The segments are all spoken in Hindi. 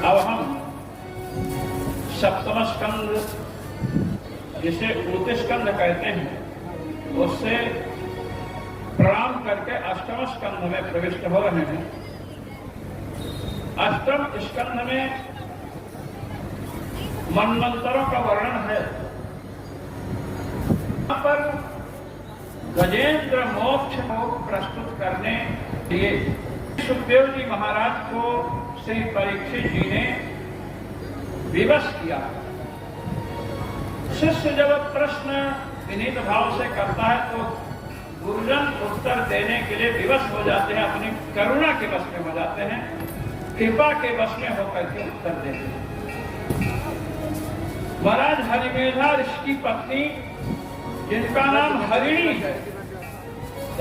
अब हम सप्तम स्कंद, जिसे ऊर्ध्व स्कंद कहते हैं, उससे प्रणाम करके अष्टम स्कंद में प्रविष्ट हो रहे हैं। अष्टम स्कंद में मनमंत्रों का वर्णन है। यहाँ पर गजेंद्र मोक्ष को प्रस्तुत करने के लिए सुखदेव जी महाराज को श्री परीक्षित जी ने विवश किया। शिष्य जब प्रश्न विनीत भाव से करता है तो गुरुजन उत्तर देने के लिए विवश हो जाते हैं, अपनी करुणा के वश में हो जाते हैं, कृपा के वश में होकर के उत्तर देते हैं। महाराज हरिमेधा ऋषि की पत्नी, जिनका नाम हरिणी है,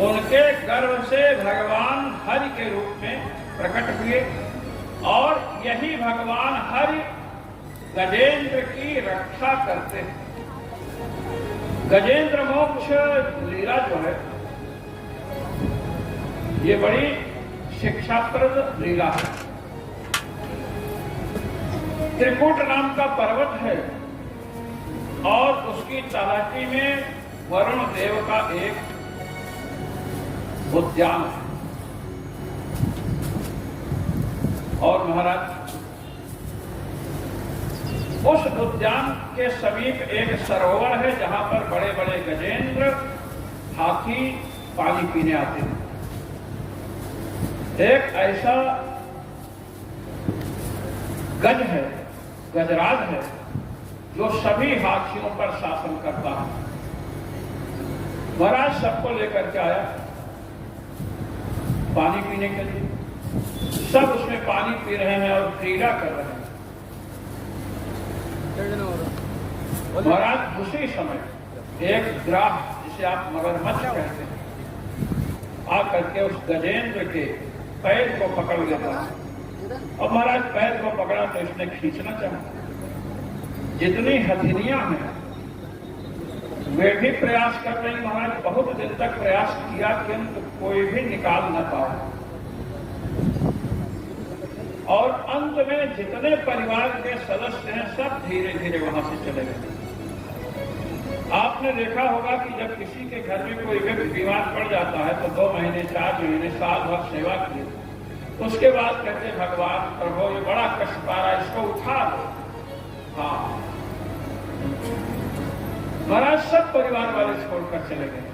उनके गर्भ से भगवान हरि के रूप में प्रकट हुए और यही भगवान हरि गजेंद्र की रक्षा करते हैं। गजेंद्र मोक्ष लीला जो है, ये बड़ी शिक्षाप्रद लीला है। त्रिकूट नाम का पर्वत है और उसकी तलहटी में वरुण देव का एक उद्यान है। और महाराज उस उद्यान के समीप एक सरोवर है, जहां पर बड़े बड़े गजेंद्र हाथी पानी पीने आते हैं। एक ऐसा गज है, गजराज है, जो सभी हाथियों पर शासन करता है। महाराज सबको लेकर के आया पानी पीने के लिए। सब उसमें पानी पी रहे हैं और क्रीड़ा कर रहे हैं। महाराज उसी समय एक ग्राह, जिसे आप मगरमच्छ कहते हैं, आकर के उस गजेंद्र के पैर को पकड़ लेता है। और महाराज पैर को पकड़ा तो इसने खींचना चाहा। जितनी हथिनियां हैं वे भी प्रयास कर रही। महाराज बहुत दिन तक प्रयास किया, किंतु कोई भी निकाल न पाया। और अंत में जितने परिवार के सदस्य हैं सब धीरे धीरे वहां से चले गए। आपने देखा होगा कि जब किसी के घर में कोई व्यक्ति बीमार पड़ जाता है तो 2 महीने, 4 महीने, साल भर सेवा की, उसके बाद कहते भगवान प्रभु ये बड़ा कष्ट पा रहा है, इसको उठा दो। हाँ, महाराज सब परिवार वाले छोड़कर चले गए।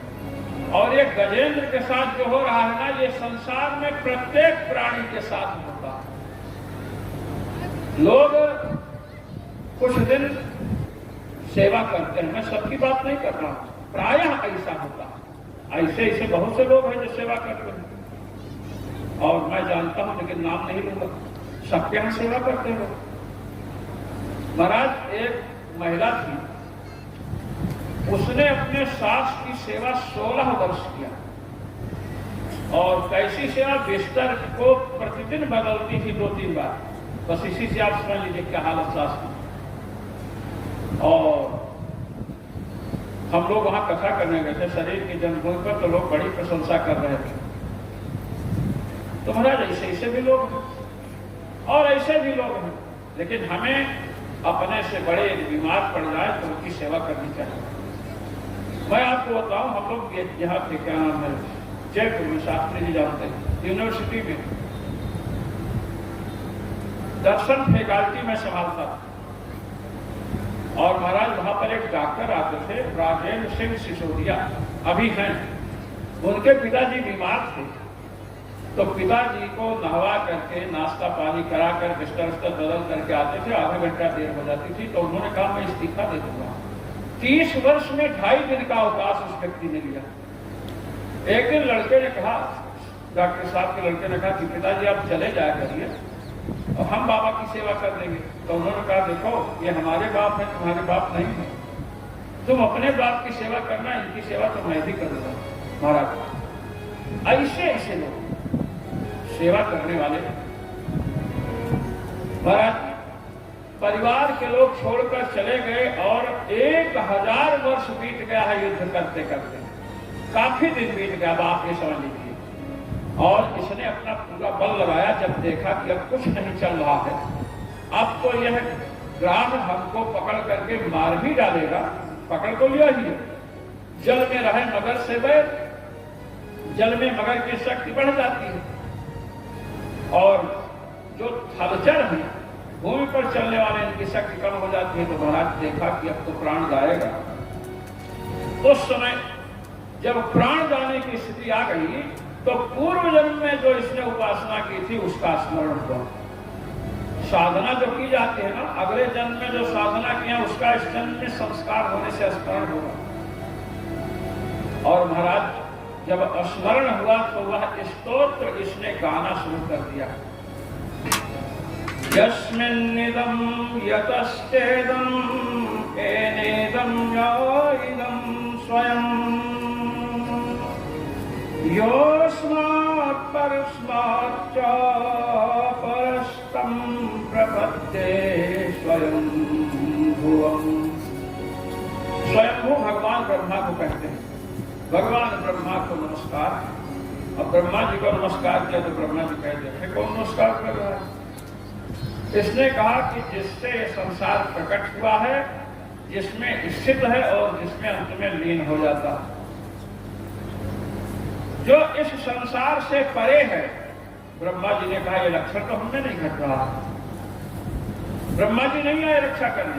और ये गजेंद्र के साथ जो हो रहा है ना, ये संसार में प्रत्येक प्राणी के साथ होता है। लोग कुछ दिन सेवा करते हैं, मैं सबकी बात नहीं कर रहा हूं, प्रायः ऐसा होता है। ऐसे ऐसे बहुत से लोग हैं जो सेवा करते हैं, और मैं जानता हूं लेकिन नाम नहीं लूंगा, सबके यहां सेवा करते हैं। महाराज एक महिला थी, उसने अपने सास की सेवा 16 वर्ष किया। और कैसी सेवा, बिस्तर को प्रतिदिन बदलती थी 2-3 बार। बस इसी से आप समझ लीजिए क्या हालत सास की। और हम लोग वहां कथा करने गए थे शरीर की जन्मभूमि पर, तो लोग बड़ी प्रशंसा कर रहे थे। तो महाराज ऐसे ऐसे भी लोग हैं और ऐसे भी लोग हैं, लेकिन हमें अपने से बड़े बीमार पड़ जाए तो उनकी सेवा करनी चाहिए। मैं आपको बताऊं, हम लोग यहाँ थे, क्या नाम है, जयपुर में, शास्त्री जी जानते हैं, यूनिवर्सिटी में दर्शन फैकल्टी में संभालता था। और महाराज वहां पर एक डॉक्टर आते थे, राजेंद्र सिंह सिसोदिया, अभी हैं। उनके पिताजी बीमार थे, तो पिताजी को नहवा करके, नाश्ता पानी करा कर, बिस्तर बदल करके आते थे। आधा घंटा देर हो जाती थी, तो उन्होंने कहा मैं इस्तीफा दे दूंगा। 30 वर्ष में 2.5 दिन का अवकाश उस व्यक्ति ने लिया। एक दिन लड़के ने कहा, डॉक्टर साहब के लड़के ने कहा कि पिताजी आप चले जाया करिए और हम बाबा की सेवा कर देंगे। तो उन्होंने कहा देखो, ये हमारे बाप है, तुम्हारे बाप नहीं है, तुम अपने बाप की सेवा करना, इनकी सेवा तो मैं भी करूंगा। महाराज ऐसे ऐसे लोग सेवा करने वाले। महाराज परिवार के लोग छोड़कर चले गए और 1000 वर्ष बीत गया है युद्ध करते करते। काफी दिन बीत गया, अब आप ये समझ लीजिए। और इसने अपना पूरा बल लगाया, जब देखा कि अब कुछ नहीं चल रहा है, अब तो यह ग्राम हमको पकड़ करके मार भी डालेगा, पकड़ तो लिया ही है। जल में रहे मगर से बैर, जल में मगर की शक्ति बढ़ जाती है और जो थलचर है भूमि पर चलने वाले इनकी शक्ति कम हो जाती है। तो महाराज देखा कि अब तो प्राण जाएगा। उस समय जब प्राण जाने की स्थिति आ गई तो पूर्व जन्म में जो इसने उपासना की थी उसका स्मरण हुआ। साधना जो की जाती है ना, अगले जन्म में जो साधना किया उसका इस जन्म में संस्कार होने से स्मरण होगा। और महाराज जब स्मरण हुआ तो वह स्तोत्र इसने गाना शुरू कर दिया। यस्मिन्निदं यतश्चेदं एनेदं याइदं स्वयं योऽस्मात् परस्माच्च परस्तं प्रपद्ये स्वयं भुवम्। स्वयंभू भगवान ब्रह्मा को कहते हैं। भगवान ब्रह्मा को नमस्कार। अब ब्रह्मा जी को नमस्कार किया तो ब्रह्मा जी कहते हैं कौन नमस्कार कर रहा है? इसने कहा कि जिससे ये संसार प्रकट हुआ है, जिसमें स्थित है और जिसमें अंत में लीन हो जाता है, जो इस संसार से परे है। ब्रह्मा जी ने कहा ये लक्षण तो हमने नहीं घट रहा। ब्रह्मा जी नहीं आए रक्षा करने।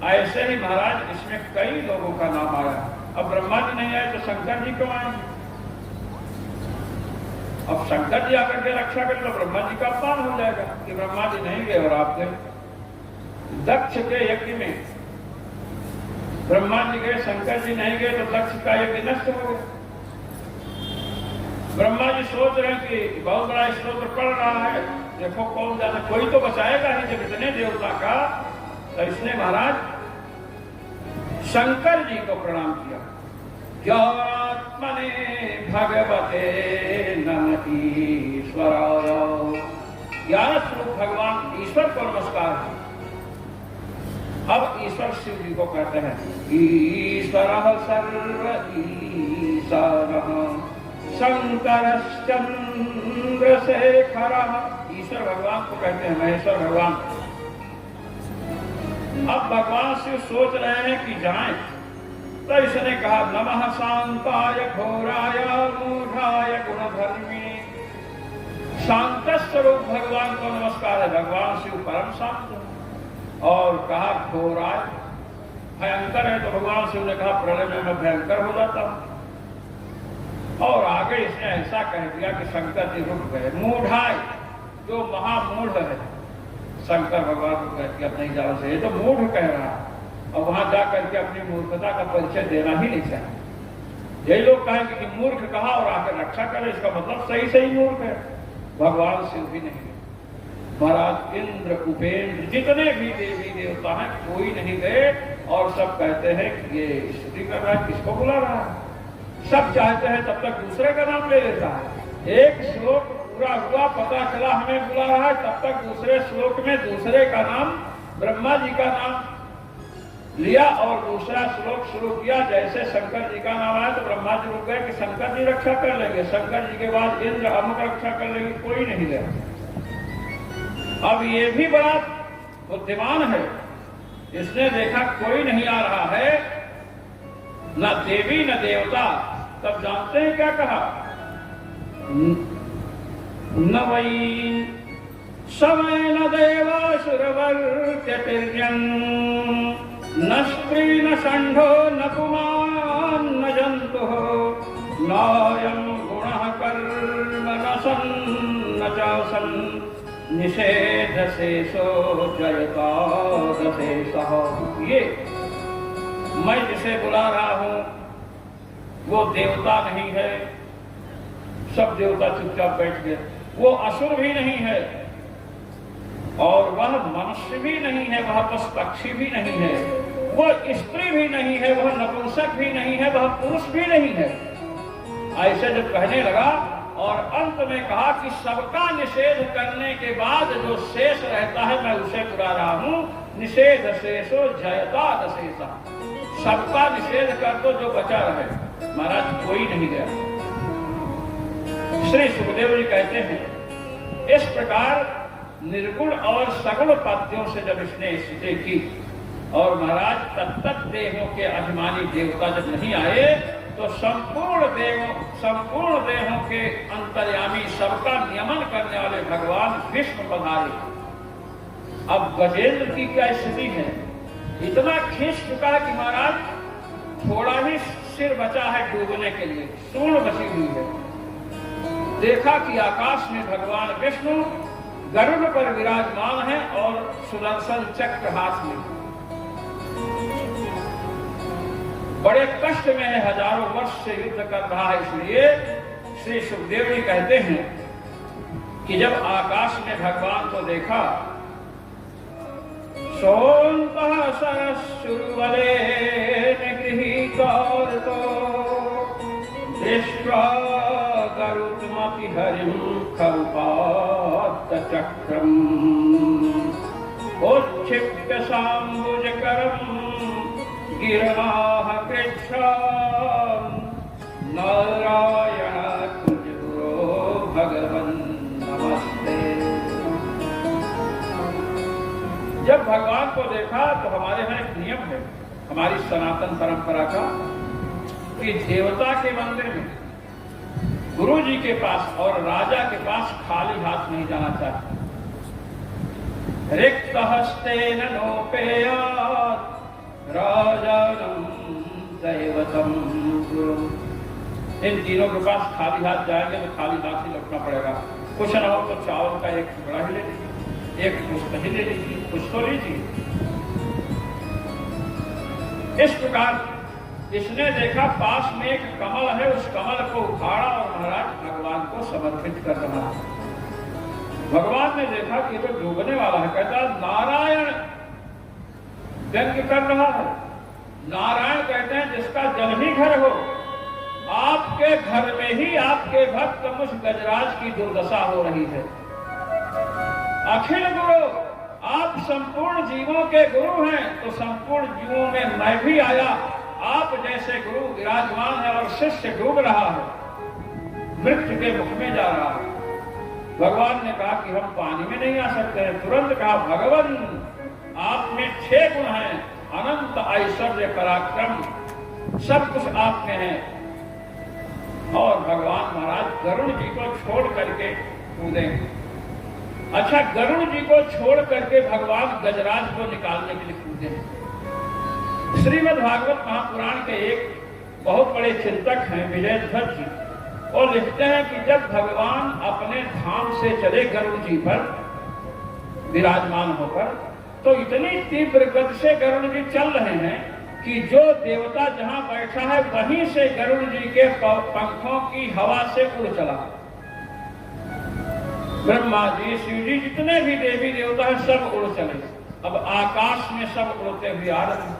ऐसे ही महाराज इसमें कई लोगों का नाम आया। अब ब्रह्मा जी नहीं आए तो शंकर जी क्यों आए? अब शंकर जी आकर के रक्षा करें तो ब्रह्मा जी का अपमान हो जाएगा कि ब्रह्मा जी नहीं गए और आप गए। दक्ष के यज्ञ में ब्रह्मा जी गए, शंकर जी नहीं गए तो दक्ष का यज्ञ नष्ट हो गया। ब्रह्मा जी सोच रहे हैं कि बहुत बड़ा स्तोत्र पड़ रहा है, देखो कौन जाना, कोई तो बचाएगा ही जब इतने देवता का। तो इसने महाराज शंकर जी को प्रणाम किया। ज्ञात्मने भगवते नमः ईश्वराय। ज्ञान स्वरूप भगवान ईश्वर को नमस्कार है। अब ईश्वर शिव जी को कहते हैं ईश्वरः सर्व ईशानः शंकरश्चंद्रशेखरः। ईश्वर भगवान को कहते हैं महेश्वर भगवान। अब भगवान शिव सोच रहे हैं कि जाएं, तो इसने कहा नमः शांताय घोराय मूढ़ाय गुणधर्मिणे। शांत स्वरूप भगवान को नमस्कार है। भगवान शिव परम शांत है। और कहा घोराय भयंकर है, तो भगवान शिव ने कहा प्रलय में मैं भयंकर हो जाता हूं। और आगे इसने ऐसा कह दिया कि शंकर जी रुक गए। मूढ़ाय जो महामूढ़ है, शंकर भगवान को कहते अब नहीं जाना चाहिए, तो मूढ़ कह रहा है। और वहां जाकर के अपनी मूर्खता का परिचय देना ही नहीं चाहिए। यही लोग कहेंगे कि मूर्ख कहा और आकर रक्षा करे, इसका मतलब सही सही मूर्ख है। भगवान शिव भी नहीं गए। महाराज इंद्र उपेंद्र जितने भी देवी देवता हैं कोई नहीं गए। और सब कहते हैं कि ये स्तुति कर रहा है, किसको बुला रहा है? सब चाहते हैं तब तक दूसरे का नाम ले लेता है। एक श्लोक पूरा हुआ, पता चला हमें बुला रहा है, तब तक दूसरे श्लोक में दूसरे का नाम, ब्रह्मा जी का नाम लिया और दूसरा श्लोक शुरू किया। जैसे शंकर जी का नाम आया तो ब्रह्मा जी रुक गए कि शंकर जी रक्षा कर लेंगे। शंकर जी के बाद इंद्र अमुक रक्षा कर लेंगे, कोई नहीं गया। अब ये भी बड़ा बुद्धिमान है। इसने देखा कोई नहीं आ रहा है, न देवी न देवता। तब जानते हैं क्या कहा? न वै समय न देवासुरवर्त्यतिर्यं न स्त्री न षण्ढो न पुमान् न जन्तुः नायं गुणः कर्म न सन् न च सन् निषेधशेषो जयतादशेषः। ये मैं जिसे बुला रहा हूं वो देवता नहीं है। सब देवता चुपचाप बैठ गए। वो असुर भी नहीं है और वह मनुष्य भी नहीं है, वह पशु पक्षी भी नहीं है, वो स्त्री भी नहीं है, वह नपुंसक भी नहीं है, वह पुरुष भी नहीं है। ऐसे जब कहने लगा और अंत में कहा कि सबका निषेध करने के बाद जो शेष रहता है मैं उसे बुला रहा हूं। निषेध शेषो जयता दशेषा। सबका निषेध कर दो जो बचा रहे। महाराज कोई नहीं गया। श्री सुखदेव जी कहते हैं, इस प्रकार निर्गुण और सगुण पद्यों से जब इसने स्तुति की और महाराज तत्त देहों के अभिमानी देवता जब नहीं आए तो संपूर्ण देहों के अंतर्यामी सबका नियमन करने वाले भगवान विष्णु पधारे। अब गजेंद्र की क्या स्थिति है, इतना खींच चुका कि महाराज थोड़ा ही सिर बचा है डूबने के लिए, सूर्ण बची हुई है। देखा कि आकाश में भगवान विष्णु गरुड़ पर विराजमान है और सुदर्शन चक्र हाथ में। बड़े कष्ट में है, हजारों वर्ष से युद्ध कर रहा है। इसलिए श्री सुखदेव जी कहते हैं कि जब आकाश में भगवान को देखा, सोन्तः सरस्सुरवरे निगृहीतोऽर्तो दृष्ट्वा गरुडमपि हरिं खमुपात्तचक्रम् उच्छिप्य साम्बुजकरम् गिरवाह कृच्छ्राम् नारायणात्मजगुरो भगवन् नमस्ते। जब भगवान को देखा तो हमारे यहाँ एक नियम है, हमारी सनातन परंपरा का, कि देवता के मंदिर में गुरु जी के पास और राजा के पास खाली हाथ नहीं जाना चाहिए। रिक्त हस्तेन नोपेयात् राजानं दैवतं गुरु। इन तीनों के पास खाली हाथ जाएंगे तो खाली हाथ ही लौटना पड़ेगा। कुछ न हो तो चावल का एक टुकड़ा ही ले लीजिए, एक पुष्प ही ले लीजिए, कुछ तो लीजिए। इस प्रकार इसने देखा पास में एक कमल है, उस कमल को उखाड़ा और महाराज भगवान को समर्पित कर रहा है। भगवान ने देखा कि ये तो डूबने वाला है, कहता नारायण व्यंग कर रहा है। नारायण कहते हैं जिसका जल ही घर हो। आपके घर में ही आपके भक्त मुझ गजराज की दुर्दशा हो रही है। अखिल गुरु, आप संपूर्ण जीवों के गुरु हैं, तो संपूर्ण जीवों में मैं भी आया। आप जैसे गुरु विराजमान है और शिष्य डूब रहा है, मृत्यु के मुख में जा रहा है। भगवान ने कहा कि हम पानी में नहीं आ सकते हैं। तुरंत कहा, भगवान आप में 6 गुण हैं, अनंत ऐश्वर्य पराक्रम, सब कुछ आप में है। और भगवान महाराज गरुड़ जी को छोड़ करके कूदे। अच्छा, गरुड़ जी को छोड़ करके भगवान गजराज को निकालने के लिए कूदे। श्रीमद् भागवत महापुराण के एक बहुत बड़े चिंतक हैं विजयध्वज जी, और लिखते हैं कि जब भगवान अपने धाम से चले गरुड़ जी पर विराजमान होकर, तो इतनी तीव्र गति से गरुड़ जी चल रहे हैं कि जो देवता जहां बैठा है वहीं से गरुड़ जी के पंखों की हवा से उड़ चला। ब्रह्मा जी, शिव जी, जितने भी देवी देवता हैं सब उड़ चले। अब आकाश में सब उड़ते हुए आ रहे हैं।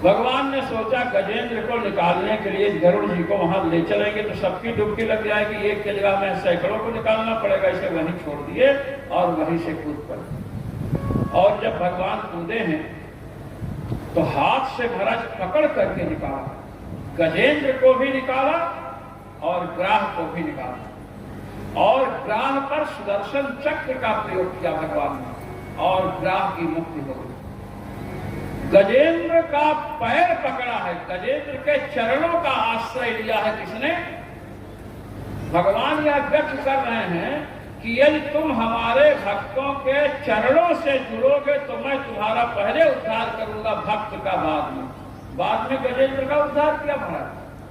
भगवान ने सोचा गजेंद्र को निकालने के लिए गरुड़ जी को वहां ले चलेंगे तो सबकी डुबकी लग जाएगी, एक के जगह में सैकड़ों को निकालना पड़ेगा। इसे वहीं छोड़ दिए और वहीं से कूद पड़े। और जब भगवान कूदे हैं तो हाथ से महाराज पकड़ करके निकाला, गजेंद्र को भी निकाला और ग्राह को भी निकाला, और ग्राह पर सुदर्शन चक्र का प्रयोग किया भगवान ने, और ग्राह की मुक्ति हो गई। गजेंद्र का पैर पकड़ा है, गजेंद्र के चरणों का आश्रय लिया है किसने? भगवान यह व्यक्त कर रहे हैं कि यदि तुम हमारे भक्तों के चरणों से जुड़ोगे तो मैं तुम्हारा पहले उद्धार करूंगा, भक्त का बाद में गजेंद्र का उद्धार किया महाराज।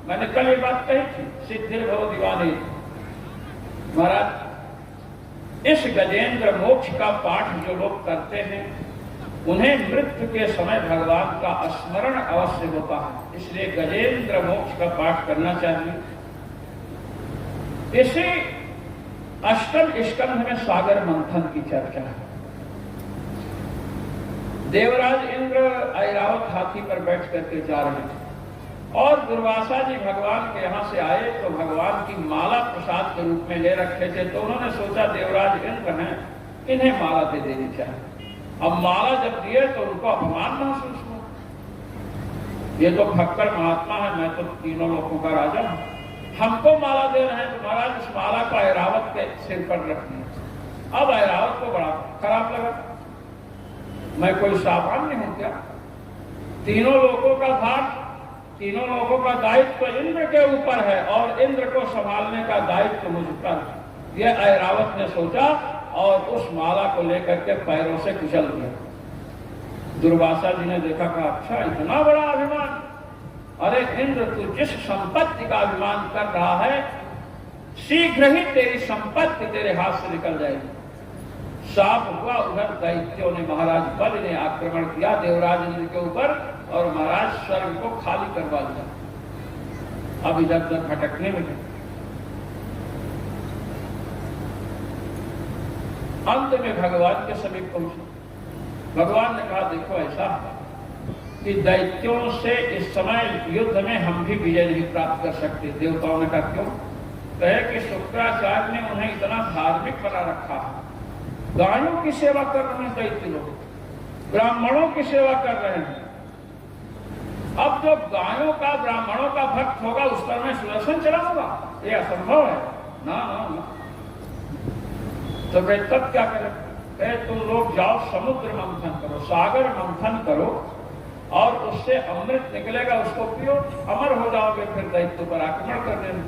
मैंने कल ये बात कही थी, सिद्धिर भव दीवानी। महाराज, इस गजेंद्र मोक्ष का पाठ जो लोग करते हैं उन्हें मृत्यु के समय भगवान का स्मरण अवश्य होता है, इसलिए गजेंद्र मोक्ष का पाठ करना चाहिए। इसी अष्टम स्कंध में सागर मंथन की चर्चा है। देवराज इंद्र ऐरावत हाथी पर बैठ करके जा रहे थे और दुर्वासा जी भगवान के यहाँ से आए तो भगवान की माला प्रसाद के रूप में ले रखे थे, तो उन्होंने सोचा देवराज इंद्र हैं, इन्हें माला दे देनी चाहिए। अब माला जब दिए तो उनको अपमान महसूस हुआ। ये तो भक्कड़ महात्मा है, मैं तो तीनों लोगों का राजा हूं, हमको माला दे रहे हैं तो महाराज इस माला को ऐरावत के सिर पर रखनी है। अब ऐरावत को बड़ा खराब लगा, मैं कोई सामान्य हूं क्या? तीनों लोगों का भार, तीनों लोगों का दायित्व इंद्र के ऊपर है और इंद्र को संभालने का दायित्व मुझ पर। यह ऐरावत ने सोचा और उस माला को लेकर के पैरों से कुचल दिया। दुर्वासा जी ने देखा, कहा अच्छा इतना बड़ा अभिमान, अरे इंद्र तू जिस संपत्ति का अभिमान कर रहा है शीघ्र ही तेरी संपत्ति तेरे हाथ से निकल जाएगी। साफ हुआ, उधर दैत्यों ने, महाराज बलि ने आक्रमण किया देवराज इंद्र के ऊपर और महाराज स्वर्ग को खाली करवा दिया। अब इधर उधर भटकने लगे। अंत में भगवान के समीप पहुंचे। भगवान ने कहा देखो ऐसा कि दैत्यों से इस समय युद्ध में हम भी विजय नहीं प्राप्त कर सकते। देवताओं ने कहा क्यों? कहे कि शुक्राचार्य ने उन्हें इतना धार्मिक बना रखा है, गायों की सेवा कर रहे हैं दैत्य लोग, ब्राह्मणों की सेवा कर रहे हैं। अब जो गायों का ब्राह्मणों का भक्त होगा उस पर मैं सुदर्शन चलाऊंगा, ये असंभव है। ना ना ना। तो कहे तब क्या करें? कहे तुम लोग जाओ समुद्र मंथन करो, सागर मंथन करो और उससे अमृत निकलेगा, उसको पियो, अमर हो जाओगे, फिर दैत्य पर आक्रमण कर देना।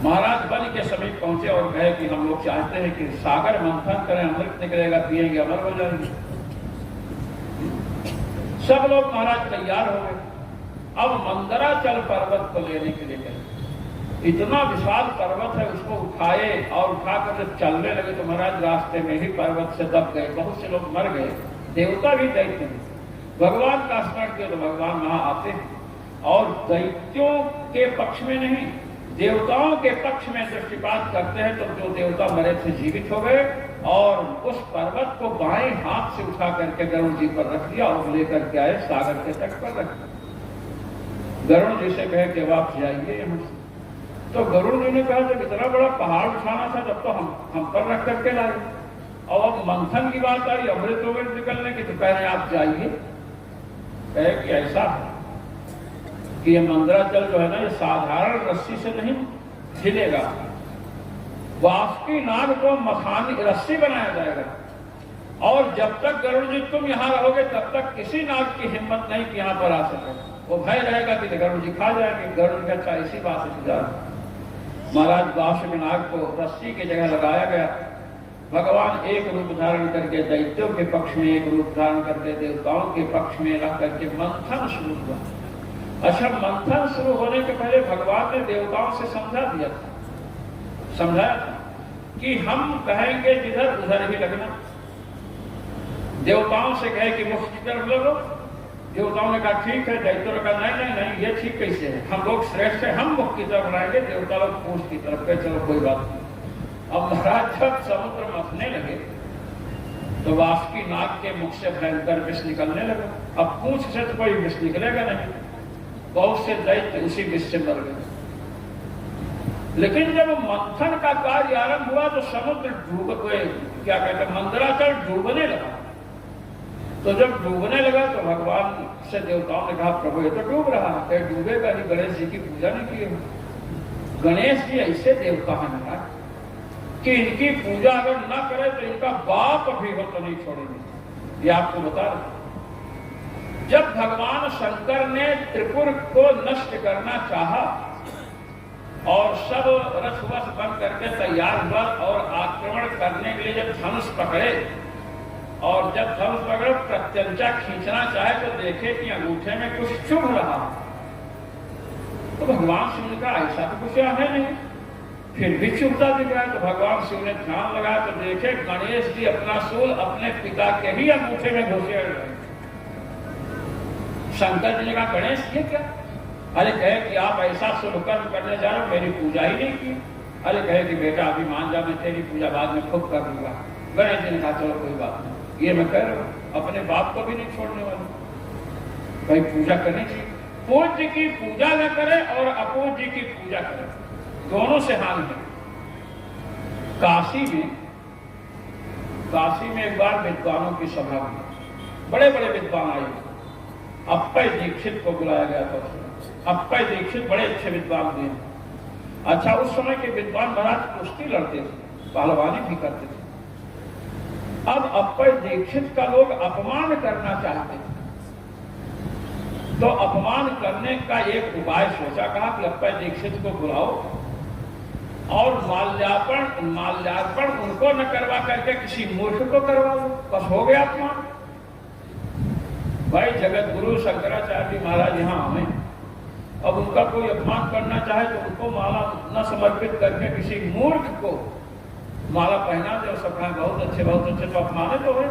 महाराज बलि के समीप पहुंचे और कहे कि हम लोग चाहते हैं कि सागर मंथन करें, अमृत निकलेगा, पिएंगे, अमर हो जाएंगे। सब लोग महाराज तैयार हो गए। अब मंदराचल पर्वत को लेने के लिए गए। इतना विशाल पर्वत है, उसको उठाए और उठाकर जब चलने लगे तो महाराज रास्ते में ही पर्वत से दब गए, बहुत से लोग मर गए, देवता भी दैत्य हैं। भगवान का स्मरण किया तो भगवान वहां आते हैं और दैत्यों के पक्ष में नहीं, देवताओं के पक्ष में दृष्टिपात करते हैं। तो जो देवता मरे थे जीवित हो गए और उस पर्वत को बाएं हाथ से उठा करके गरुड़ जी पर रख दिया और लेकर के आए, सागर के तट पर रख दिया। गरुड़ जी से कहे कि अब आप जाइए यहाँ से। तो गरुड़ जी ने कहा जब इतना बड़ा पहाड़ उठाना था तब तो हम पर रख करके लाए, और अब मंथन की बात आई, अमृत वमृत निकलने की, तो कह रहे आप जाइए। कहे कि ऐसा है कि ये मंदराचल जो है ना, ये साधारण रस्सी से नहीं हिलेगा, वासुकी नाग को मखानी रस्सी बनाया जाएगा और जब तक गरुड़ जी तुम यहाँ रहोगे तब तक किसी नाग की हिम्मत नहीं कि यहाँ पर आ सके। वो भय रहेगा कि गरुड़ जी खा जाएंगे। गरुड़ जी अच्छा इसी बात से गुजार। महाराज वासुकी नाग को रस्सी की जगह लगाया गया। भगवान एक रूप धारण करके दैत्यों के पक्ष में, एक रूप धारण करके देवताओं के पक्ष में रह करके मंथन शुरू हुआ। अच्छा, मंथन शुरू होने के पहले भगवान ने देवताओं से समझा दिया था, समझाया था कि हम कहेंगे जिधर उधर ही लगना। देवताओं से कहे कि मुख की तरफ लगो, देवताओं ने कहा ठीक है। दैत्यों ने कहा नहीं नहीं नहीं, ये ठीक कैसे है, हम लोग श्रेष्ठ है, हम मुख की तरफ बनाएंगे, देवता लोग पूंछ की तरफ। कहे चलो कोई बात नहीं। अब महाराज जब समुद्र मथने लगे तो वासुकी नाग के मुख से भयंकर विष निकलने लगा। अब पूंछ से तो कोई विष निकलेगा नहीं, बहुत से दैत्य उसी विष से मर गए। लेकिन जब मंथन का कार्य आरंभ हुआ तो समुद्र डूब गए, क्या कहते हैं, मंदराचल डूबने लगा। तो जब डूबने लगा तो भगवान से देवताओं ने कहा प्रभु ये तो डूब रहा है, डूबेगा नहीं, गणेश जी की पूजा नहीं की। गणेश जी ऐसे देवता है ना कि इनकी पूजा अगर न करे तो इनका बाप भी हो तो नहीं छोड़ेंगे। ये आपको बता रहे। जब भगवान शंकर ने त्रिपुर को नष्ट करना चाहा और सब रथवश बन करके तैयार हुआ और आक्रमण करने के लिए जब धनुष पकड़े और जब धनुष पकड़े प्रत्यंचा खींचना चाहे तो देखे कि अंगूठे में कुछ चुभ रहा, तो भगवान शिव ने कहा ऐसा तो कुछ है नहीं, फिर भी चुभता दिख रहा है। तो भगवान शिव ने ध्यान लगाया तो देखे गणेश जी अपना सूल अपने पिता के ही अंगूठे में घुसेड़ रहे। शंकर जी ने कहा गणेश ये क्या? अरे कहे कि आप ऐसा शुभ कर्म करने जा रहे हो, मेरी पूजा ही नहीं की। अरे कहे कि बेटा अभी मान जा, मैं तेरी पूजा बाद में खुद कर लूंगा। गणेश जी ने कहा चलो कोई बात नहीं, ये मैं कह रहा हूं, अपने बाप को भी नहीं छोड़ने वाला। भाई पूजा करनी चाहिए, पूज्य की पूजा न करे और अपूज्य की पूजा करे, दोनों से हानि है। काशी में एक बार विद्वानों की सभा हुई बड़े बड़े विद्वान आए। अप्पय दीक्षित को बुलाया गया था। अप्पय दीक्षित बड़े अच्छे विद्वान थे। अच्छा, उस समय के विद्वान महाराज कुश्ती लड़ते थे, पहलवानी भी करते थे। अब अप्पय दीक्षित का लोग अपमान करना चाहते थे, तो अपमान करने का एक उपाय सोचा। कहा कि अप्पय दीक्षित को बुलाओ और माल्यार्पण उनको न करवा करके किसी मूर्ख को करवा लो, बस हो गया अपमान। भाई जगत गुरु शंकराचार्य महाराज यहाँ आए, अब उनका कोई अपमान करना चाहे तो उनको माला न समर्पित करके किसी मूर्ख को माला पहना दे और सब कहा बहुत अच्छे तो अपमान तो है।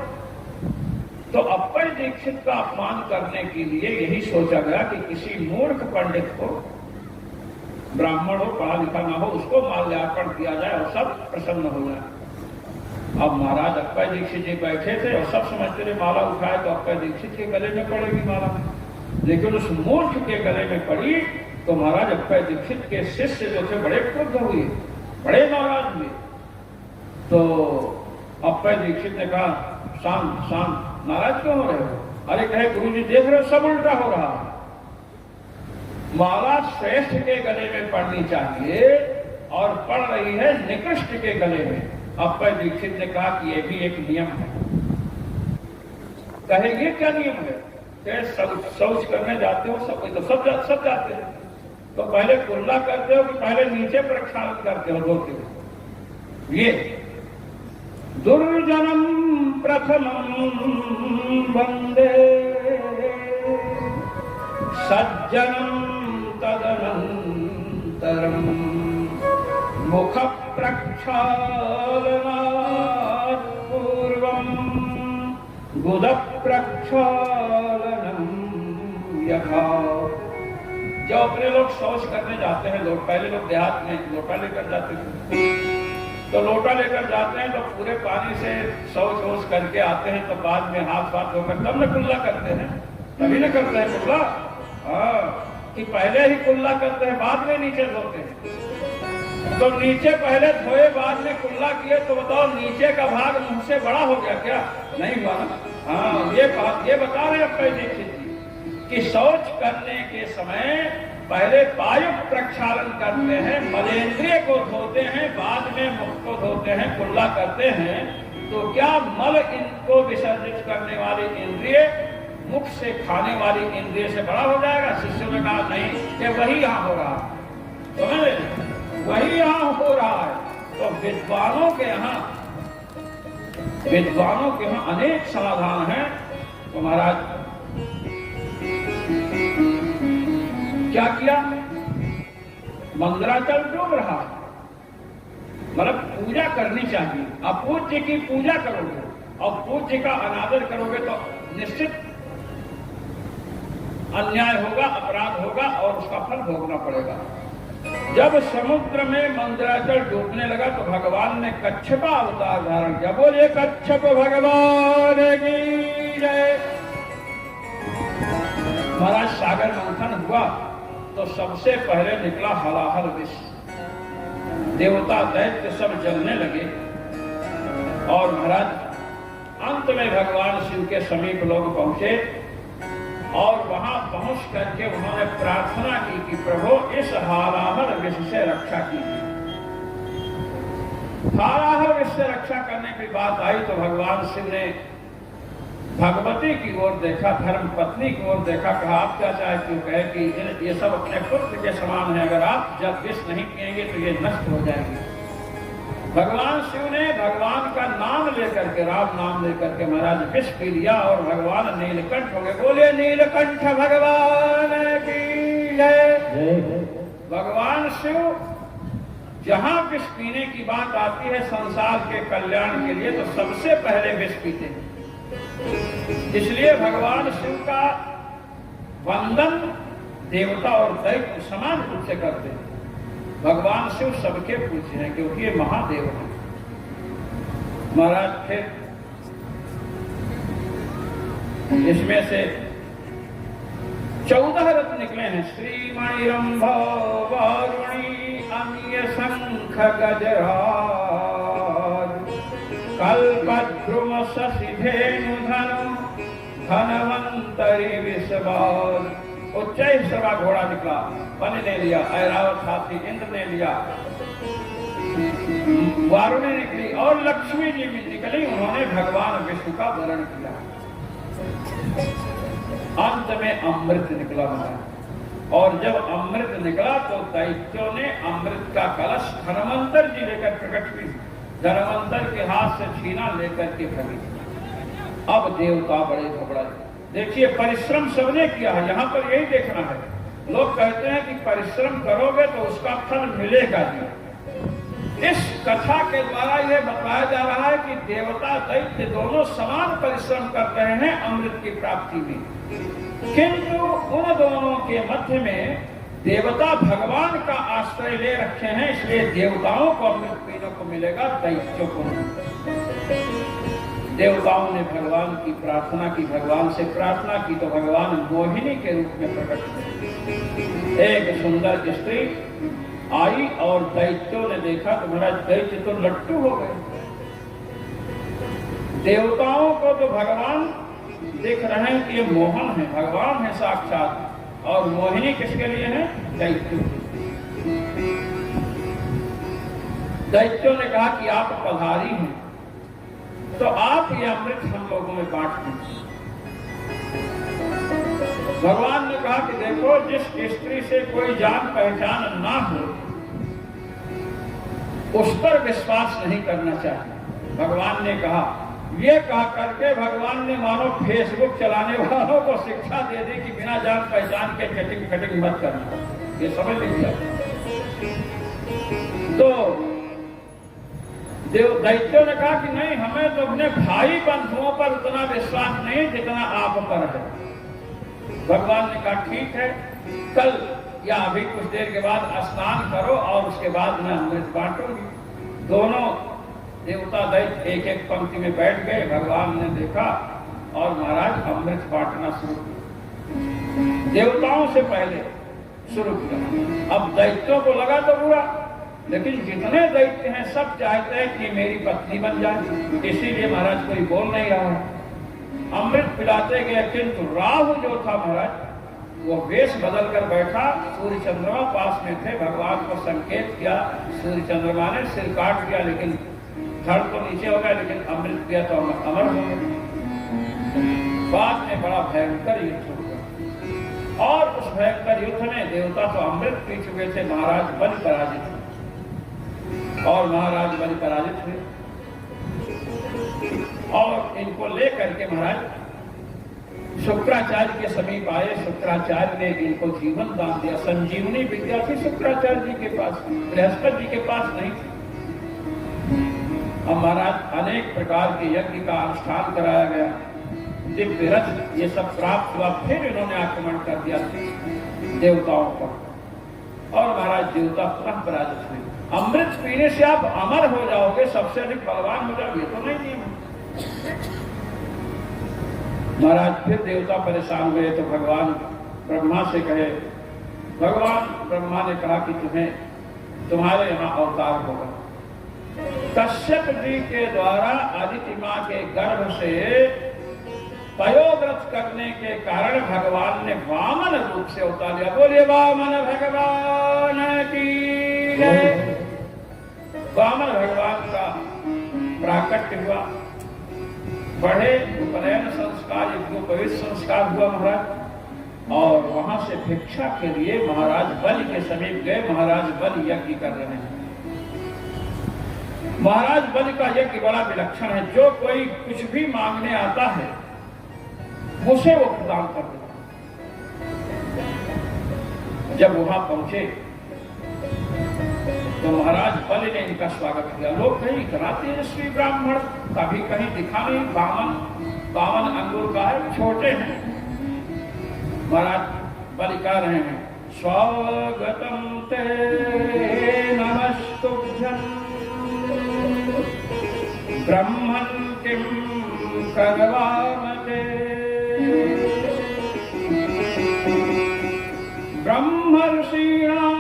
तो अप्पय दीक्षित का अपमान करने के लिए यही सोचा गया कि किसी मूर्ख पंडित को, ब्राह्मण हो, पढ़ा लिखा ना हो, उसको माल्यार्पण किया जाए और सब प्रसन्न हो जाए। अब महाराज अप्पय दीक्षित जी बैठे थे और सब समझते थे माला उठाए तो अप्पय दीक्षित के गले में पड़ेगी माला, लेकिन उस मूर्ख के गले में पड़ी तो महाराज अप्पय दीक्षित के शिष्य जो थे बड़े क्रुद्ध हुए, बड़े नाराज हुए। तो अप्पय दीक्षित ने कहा शांत शांत, नाराज क्यों हो रहे हो? अरे कहे गुरुजी देख रहे हो सब उल्टा हो रहा है, माला श्रेष्ठ के गले में पड़नी चाहिए और पड़ रही है निकृष्ट के गले में। अप्पय दीक्षित ने कहा कि यह भी एक नियम है। कहेंगे क्या नियम है? शौच करने जाते हो सब जाते हैं, तो पहले कुल्ला करते हो कि पहले नीचे प्रक्षालन करते हो? धोते हो। ये दुर्जनम प्रथमम वंदे सज्जनम तदनंतरम मुख प्रक्षालनात् पूर्वम गुद प्रक्षालनम यथा। जो अपने लोग शौच करने जाते हैं, लोग पहले लोग देहात में लोटा लेकर जाते थे, तो लोटा लेकर जाते हैं तो पूरे पानी से शौच करके आते हैं, तो बाद में हाथ धोकर तब न कुल्ला करते हैं, तभी न करते हैं कुल्ला। कि पहले ही कुल्ला करते हैं बाद में नीचे धोते हैं। तो नीचे पहले धोए बाद में कुल्ला किए तो बताओ नीचे का भाग मुंह से बड़ा हो गया क्या? नहीं हुआ ना। हाँ, ये बता रहे अप्पय दीक्षित जी कि शौच करने के समय पहले वायु प्रक्षालन करते हैं, मलेंद्रिय को धोते हैं, बाद में मुख को धोते हैं, कुल्ला करते हैं। तो क्या मल इनको विसर्जित करने वाली इंद्रिय मुख से खाने वाली इंद्रिय से बड़ा हो जाएगा? शिष्यों ने कहा नहीं, कि वही यहाँ हो रहा है, समझ, वही यहाँ हो रहा है। तो विद्वानों के यहाँ अनेक समाधान हैं। तो महाराज क्या किया? मंदिराचल डूब रहा, मतलब पूजा करनी चाहिए। आप पूज्य की पूजा करोगे और पूज्य का अनादर करोगे तो निश्चित अन्याय होगा, अपराध होगा और उसका फल भोगना पड़ेगा। जब समुद्र में मंदिराचल डूबने लगा तो भगवान ने कच्छपा अवतार धारण किया। बोले कच्छप भगवान की जय। महाराज सागर मंथन हुआ तो सबसे पहले निकला हलाहल विष, देवता दैत्य सब जलने लगे। और महाराज अंत में भगवान शिव के समीप लोग पहुंचे और वहां पहुंच करके उन्होंने प्रार्थना की कि प्रभु इस हालाहल विष से रक्षा कीजिए। हालाहल विष से रक्षा करने की बात आई तो भगवान शिव ने भगवती की ओर देखा, धर्म पत्नी की ओर देखा, कहा आप क्या चाहते हो? कहे कि ये सब अपने पुत्र के समान है, अगर आप जब विष नहीं पिएंगे तो ये नष्ट हो जाएंगे। भगवान शिव ने भगवान का नाम लेकर के, राम नाम लेकर के महाराज विष पी लिया और भगवान नीलकंठ हो गए। बोले नीलकंठ भगवान की जय। भगवान शिव जहां विष पीने की बात आती है संसार के कल्याण के लिए तो सबसे पहले विष पीते हैं। इसलिए भगवान शिव का वंदन देवता और दैत्य समान रूप से करते हैं। भगवान शिव सबके पूज्य हैं क्योंकि ये महादेव हैं। महाराज फिर इसमें से 14 रत्न निकले हैं। श्रीमणि रंभ वारुणी अमीय शंख गजराज कल्पद्रुम शशि धेनु धनु धनवंतरी विश्वास। उच्चैः सवा घोड़ा निकला, बलि ने लिया, ऐरावत हाथी इंद्र ने लिया, वारुणी निकली और लक्ष्मी जी भी निकली। उन्होंने भगवान विष्णु का वरण किया। अंत में अमृत निकला महाराज। और जब अमृत निकला तो दैत्यों ने अमृत का कलश धनवंतर जी लेकर प्रकट हुई। धनवंतर के हाथ से छीना लेकर के भगी। अब देवता बड़े घबराए। देखिए परिश्रम सबने किया है, यहाँ पर यही देखना है। लोग कहते हैं कि परिश्रम करोगे तो उसका फल मिलेगा नहीं। इस कथा के द्वारा यह बताया जा रहा है कि देवता दैत्य दोनों समान परिश्रम कर रहे हैं अमृत की प्राप्ति में, किंतु उन दोनों के मध्य में देवता भगवान का आश्रय ले रखे हैं, इसलिए देवताओं को अमृत पीने को मिलेगा, दैत्यों को नहीं। देवताओं ने भगवान की प्रार्थना की, भगवान से प्रार्थना की तो भगवान मोहिनी के रूप में प्रकट हुए। एक सुंदर स्त्री आई और दैत्यों ने देखा तो महाराज दैत्य तो लट्टू हो गए। देवताओं को तो भगवान देख रहे हैं कि ये मोहन है, भगवान है साक्षात, और मोहिनी किसके लिए है? दैत्यों। दैत्यों ने कहा कि आप पधारी हैं तो आप ये अमृत हम लोगों में बांट दीजिए। भगवान ने कहा कि देखो, जिस स्त्री से कोई जान पहचान ना हो उस पर विश्वास नहीं करना चाहिए। भगवान ने कहा, ये कहा करके भगवान ने मानो फेसबुक चलाने वालों को शिक्षा दे दी कि बिना जान पहचान के चटिंग कटिंग मत करना। ये समझ लीजिए। तो दैत्यों ने कहा कि नहीं, हमें तो अपने भाई बंधुओं पर उतना विश्वास नहीं जितना आप पर है। भगवान ने कहा ठीक है, कल या अभी कुछ देर के बाद स्नान करो और उसके बाद मैं अमृत बांटूंगी। दोनों देवता दैत्य एक एक पंक्ति में बैठ गए। भगवान ने देखा और महाराज अमृत बांटना शुरू किया। देवताओं से पहले शुरू किया। अब दैत्यों को लगा तो बुरा, लेकिन जितने दैत्य हैं सब चाहते हैं कि मेरी पत्नी बन जाए, इसीलिए महाराज कोई बोल नहीं रहा है। अमृत पिलाते गए, किंतु राहु जो था महाराज वो वेश बदल कर बैठा। सूर्य चंद्रमा पास में थे। भगवान को संकेत किया, सूर्य चंद्रमा ने सिर काट दिया, लेकिन धड़ तो नीचे हो गया, लेकिन अमृत दिया तो अमर हो गया। बाद में बड़ा भयंकर युद्ध हो गया और उस भयंकर युद्ध में देवता तो अमृत पी चुके थे, महाराज बलि पराजित और महाराज बलि पराजित हुए। और इनको लेकर के महाराज शुक्राचार्य के समीप आए। शुक्राचार्य ने इनको जीवन दान दिया। संजीवनी विद्या थी शुक्राचार्य जी के पास, बृहस्पति जी के पास नहीं थी। अब महाराज अनेक प्रकार के यज्ञ का अनुष्ठान कराया गया, दिव्य रथ ये सब प्राप्त हुआ। फिर इन्होंने आक्रमण कर दिया देवताओं पर और महाराज देवता पुनः पराजित हुए। अमृत पीने से आप अमर हो जाओगे, सबसे अधिक बलवान हो जाओगे, तो नहीं नियम। महाराज फिर देवता परेशान हुए तो भगवान ब्रह्मा से कहे। भगवान ब्रह्मा ने कहा कि तुम्हारे यहाँ अवतार होगा। कश्यप जी के द्वारा अदिति माँ के गर्भ से पयोव्रत करने के कारण भगवान ने वामन रूप से अवतार लिया। बोलिए वामन भगवान की जय। वामन भगवान का प्राकट्य हुआ। बड़े उपनयन संस्कार, यज्ञोपवीत संस्कार हुआ महाराज। और वहां से भिक्षा के लिए महाराज बलि के समीप गए। महाराज बलि यज्ञ कर रहे हैं। महाराज बलि का यज्ञ बड़ा विलक्षण है। जो कोई कुछ भी मांगने आता है उसे वो प्रदान कर देता। जब वहां पहुंचे तो महाराज बलि ने इनका स्वागत किया। लोग कहीं इतना तेजस्वी ब्राह्मण कभी कहीं दिखा नहीं। बावन अंगुर का है, छोटे हैं। महाराज बलि कह रहे हैं, स्वागतम ते नमस्तुभ्यं ब्रह्मन् किं करवामते। ब्रह्मर्षीणां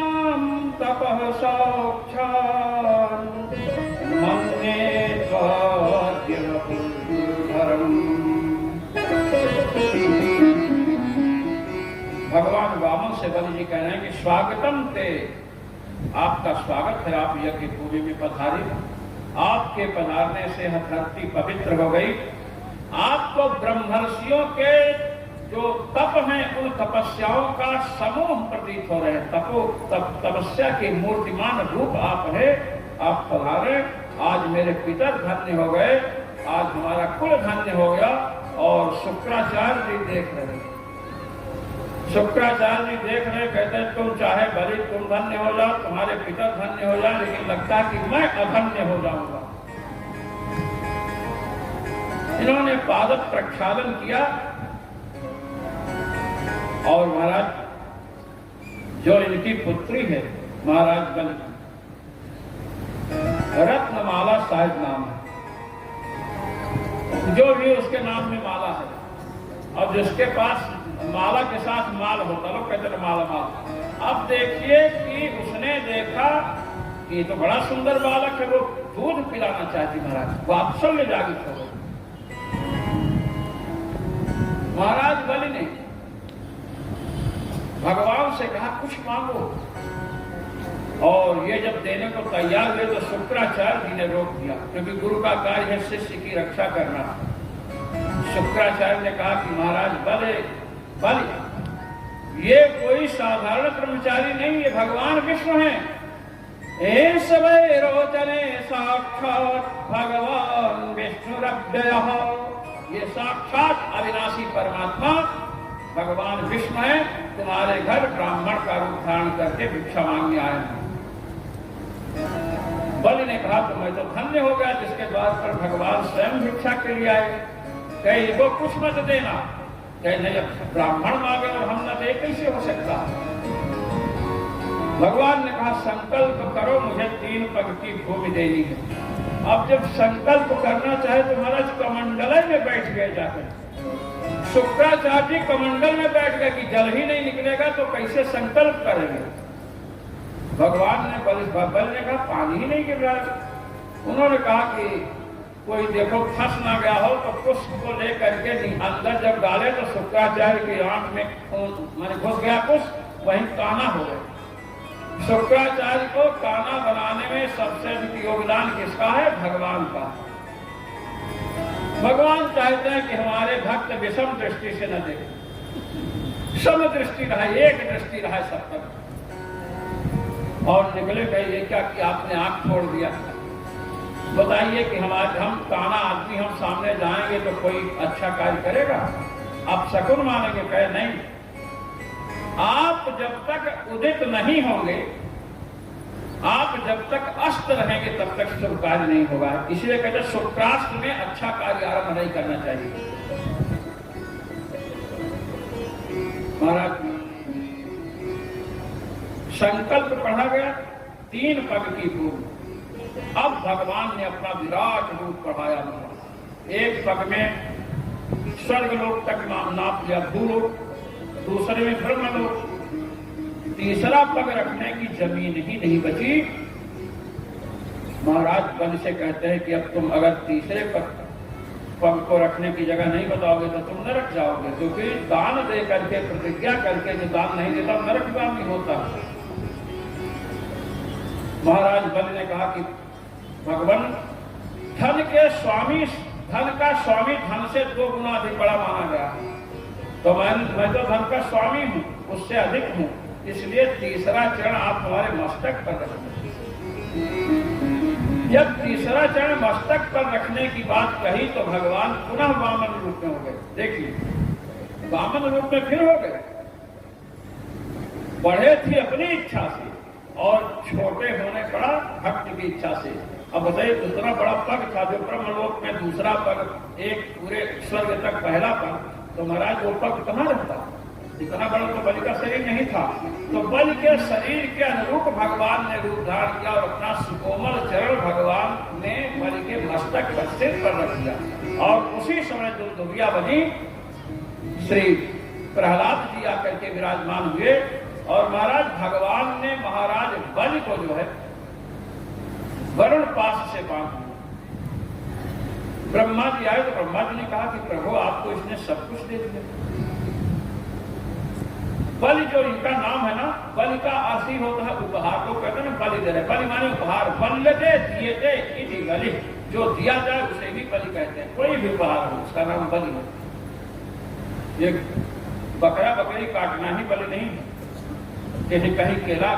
तपः साक्षात् मन्ये त्वाद्य पुरम्। भगवान से बलि जी कह रहे हैं कि स्वागतम ते, आपका स्वागत है, आप यज्ञ भूमि में पधारे, आपके पधारने से धरती पवित्र हो गई। आपको ब्रह्मर्षियों के जो तप हैं उन तपस्याओं का समूह प्रतीत हो रहे हैं। तपस्या के मूर्तिमान रूप आप है, आप पधारे। आज मेरे पिता धन्य हो गए, आज हमारा कुल धन्य हो गया। और शुक्राचार्य जी देख रहे, शुक्राचार्य जी देख रहे, कहते हैं तुम चाहे बलि तुम धन्य हो जाओ, तुम्हारे पिता धन्य हो जाए, लेकिन लगता है कि मैं अधन्य हो जाऊंगा। इन्होंने पाद प्रक्षालन किया और महाराज जो इनकी पुत्री है महाराज बलि, रत्नमाला शायद नाम है, जो भी उसके नाम में माला है, और जिसके पास माला के साथ माल होता, लोग कहते हैं माला माल। अब देखिए कि उसने देखा कि तो बड़ा सुंदर बालक है, वो दूध पिलाना चाहती महाराज, वात्सल्य जागृत हो गई। महाराज बलि ने भगवान से कहा कुछ मांगो, और ये जब देने को तैयार हुए तो शुक्राचार्य जी ने रोक दिया, क्योंकि गुरु का कार्य है शिष्य की रक्षा करना। शुक्राचार्य ने कहा कि महाराज बलि ये कोई साधारण कर्मचारी नहीं, ये भगवान विष्णु हैं। सबे रोचने साक्षात भगवान विष्णुरव्ययः, ये साक्षात अविनाशी परमात्मा भगवान विष्णु है, तुम्हारे घर ब्राह्मण का रूप धारण करके भिक्षा मांगने आए हैं। बलि ने कहा तो मैं तो धन्य हो गया जिसके द्वार पर भगवान स्वयं भिक्षा के लिए आए। कहे वो कुछ मत देना, कहे नहीं ब्राह्मण मांगे और हम न दे कैसे हो सकता। भगवान ने कहा संकल्प करो, मुझे 3 पग की भूमि देनी है। अब जब संकल्प करना चाहे तो महाराज कमंडल में बैठ गए जाकर। शुक्राचार्य जी कमंडल में बैठ गए कि जल ही नहीं निकलेगा तो कैसे संकल्प करेंगे। भगवान ने बलि ने कहा पानी ही नहीं गिर रहा है। उन्होंने कहा कि कोई देखो फंस ना गया हो तो पुष्प को लेकर के अंदर जब डाले तो शुक्राचार्य की आंख में मैंने घुस गया पुष्प, वहीं काना हो गए। शुक्राचार्य को काना बनाने में सबसे अधिक योगदान किसका है? भगवान का। भगवान चाहते हैं कि हमारे भक्त विषम दृष्टि से न देखें, सम दृष्टि रहे, एक दृष्टि रहे सब तक। और निकले गए ये क्या कि आपने आंख छोड़ दिया। बताइए कि हम काना आदमी हम सामने जाएंगे तो कोई अच्छा कार्य करेगा? आप शकुन मानेंगे? कहे नहीं, आप जब तक उदित नहीं होंगे, आप जब तक अस्त रहेंगे तब तक शुभ कार्य नहीं होगा। इसलिए कहते शुक्राष्ट में अच्छा कार्य आरंभ नहीं करना चाहिए। महाराज संकल्प पढ़ा गया, 3 पग की भूमि। अब भगवान ने अपना विराट रूप बढ़ाया। एक पग में स्वर्गलोक तक नाप लिया, भूलोक, दूसरे में ब्रह्मलोक, तीसरा पग रखने की जमीन ही नहीं बची। महाराज बलि से कहते हैं कि अब तुम अगर तीसरे पग को रखने की जगह नहीं बताओगे तो तुम नरक जाओगे, क्योंकि दान दे करके प्रतिज्ञा करके जो दान नहीं देता नरकगामी होता। महाराज बलि ने कहा कि भगवान धन के स्वामी, धन का स्वामी धन से 2 गुना अधिक बड़ा माना गया, तो मैं तो धन का स्वामी हूं, उससे अधिक हूं, इसलिए तीसरा चरण आप हमारे मस्तक पर रखें। जब तीसरा चरण मस्तक पर रखने की बात कही तो भगवान पुनः वामन रूप में हो गए। देखिए वामन रूप में फिर हो गए। बढ़े थी अपनी इच्छा से और छोटे होने पड़ा भक्त की इच्छा से। अब बताइए दूसरा बड़ा पग था जो ब्रह्मलोक में, दूसरा पग एक पूरे स्वर्ग तक पहला पग, तो महाराज वो पग कहाँ रहता? इतना बड़ा तो बलि का शरीर नहीं था। तो बलि के शरीर के अनुरूप भगवान ने रूप धारण किया और अपना सुकोमल चरण भगवान ने बलि के मस्तक पर सिर पर रख दिया। और उसी समय जो दुर्गा बनी श्री प्रहलाद जी आकर के विराजमान हुए और महाराज भगवान ने महाराज बलि को जो है वरुण पास से बांध दिया। ब्रह्मा जी आए तो ब्रह्मा जी ने कहा कि प्रभु आपको इसने सब कुछ दे दिया। बलि जो इनका नाम है ना, बलि का अर्थ ही होता है उपहार। को कहते हैं ना बलि दे रहे, बलि माने उपहार। बल्यते दिएते इति बलि, जो दिया जाए उसे भी बलि कहते हैं। कोई भी उपहार हो उसका नाम बलि है। ये बकरा बकरी काटना ही बलि नहीं है। कहीं कहीं केला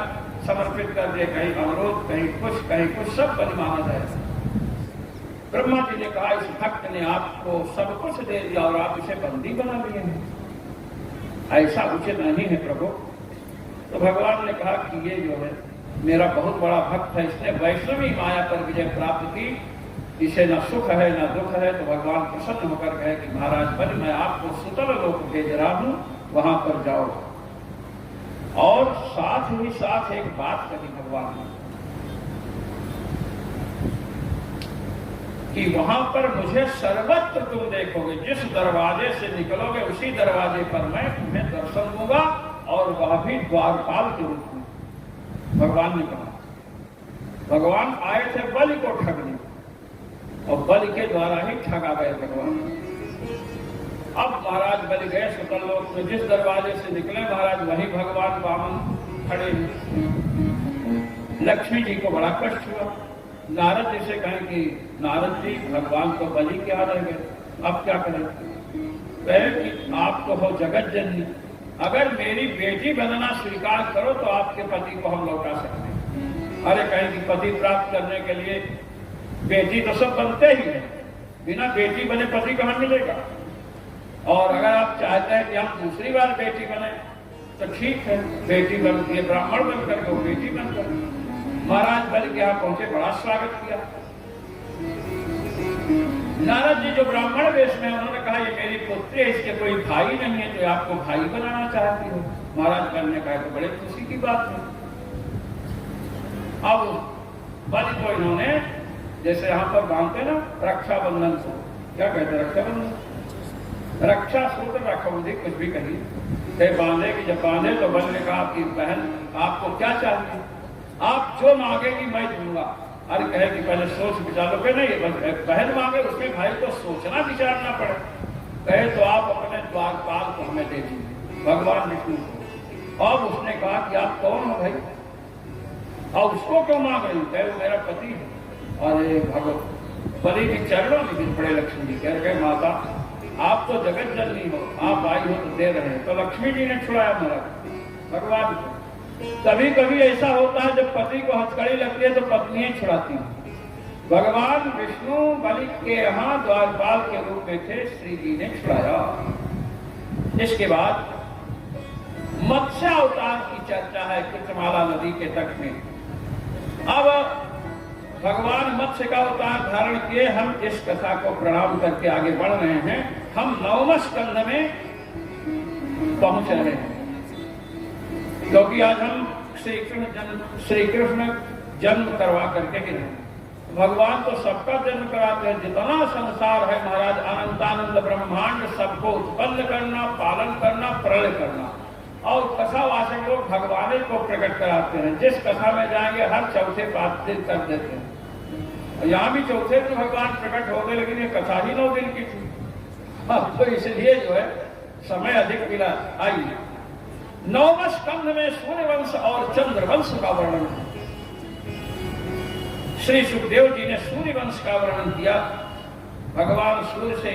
समर्पित कर दे, कहीं अमरूद, कहीं कुछ सब बलि माना जाए। ब्रह्मा जी ने कहा इस भक्त ने आपको सब कुछ दे दिया और आप इसे बंदी बना लिए हैं, ऐसा उचित नहीं है प्रभु। तो भगवान ने कहा कि ये जो है मेरा बहुत बड़ा भक्त है, इसने वैष्णवी माया पर विजय प्राप्त की, इसे न सुख है न दुख है। तो भगवान प्रसन्न होकर कहे कि महाराज बलि मैं आपको सुतल लोक भेज रहा हूं, वहां पर जाओ। और साथ ही साथ एक बात कही भगवान ने कि वहां पर मुझे सर्वत्र तुम देखोगे, जिस दरवाजे से निकलोगे उसी दरवाजे पर मैं तुम्हें दर्शन दूंगा, और वह भी द्वारपाल के रूप में। भगवान ने कहा भगवान आए थे बलि को ठगने, और बलि के द्वारा ही ठगा गए भगवान। अब महाराज बलि गए सुतल लोक में, जिस दरवाजे से निकले महाराज वही भगवान वामन खड़े। लक्ष्मी जी को बड़ा कष्ट हुआ। नारद जी से कहें कि नारद जी भगवान को बलि क्या रह गए, अब क्या करें? कहे कि आप तो हो जगत जननी, अगर मेरी बेटी बनना स्वीकार करो तो आपके पति को हम लौटा सकते हैं। अरे कहें कि पति प्राप्त करने के लिए बेटी तो सब बनते ही है, बिना बेटी बने पति कहां मिलेगा? और अगर आप चाहते हैं कि हम दूसरी बार बेटी बने तो ठीक है, बेटी बन के ब्राह्मण बनकर के बेटी बनकर। महाराज बलि के यहाँ पहुंचे, बड़ा स्वागत किया। नारद जी जो ब्राह्मण वेश में, उन्होंने कहा ये मेरी पुत्री है, इसके कोई भाई नहीं है तो आपको भाई बनाना चाहती हो। महाराज बलि ने कहा तो बड़े खुशी की बात है। अब बलि को इन्होंने जैसे यहाँ पर बांधते ना रक्षाबंधन को, क्या कहते हैं रक्षाबंधन, रक्षा सूत्र रक्षाबंधी कुछ भी कहिए, बांधे कि जब बांधे तो बलि ने कहा कि बहन आपको क्या चाहिए, आप जो मांगेगी मैं दूंगा। अरे कहे कि पहले सोच विचार लो, नहीं बहन मांगे उसमें भाई को सोचना विचारना पड़े। कहे तो आप अपने द्वारपाल को हमें दे दीजिए, भगवान विष्णु को। अब उसने कहा कि आप कौन हो भाई, और उसको क्यों मांग रही? कहे वो मेरा पति है। अरे भगवान बलि के चरणों में गिर पड़े लक्ष्मी जी, कह रहे माता आप तो जगत जननी हो, आप आई हो तो दे रहे हैं। तो लक्ष्मी जी ने छुड़ाया महाराज भगवान को। कभी कभी ऐसा होता है जब पति को हथकड़ी लगती है तो पत्नियां छुड़ाती हैं। भगवान विष्णु बलि के यहाँ द्वारपाल के रूप में थे, श्री जी ने छुड़ाया। इसके बाद मत्स्य अवतार की चर्चा है कृतमाला नदी के तट में। अब भगवान मत्स्य का अवतार धारण किए, हम इस कथा को प्रणाम करके आगे बढ़ रहे हैं। हम 9वें स्कंध में पहुंच रहे हैं, क्योंकि आज हम श्री कृष्ण जन्म करवा करके ही रहे। भगवान तो सबका जन्म कराते हैं, जितना संसार है महाराज अनंतानंद ब्रह्मांड, सबको उत्पन्न करना, पालन करना, प्रलय करना। और कथावाचक लोग भगवान को प्रकट कराते हैं। जिस कथा में जाएंगे हर चौथे पांच दिन कर देते हैं। यहाँ भी चौथे दिन भगवान प्रकट हो गए, लेकिन ये कथा ही 9 दिन की थी। तो इसलिए जो है समय अधिक मिला। आइए 9वें स्कंध में सूर्यवंश और चंद्रवंश का वर्णन है। श्री सुखदेव जी ने सूर्यवंश का वर्णन किया। भगवान सूर्य से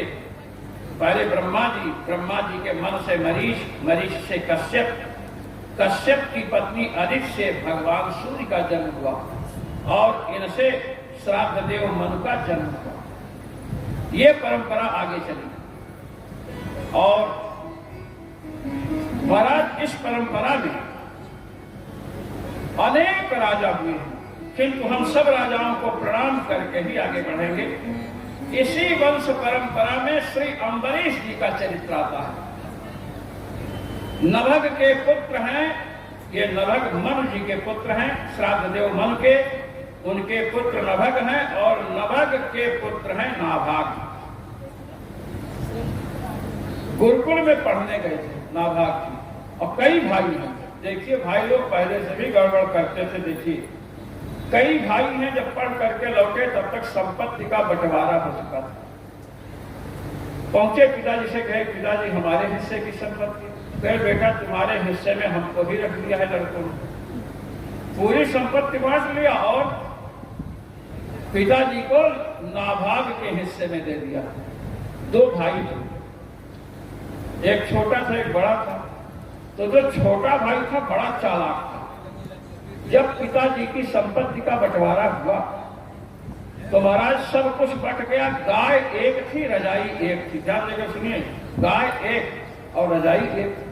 पहले ब्रह्मा जी के मन से मरीच, मरीच से कश्यप, कश्यप की पत्नी अदिति से भगवान सूर्य का जन्म हुआ, और इनसे श्राद्ध देव मनु का जन्म हुआ। ये परंपरा आगे चली, और महाराज इस परंपरा में अनेक राजा हुए हैं, किंतु हम सब राजाओं को प्रणाम करके ही आगे बढ़ेंगे। इसी वंश परंपरा में श्री अम्बरीश जी का चरित्र आता है। नभग के पुत्र हैं ये, नभग मनु जी के पुत्र हैं, श्राद्ध देव मनु के, उनके पुत्र नभग हैं, और नभग के पुत्र हैं नाभाग। गुरुकुल में पढ़ने गए थे नाभाग जी, और कई भाई हैं। देखिए भाई लोग पहले से भी गड़बड़ करते थे। देखिए कई भाई हैं, जब पढ़ करके लौटे तब तक संपत्ति का बंटवारा हो चुका था। पहुंचे पिताजी से, कहे पिताजी हमारे हिस्से की संपत्ति। कहे बेटा तुम्हारे हिस्से में हमको ही रख दिया है लड़कों ने, पूरी संपत्ति बांट लिया और पिताजी को नाभाग के हिस्से में दे दिया। दो भाई थे, एक छोटा था एक बड़ा था। तो जो छोटा भाई था बड़ा चालाक था। जब पिताजी की संपत्ति का बंटवारा हुआ तो महाराज सब कुछ बट गया। गाय एक थी, रजाई एक थी। ध्यान देकर सुनिए, गाय एक और रजाई एक।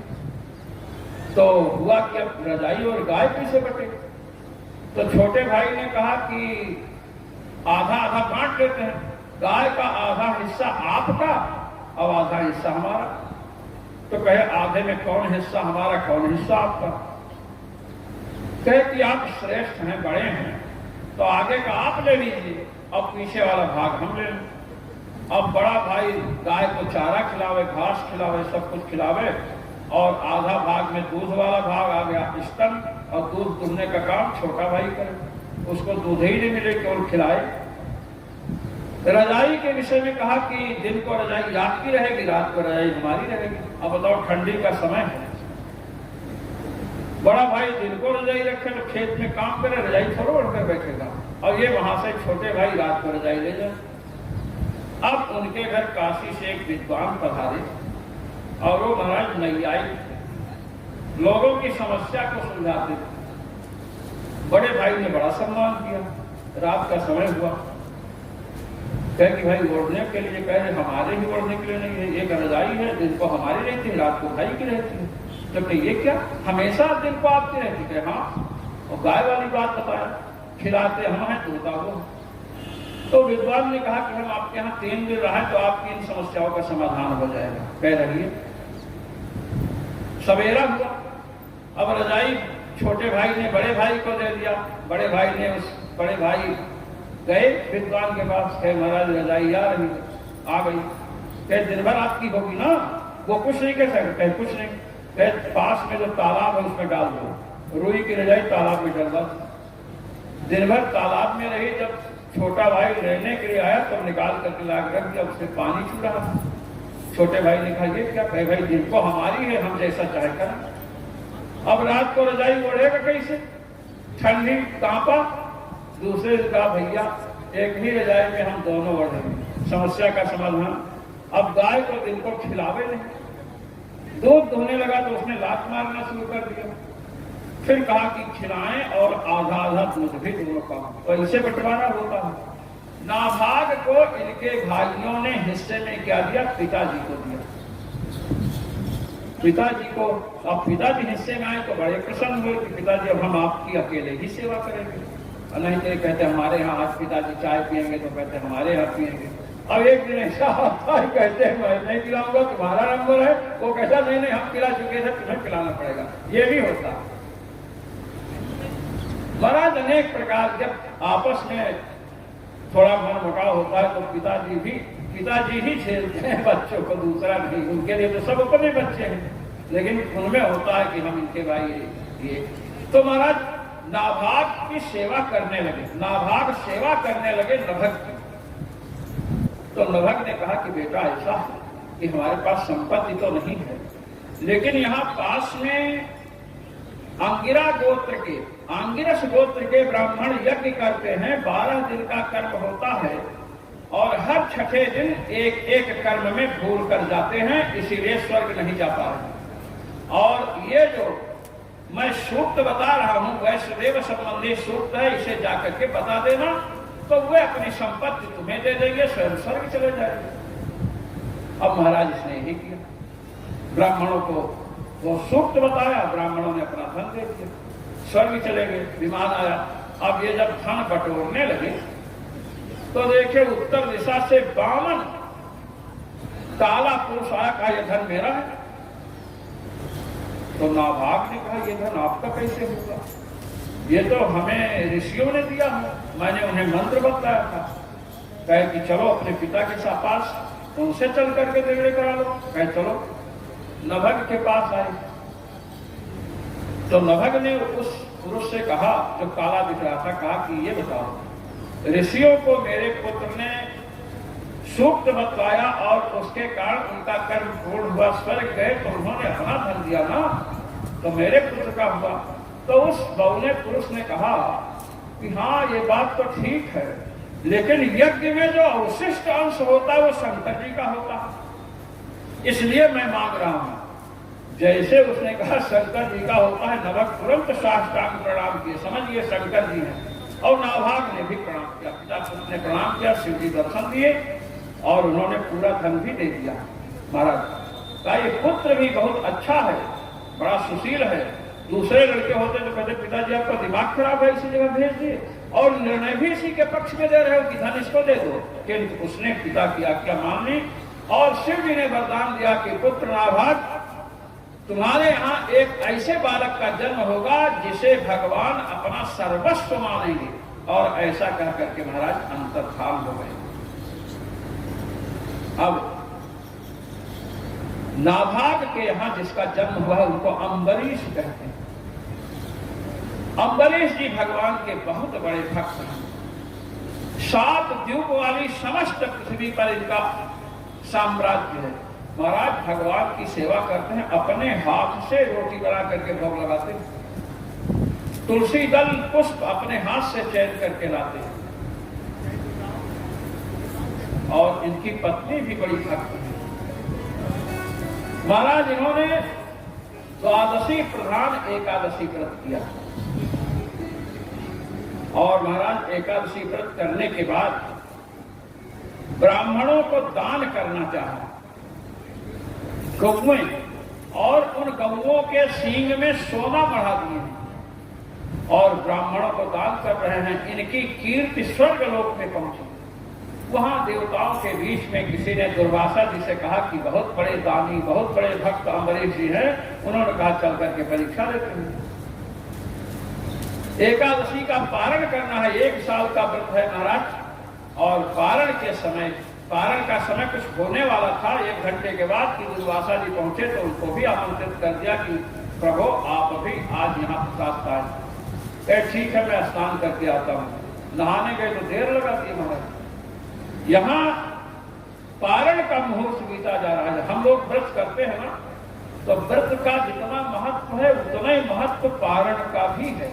तो हुआ कि अब रजाई और गाय कैसे बटे? तो छोटे भाई ने कहा कि आधा आधा बांट लेते हैं, गाय का आधा हिस्सा आपका और आधा हिस्सा हमारा। तो कहे आधे में कौन हिस्सा हमारा, कौन हिस्सा आपका? कहे कि आप श्रेष्ठ हैं, बड़े हैं, तो आगे का आप ले लीजिए, अब पीछे वाला भाग हम ले लें। अब बड़ा भाई गाय को चारा खिलावे, घास खिलावे, सब कुछ खिलावे, और आधा भाग में दूध वाला भाग आ गया, स्तन, और दूध दुहने का काम छोटा भाई करे। उसको दूध ही नहीं मिले, केवल खिलाए। रजाई के विषय में कहा कि दिन को रजाई आपकी रहेगी, रात को रजाई हमारी रहेगी। अब बताओ, ठंडी का समय है, बड़ा भाई दिन को रजाई रखे तो खेत में काम करे, रजाई थोड़ा ओढ़कर बैठेगा, और ये वहां से छोटे भाई रात को रजाई ले जाए। अब उनके घर काशी से एक विद्वान पधारे और वो महाराज नैयायिक थे, लोगों की समस्या को सुलझाते थे। बड़े भाई ने बड़ा सम्मान किया। रात का समय हुआ, कहे कि भाई ओढ़ने के लिए, कहे हमारे ही ओढ़ने के लिए नहीं है, एक रजाई है, दिन को हमारी रहती है, रात को भाई की रहती है। तो ये क्या, हमेशा दिन को आपकी रहती है? हाँ। और गाय वाली बात बताया, खिलाते हम हैं, तोता वो। तो विद्वान ने कहा कि हम आपके यहाँ 3 दिन रहे तो आपकी इन समस्याओं का समाधान हो जाएगा। कह रही है। सवेरा हुआ, अब रजाई छोटे भाई ने बड़े भाई को दे दिया। बड़े भाई ने उस बड़े भाई गए विद्वान के पास, कहे महाराज रजाई आ रही, आ गई। कहे दिन भर आपकी होगी ना? वो कुछ नहीं कह सकते। कहे कुछ नहीं। कहे पास में जो तालाब है उसमें डाल दो। रुई की रजाई तालाब में डाल। दिन भर तालाब में रही। जब छोटा भाई रहने के लिए आया तो निकाल करके लाकर रख दिया, उससे पानी छू रहा। छोटे भाई ने कहा ये क्या? कहे भाई दिन को हमारी है, हम जैसा चाहे करें। अब रात को रजाई ओढ़ेगा कैसे? ठंडी कांपा। दूसरे ने कहा भैया एक ही रजाई में हम दोनों ओढ़ेंगे। समस्या का समाधान। अब गाय को दिन को खिलावे नहीं, दूध दुहने लगा तो उसने लात मारना शुरू कर दिया। फिर कहा कि खिलाएं और आधा आधा दूध भी दोनों का। तो इसे बंटवारा होता है। नाभाग को इनके भाइयों ने हिस्से में क्या दिया? पिताजी को दिया। पिताजी को, अब पिताजी हिस्से में आए तो बड़े प्रसन्न हुए कि पिताजी अब हम आपकी अकेले ही सेवा करेंगे। नहीं तो कहते हमारे यहाँ आज पिताजी चाय पियेंगे, तो कहते हमारे यहाँ पियेंगे। अब एक दिन ऐसा आता है, कहते हैं मैं नहीं पिलाऊंगा, तुम्हारा नंबर है। वो कहता नहीं नहीं हम पिला चुके थे, तुम्हें पिलाना पड़ेगा। ये भी होता है महाराज। अनेक प्रकार जब आपस में थोड़ा मन मुटाव होता है तो पिताजी ही झेलते हैं बच्चों को, दूसरा नहीं। उनके लिए तो सब अपने बच्चे हैं, लेकिन उनमें होता है कि हम इनके भाई ये। तो महाराज नाभाग की सेवा करने लगे। नाभाग सेवा करने लगे नभग की। तो नभग ने कहा कि बेटा ऐसा है कि हमारे पास संपत्ति तो नहीं है, लेकिन यहाँ पास में अंगिरा गोत्र के, आंगिरस गोत्र के ब्राह्मण यज्ञ करते हैं। 12 दिन का कर्म होता है और हर छठे दिन एक एक कर्म में भूल कर जाते हैं, इसीलिए स्वर्ग नहीं जा पा रहे। और ये जो मैं सूक्त बता रहा हूं वैष्णदेव संबंधी सूक्त है, इसे जाकर के बता देना तो वे अपनी संपत्ति तुम्हें दे देंगे, स्वयं स्वर्ग चले जाएंगे। अब महाराज इसने यही किया, ब्राह्मणों को वो सूक्त बताया, ब्राह्मणों ने अपना धन दे दिया, स्वर्ग चले गए। विमान आया। अब ये जब धन बटोरने लगे तो देखे उत्तर दिशा से 52 काला पुरुष आया, कहा यह धन मेरा है। तो नाभाग ने कहा ये धन आपका कैसे होगा? ये तो हमें ऋषियों ने दिया है, मैंने उन्हें मंत्र बताया था। कहे कि चलो अपने पिता के पास, उनसे चल करके निर्णय करा लो। कहे चलो। नभग के पास आए तो नभग ने उस पुरुष से कहा जो काला दिख रहा था, कहा कि ये बताओ ऋषियों को मेरे पुत्र ने सूक्त बतलाया और उसके कारण उनका कर्म पूर्ण हुआ, स्वर्ग गए तो उन्होंने अपना धन दिया ना, तो मेरे पुत्र का हुआ। तो उस बौने पुरुष ने कहा कि हाँ ये बात तो ठीक है, लेकिन यज्ञ में जो अवशिष्ट अंश होता है वो शंकर जी का होता है, इसलिए मैं मांग रहा हूं। जैसे उसने कहा शंकर जी का होता है, नमक तुरंत साष्टांग प्रणाम किए, समझिए शंकर जी हैं। और नाभाग ने भी प्रणाम किया, पिता पुत्र ने प्रणाम किया, शिव जी दर्शन दिए और उन्होंने पूरा धन भी दे दिया। महाराज का ये पुत्र भी बहुत अच्छा है, बड़ा सुशील है। दूसरे लड़के होते तो कहते पिताजी आपका दिमाग खराब है, इसी जगह भेज दिए, और निर्णय भी इसी के पक्ष में दे रहे हो कि धन इसको दे दो। किंतु उसने पिता की आज्ञा मान ली और शिव जी ने वरदान दिया कि पुत्र नाभाग, तुम्हारे यहाँ एक ऐसे बालक का जन्म होगा जिसे भगवान अपना सर्वस्व मानेंगे। और ऐसा कह करके महाराज अंतर्धान हो गए। अब नाभाग के यहाँ जिसका जन्म हुआ उनको अम्बरीश कहते हैं। अम्बरीश जी भगवान के बहुत बड़े भक्त हैं। 7 द्वीप वाली समस्त पृथ्वी पर इनका साम्राज्य है। महाराज भगवान की सेवा करते हैं, अपने हाथ से रोटी बना करके भोग लगाते हैं, तुलसी दल पुष्प अपने हाथ से चयन करके लाते हैं। और इनकी पत्नी भी बड़ी भक्त है। महाराज इन्होंने द्वादशी प्रधान एकादशी व्रत किया और महाराज एकादशी व्रत करने के बाद ब्राह्मणों को दान करना चाहा, गौएं, और उन गौओं के सींग में सोना बढ़ा दिए और ब्राह्मणों को दान कर रहे हैं। इनकी कीर्ति स्वर्ग लोक में पहुंची। वहां देवताओं के बीच में किसी ने दुर्वासा जी से कहा कि बहुत बड़े दानी, बहुत बड़े भक्त अम्बरीश जी हैं। उन्होंने कहा चल करके परीक्षा लेते हैं। एकादशी का पारण करना है, 1 साल का व्रत है महाराज। और पारण का समय कुछ होने वाला था। 1 घंटे के बाद कि दुर्वासा जी पहुंचे तो उनको भी आमंत्रित कर दिया कि प्रभु आप भी आज यहाँ प्रसाद पाए। ठीक है मैं स्नान करके आता हूँ। नहाने गए तो देर लगाती है महाराज। यहाँ पारण का मुहूर्त बीता जा रहा है। हम लोग व्रत करते हैं ना, तो व्रत का जितना महत्व है उतना ही महत्व पारण का भी है।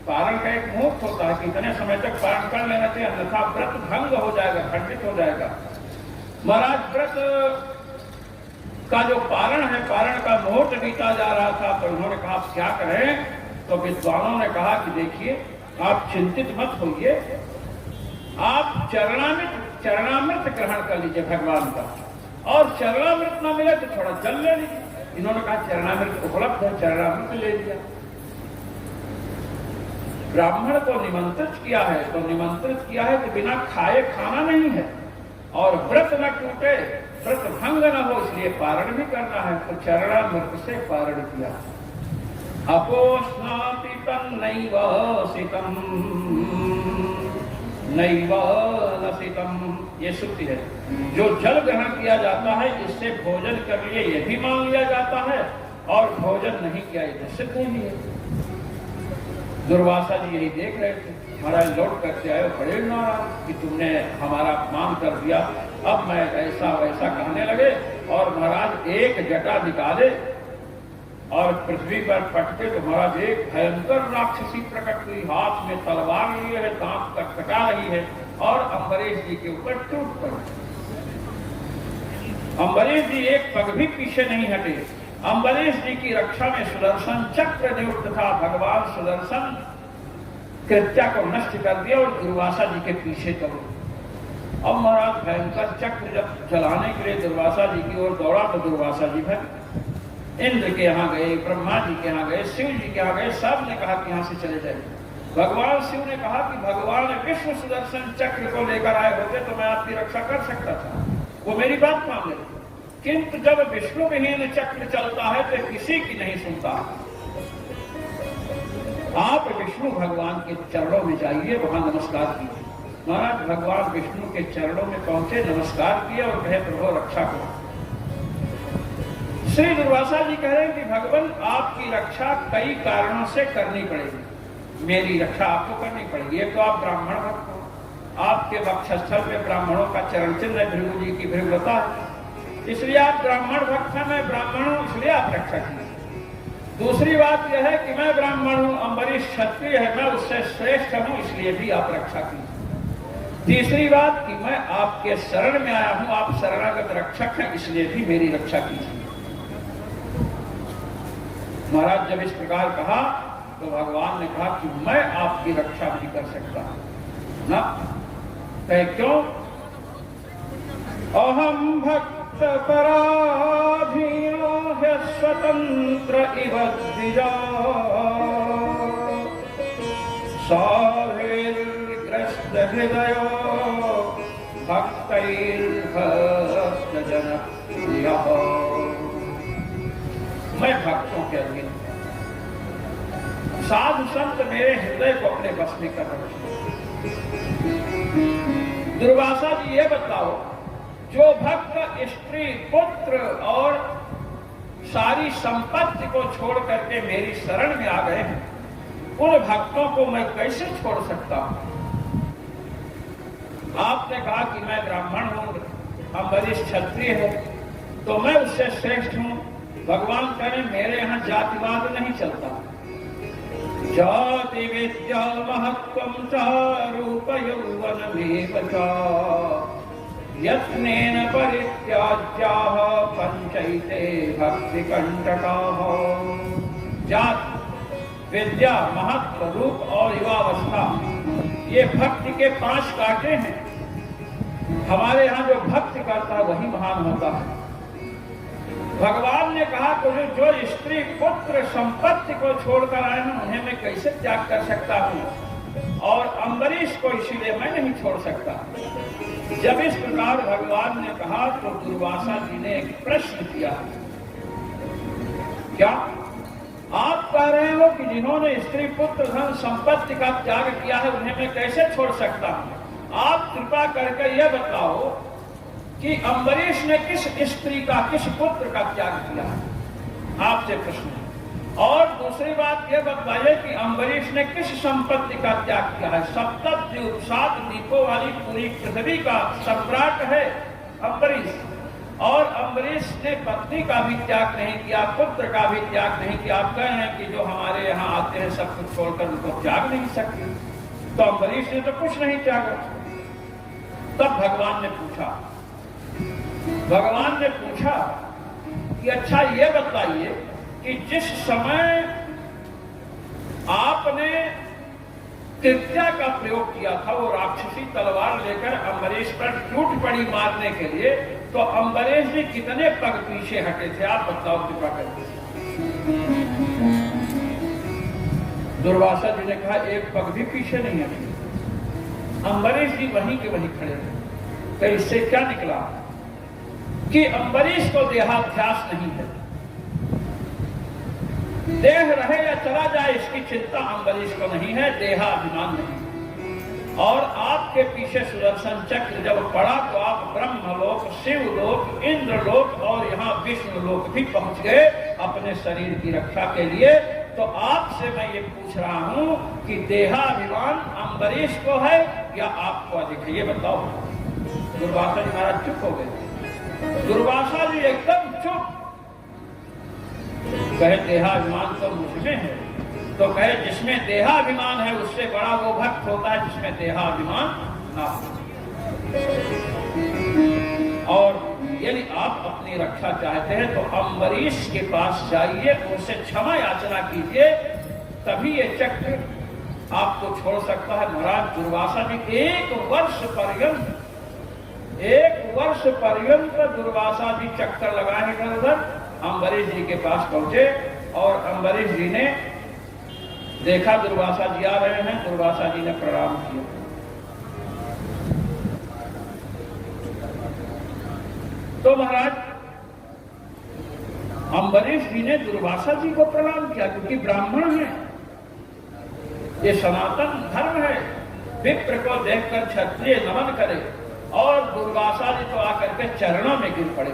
पारण का एक मुहूर्त होता है कि इतने समय तक पारण कर लेना चाहिए, अन्यथा व्रत भंग हो जाएगा, खंडित हो जाएगा। महाराज व्रत का जो पारण है, पारण का मुहूर्त बीता जा रहा था, तो उन्होंने कहा आप क्या करें? तो विद्वानों ने कहा कि देखिए आप चिंतित मत होइए, आप चरणामृत ग्रहण कर लीजिए भगवान का, और चरणामृत ना मिले तो थोड़ा जल ले लीजिए। इन्होंने कहा चरणामृत उपलब्ध है, चरणामृत ले लिया। ब्राह्मण को निमंत्रित किया है तो निमंत्रित किया है कि बिना खाए खाना नहीं है, और व्रत न टूटे, व्रत भंग न हो, इसलिए पारण भी करना है। तो चरणामृत से पारण किया। अपोष्णाति तन्नैव सितम नैव नसितम, ये श्रुति है। जो जल ग्रहण किया जाता है इससे भोजन कर लिए ये भी मान लिया जाता है, और भोजन नहीं किया ये सिद्ध नहीं है। दुर्वासा जी यही देख रहे थे। महाराज लौट करके आए, बड़े नाराज कि तुमने हमारा अपमान कर दिया। अब मैं ऐसा वैसा कहने लगे, और महाराज एक जटा निकाले और पृथ्वी पर पटके तो महाराज एक भयंकर राक्षसी प्रकट हुई, हाथ में तलवार लिए है, दांत कटकटा रही है, और अम्बरीश जी के ऊपर टूट पड़ी। अम्बरीश जी एक पग भी पीछे नहीं हटे। अम्बरीश जी की रक्षा में सुदर्शन चक्र नियुक्त था। भगवान सुदर्शन कृत्या को नष्ट कर दिया और दुर्वासा जी के पीछे चलो। अब महाराज भयंकर चक्र जब चलाने के लिए दुर्वासा जी की ओर दौड़ा तो दुर्वासा जी भाग इंद्र के यहाँ गए, ब्रह्मा जी के यहाँ गए, शिव जी के यहाँ गए। सब ने कहा कि यहाँ से चले जाइए। भगवान शिव ने कहा कि भगवान विष्णु सुदर्शन चक्र को लेकर आए होते तो मैं आपकी रक्षा कर सकता था, वो मेरी बात मान लेते। किंतु जब विष्णु विहीन चक्र चलता है तो किसी की नहीं सुनता। आप विष्णु भगवान के चरणों में जाइए, वहां नमस्कार कीजिए। महाराज भगवान विष्णु के चरणों में पहुंचे, नमस्कार किया और कहे प्रभु रक्षा करो। श्री दुर्वासा जी कह रहे हैं कि भगवान आपकी रक्षा कई कारणों से करनी पड़ेगी। मेरी रक्षा आपको करनी पड़ेगी। एक तो आप ब्राह्मण भक्त हो, आपके वक्षस्थल में ब्राह्मणों का चरण चिन्ह है, भृगु जी की भृगुलता है, इसलिए आप ब्राह्मण भक्त हैं, मैं ब्राह्मण हूं इसलिए आप रक्षा कीजिए। दूसरी बात यह है कि मैं ब्राह्मण हूं, अम्बरीश क्षत्रिय है, मैं उससे श्रेष्ठ हूं इसलिए भी आप रक्षा कीजिए। तीसरी बात कि मैं आपके शरण में आया हूं, आप शरणागत रक्षक हैं इसलिए भी मेरी रक्षा कीजिए। महाराज जब इस प्रकार कहा तो भगवान ने कहा कि मैं आपकी रक्षा नहीं कर सकता ना। कहे क्यों? अहम भक्त पराधीनो स्वतंत्र इव द्विजा साधुर्ग्रस्त हृदयो भक्तैर्भक्त जनप्रियः। मैं भक्तों के अधीन हूं, साधु संत मेरे हृदय को अपने बस में कर रखे। दुर्वासा जी ये बताओ, जो भक्त स्त्री पुत्र और सारी संपत्ति को छोड़ करके मेरी शरण में आ गए हैं, उन भक्तों को मैं कैसे छोड़ सकता हूं? आपने कहा कि मैं ब्राह्मण हूं, अम्बरीश क्षत्रिय है, तो मैं उससे श्रेष्ठ हूं। भगवान कह रहे मेरे यहां जातिवाद नहीं चलता। जाति विद्या महत्वं च रूप यौवनमेव च यत्नेन परित्याज्याः पंचैते भक्ति कंटकाः। जाति विद्या महत्व रूप और युवावस्था ये भक्ति के 5 कांटे हैं। हमारे यहाँ जो भक्ति करता है वही महान होता है। भगवान ने कहा तो जो स्त्री पुत्र संपत्ति को छोड़कर आए हैं उन्हें मैं कैसे त्याग कर सकता हूँ, और अम्बरीश को इसीलिए मैं नहीं छोड़ सकता। जब इस प्रकार भगवान ने कहा तो दुर्वासा जी ने एक प्रश्न किया, क्या आप कह रहे हो कि जिन्होंने स्त्री पुत्र धन संपत्ति का त्याग किया है उन्हें मैं कैसे छोड़ सकता हूँ? आप कृपा करके यह बताओ कि अम्बरीश ने किस स्त्री का, किस पुत्र का त्याग किया? आपसे प्रश्न। और दूसरी बात यह बताइए कि अम्बरीश ने किस संपत्ति का त्याग किया है? 7 द्वीपों वाली पूरी पृथ्वी का सम्राट है अम्बरीश, और अम्बरीश ने पत्नी का भी त्याग नहीं किया, पुत्र का भी त्याग नहीं किया। आप कह रहे हैं कि जो हमारे यहाँ आते हैं सब कुछ छोड़कर उनको त्याग नहीं सकते, तो अम्बरीश ने तो कुछ नहीं त्यागा। तब भगवान ने पूछा कि अच्छा ये बताइए कि जिस समय आपने कृत्या का प्रयोग किया था, वो राक्षसी तलवार लेकर अम्बरीश पर टूट पड़ी मारने के लिए, तो अम्बरीश जी कितने पग पीछे हटे थे? आप बताओ कृपा करके। दुर्वासा जी ने कहा 1 पग भी पीछे नहीं हटे। अम्बरीश जी वहीं के वहीं खड़े थे। तो इससे क्या निकला कि अम्बरीश को देहाध्यास नहीं है। देह रहे या चला जाए इसकी चिंता अम्बरीश को नहीं है, देहाभिमान नहीं। और आपके पीछे सुदर्शन चक्र जब पड़ा तो आप ब्रह्मलोक, शिवलोक, इंद्रलोक और यहाँ विष्णुलोक भी पहुंच गए अपने शरीर की रक्षा के लिए। तो आपसे मैं ये पूछ रहा हूं कि देहाभिमान अम्बरीश को है या आपको अधिक है? ये बताओ। दुर्वासा जी महाराज चुप हो गए। दुर्वासा जी एकदम चुप। कहे देहाभिमान तो मुझमें है। तो कहे जिसमें देहाभिमान है उससे बड़ा वो भक्त होता है जिसमें देहाभिमान ना हो। और यदि आप अपनी रक्षा चाहते हैं तो अम्बरीश के पास जाइए, उनसे क्षमा याचना कीजिए, तभी ये चक्र आपको छोड़ सकता है। महाराज दुर्वासा जी 1 वर्ष पर्यंत दुर्वासा जी चक्कर लगाए इधर अम्बरीश जी के पास पहुंचे, और अम्बरीश जी ने देखा दुर्वासा जी आ रहे हैं। दुर्वासा जी ने प्रणाम किया। तो महाराज अम्बरीश जी ने दुर्वासा जी को प्रणाम किया, क्योंकि ब्राह्मण है, ये सनातन धर्म है। विप्र को देखकर क्षत्रिय नमन करे, और दुर्वासा जी तो आकर के चरणों में गिर पड़े।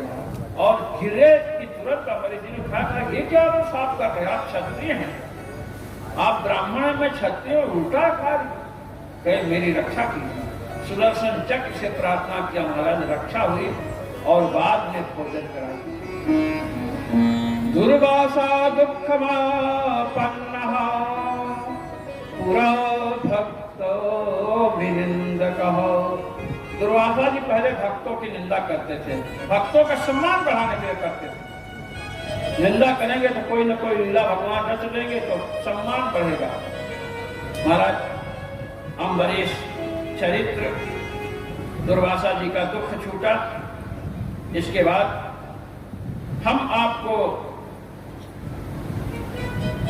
और गिरे कि तुरंत अम्बरीश जी ने कहा ये क्या आप साफ कर रहे हैं? आप क्षत्रिय हैं, आप ब्राह्मण में क्षत्रिय उल्टा कार्य। कहे मेरी रक्षा कीजिए। सुदर्शन चक्र से प्रार्थना किया, महाराज रक्षा हुई और बाद में भोजन कराई। दुर्वासा दुःखमापन्नः पुरा भक्तो विनिंदकः। दुर्वासा जी पहले भक्तों की निंदा करते थे, भक्तों का सम्मान बढ़ाने के लिए करते थे। निंदा करेंगे तो कोई न कोई लीला भगवान रच देंगे तो सम्मान बढ़ेगा। महाराज अम्बरीश चरित्र, दुर्वासा जी का दुख छूटा। इसके बाद हम आपको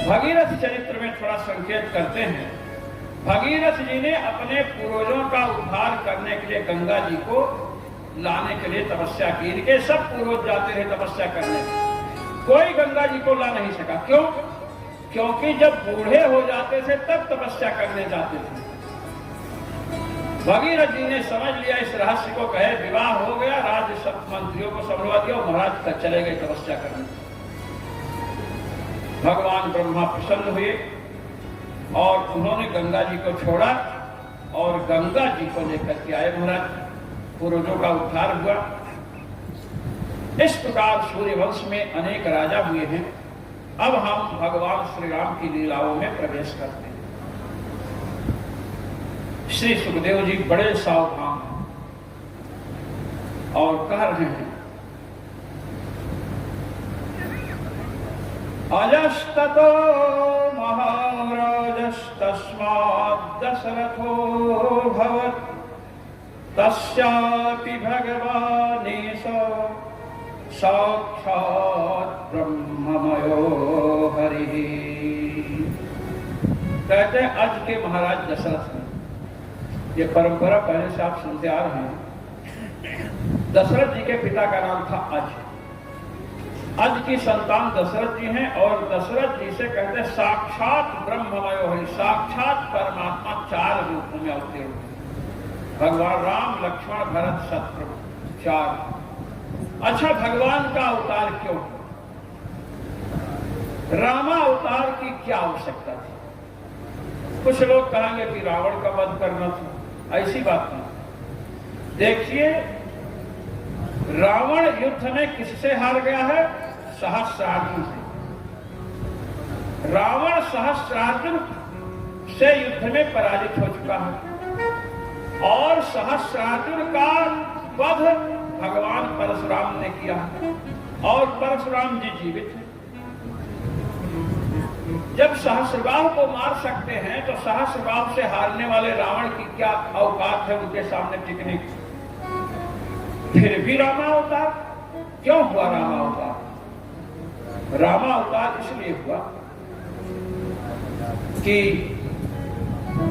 भगीरथ चरित्र में थोड़ा संकेत करते हैं। भगीरथ जी ने अपने पूर्वजों का उद्धार करने के लिए गंगा जी को लाने के लिए तपस्या की। इनके सब पूर्वज जाते रहे तपस्या करने, कोई गंगा जी को ला नहीं सका। क्यों? क्योंकि जब बूढ़े हो जाते थे तब तपस्या करने जाते थे। भगीरथ जी ने समझ लिया इस रहस्य को, कहे विवाह हो गया, राज्य सब मंत्रियों को संभलवा दिया, महाराज तक चले गए तपस्या करने। भगवान ब्रह्मा प्रसन्न हुए और उन्होंने गंगा जी को छोड़ा और गंगा जी को लेकर के आए। महाराज पूर्वजों का उद्धार हुआ। इस प्रकार सूर्यवंश में अनेक राजा हुए हैं। अब हम भगवान श्री राम की लीलाओं में प्रवेश करते हैं। श्री सुखदेव जी बड़े सावधान हैं और कह रहे हैं, अजस्ततो महाराजस्तस्मात् दशरथो भवत् तस्यापि भगवानेश साक्षात् ब्रह्ममयो हरिः। कहते हैं आज के महाराज दशरथ, ये परंपरा पहले से आप सुनते आ रहे हैं। दशरथ जी के पिता का नाम था अज। अज की संतान दशरथ जी हैं और दशरथ जी से कहते हैं साक्षात ब्रह्ममय हरि, साक्षात परमात्मा चार रूपों में अवतीर्ण हुए। भगवान राम, लक्ष्मण, भरत, शत्रुघ्न, चार। अच्छा, भगवान का अवतार क्यों? रामा अवतार की क्या आवश्यकता थी? कुछ लोग कहेंगे कि रावण का वध करना था, ऐसी बात नहीं। देखिए, रावण युद्ध में किससे हार गया है? सहस्त्रार्जुन से। रावण सहस्त्रार्जुन से युद्ध में पराजित हो चुका है और सहस्त्रार्जुन का वध भगवान परशुराम ने किया और परशुराम जी जीवित हैं। जब सहस्रबाहु को मार सकते हैं तो सहस्रबाहु से हारने वाले रावण की क्या औकात है उनके सामने टिकने की? फिर भी रामा अवतार क्यों हुआ? रामा अवतार रामा अवतार इसलिए हुआ कि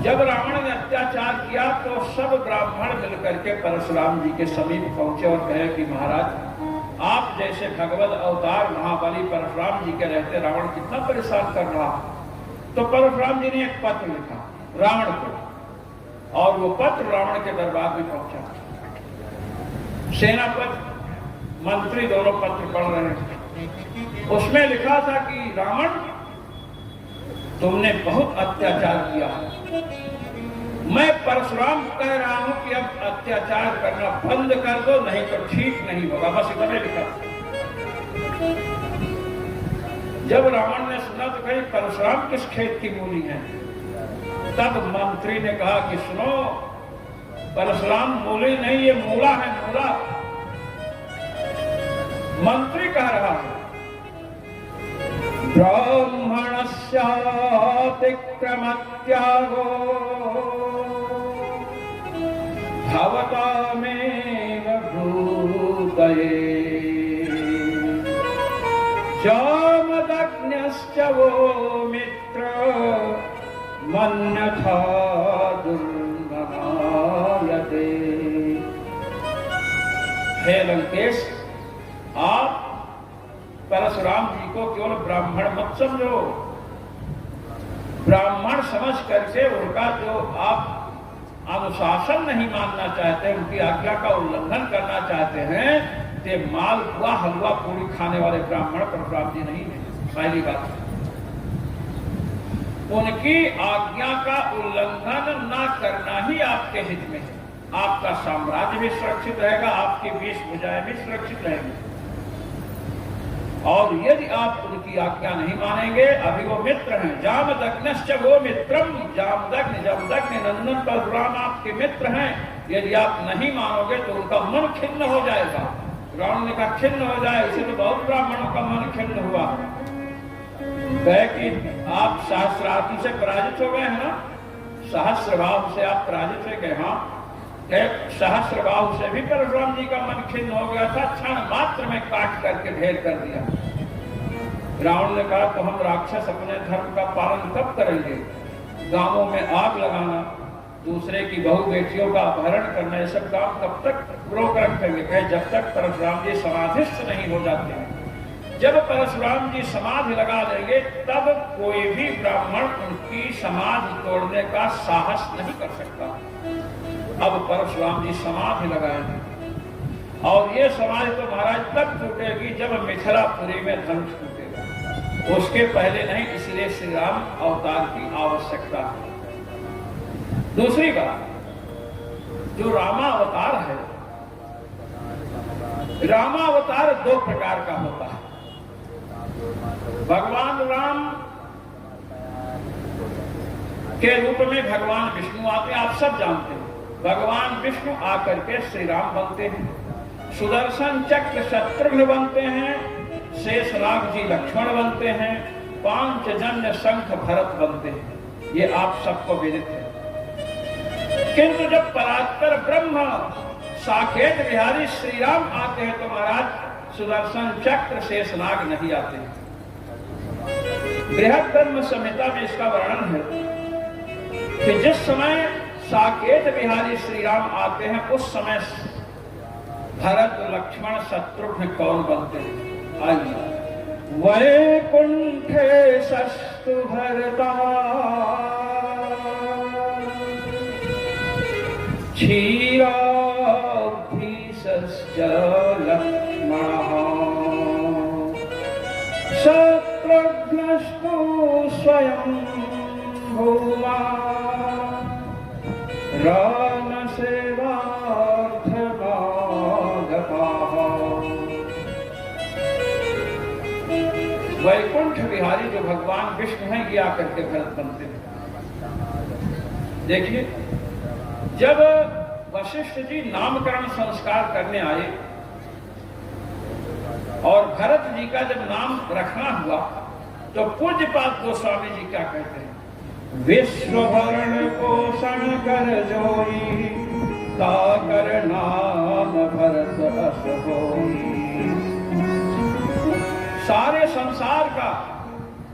जब रावण ने अत्याचार किया तो सब ब्राह्मण मिलकर के परशुराम जी के समीप पहुंचे और कहे कि महाराज, आप जैसे भगवत अवतार महाबली परशुराम जी के रहते रावण कितना परेशान कर रहा। तो परशुराम जी ने एक पत्र लिखा रावण को और वो पत्र रावण के दरबार में पहुंचा। सेनापति मंत्री दोनों पत्र पढ़ रहे थे। उसमें लिखा था कि रावण, तुमने बहुत अत्याचार किया है। मैं परशुराम कह रहा हूं कि अब अत्याचार करना बंद कर दो, नहीं तो ठीक नहीं होगा। बस इतना लिखा। जब रावण ने सुना तो कहीं परशुराम किस खेत की मूली है? तब मंत्री ने कहा कि सुनो, परशुराम मूली नहीं, ये मूला है, मूला। मंत्री कह रहा है ब्राह्मणस्यातिक्रमत्यागो भवतामेव भूतये जामदग्न्यश्च वो मित्र मन्यथा दुर्गमायते। हे लंकेश, आप परशुराम जी को केवल ब्राह्मण मत समझो। ब्राह्मण समझ करके उनका जो आप अनुशासन नहीं मानना चाहते, उनकी आज्ञा का उल्लंघन करना चाहते हैं, ते मालपुआ हलवा पूरी खाने वाले ब्राह्मण परशुराम जी नहीं है। पहली बात, उनकी आज्ञा का उल्लंघन ना करना ही आपके हित में है। आपका साम्राज्य भी सुरक्षित रहेगा, आपकी 20 भुजाएं भी सुरक्षित रहेंगी। और यदि आप उनकी आज्ञा नहीं मानेंगे, अभी वो मित्र हैं, जामदग्नश्च वो मित्रम, जामदग्न जमदग्न नंदन परशुराम आपके मित्र हैं। यदि आप नहीं मानोगे तो उनका मन खिन्न हो जाएगा। रावण ने कहा खिन्न हो जाए, इसे तो बहुत ब्राह्मणों का मन खिन्न हुआ। कहे कि आप सहस्रार्थ से पराजित हो गए हैं ना, सहस्रभाव से आप पराजित हो गए। हाँ, सहस्रबाहु से भी परशुराम जी का मन खिन्न हो गया था, क्षण मात्र में काट करके ढेर कर दिया। रावण ने कहा तो हम राक्षस अपने धर्म का पालन कब करेंगे? गांवों में आग लगाना, दूसरे की बहू बेटियों का अपहरण करना, ये सब काम कब तक रोक रखेंगे? कहे जब तक परशुराम जी समाधिस्थ नहीं हो जाते हैं। जब परशुराम जी समाधि लगा देंगे तब कोई भी ब्राह्मण उनकी समाधि तोड़ने का साहस नहीं कर सकता। अब परशुराम जी समाधि लगाएंगे और ये समाधि तो महाराज तब टूटेगी जब मिथिलापुरी में धनुष टूटेगा, उसके पहले नहीं। इसलिए श्री राम अवतार की आवश्यकता है। दूसरी बात, जो रामावतार है, रामावतार 2 प्रकार का होता है। भगवान राम के रूप में भगवान विष्णु आते हैं, आप सब जानते हैं। भगवान विष्णु आकर के श्री राम बनते हैं, सुदर्शन चक्र शत्रुघ्न बनते हैं, शेषनाग जी लक्ष्मण बनते हैं, पांचजन्य शंख भरत बनते हैं। ये आप सबको विदित है। किंतु जब परात्पर ब्रह्म साकेत बिहारी श्री राम आते हैं तो महाराज सुदर्शन चक्र शेषनाग नहीं आते। बृहद धर्म संहिता में इसका वर्णन है कि जिस समय साकेत बिहारी श्री राम आते हैं उस समय भरत लक्ष्मण शत्रुघ्न कौन बनते हैं? आइए। वैकुंठे सस्तु भरता क्षीराब्धिश्च लक्ष्मणः शत्रुघ्नस्तु स्वयं भूमा राम सेवार्थमागताः। वैकुंठ बिहारी जो भगवान विष्णु हैं ये आकर के भरत बनते हैं। देखिए, जब वशिष्ठ जी नामकरण संस्कार करने आए और भरत जी का जब नाम रखना हुआ तो पूज्यपाद गोस्वामी जी क्या कहते हैं? विश्वभरण पोषण कर जोई, ताकर नाम भरत अस होई। सारे संसार का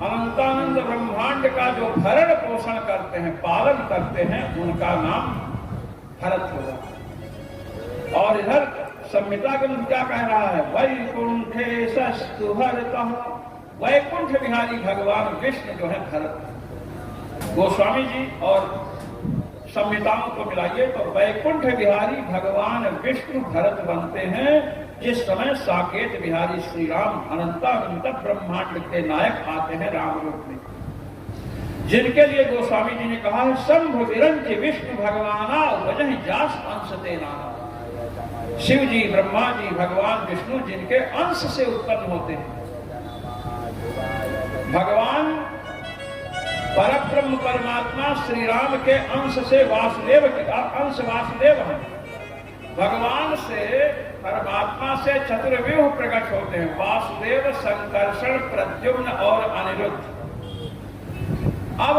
अनंतानंद ब्रह्मांड का जो भरण पोषण करते हैं, पालन करते हैं, उनका नाम भरत होगा। और इधर संहिता ग्रंथ क्या कह रहा है? वैकुंठे सस्तु भरतः, वैकुंठ बिहारी भगवान विष्णु जो है भरत। गोस्वामी जी और संहिताओं को मिलाइए तो वैकुंठ बिहारी भगवान विष्णु भरत बनते हैं जिस समय साकेत बिहारी श्री राम अनंतानंत ब्रह्मांड के नायक आते हैं राम रूप में, जिनके लिए गोस्वामी जी ने कहा है शंभु विरंच विष्णु भगवाना वजह जास अंश देना। शिव जी, ब्रह्मा जी, भगवान विष्णु जिनके अंश से उत्पन्न होते हैं। भगवान परब्रह्म परमात्मा श्री राम के अंश से वासुदेव के अंश वासुदेव है। भगवान से परमात्मा से चतुर्व्यूह प्रकट होते हैं, वासुदेव, संकर्षण, प्रद्युम्न और अनिरुद्ध। अब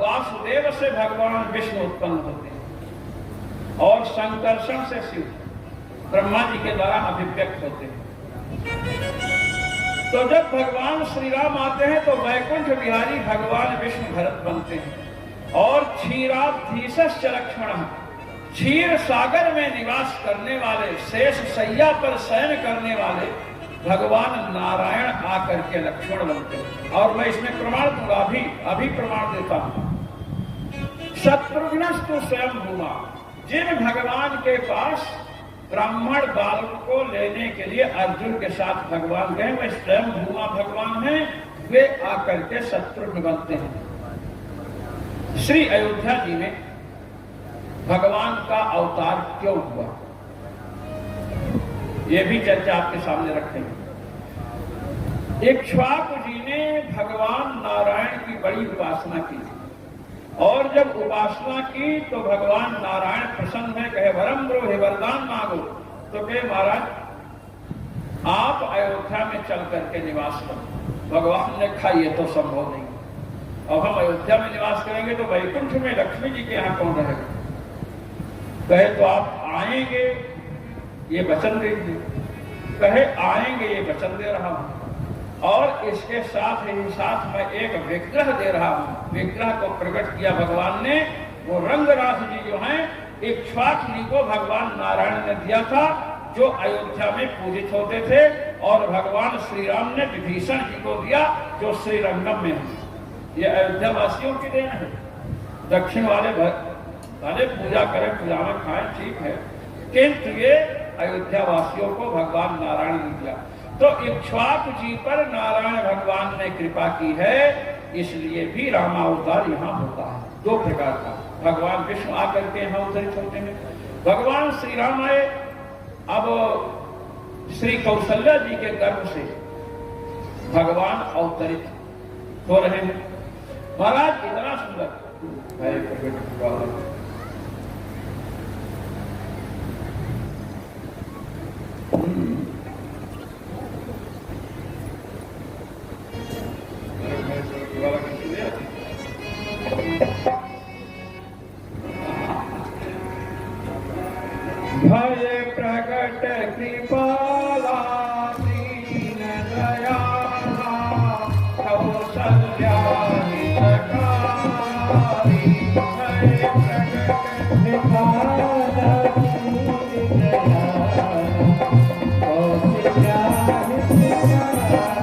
वासुदेव से भगवान विष्णु उत्पन्न होते हैं और संकर्षण से शिव ब्रह्मा जी के द्वारा अभिव्यक्त होते हैं। तो जब भगवान श्री राम आते हैं तो वैकुंठ बिहारी भगवान विष्णु भरत बनते हैं और क्षीराब्धिश्च लक्ष्मणः, क्षीर सागर में निवास करने वाले, शेष सैया पर शयन करने वाले भगवान नारायण आकर के लक्ष्मण बनते हैं। और मैं इसमें प्रमाण दूंगा, अभी प्रमाण देता हूं। शत्रुघ्नस्तु स्वयं भूमा, जिन भगवान के पास ब्राह्मण बालक को लेने के लिए अर्जुन के साथ भगवान गए, वे स्वयं भूमा भगवान हैं, वे आकर के शत्रुघ्न बनते हैं। श्री अयोध्या जी में भगवान का अवतार क्यों हुआ, यह भी चर्चा आपके सामने रखेंगे। इक्ष्वाकु जी ने भगवान नारायण की बड़ी उपासना की और जब उपासना की तो भगवान नारायण प्रसन्न है, कहे वरम ब्रो, हे वरदान मांगो। तो कहे महाराज आप अयोध्या में चल करके निवास करो। भगवान ने कहा ये तो संभव नहीं, अब हम अयोध्या में निवास करेंगे तो वैकुंठ में लक्ष्मी जी के यहाँ कौन रहेगा। कहे तो आप आएंगे ये वचन दीजिए। कहे आएंगे ये वचन दे रहा हूं, और इसके साथ ही साथ मैं एक विग्रह दे रहा हूं। विग्रह को प्रकट किया भगवान ने, वो रंगराज जी जो हैं इक्ष्वाकु जी को भगवान नारायण ने दिया था, जो अयोध्या में पूजित होते थे, और भगवान श्री राम ने विभीषण जी को दिया जो श्रीरंगम में है। ये अयोध्या वासियों की देन है। दक्षिण वाले भले पूजा करें, पूजा में खाएं, ठीक है, किंतु ये अयोध्या वासियों को भगवान नारायण ने दिया। तो इक्ष्वाकु जी पर नारायण भगवान ने कृपा की है, इसलिए भी रामावतार यहाँ होता है। दो प्रकार का, भगवान विष्णु आकर के यहाँ अवतरित होते हैं, भगवान श्री राम आए। अब श्री कौशल्या जी के गर्भ से भगवान अवतरित हो रहे हैं। महाराज इतना सुंदर भय प्रकट कृपाला दीन दयाला कौशल्या हितकारी। भय प्रकट कृपाला दीन दयाला कौशल्या हितकारी।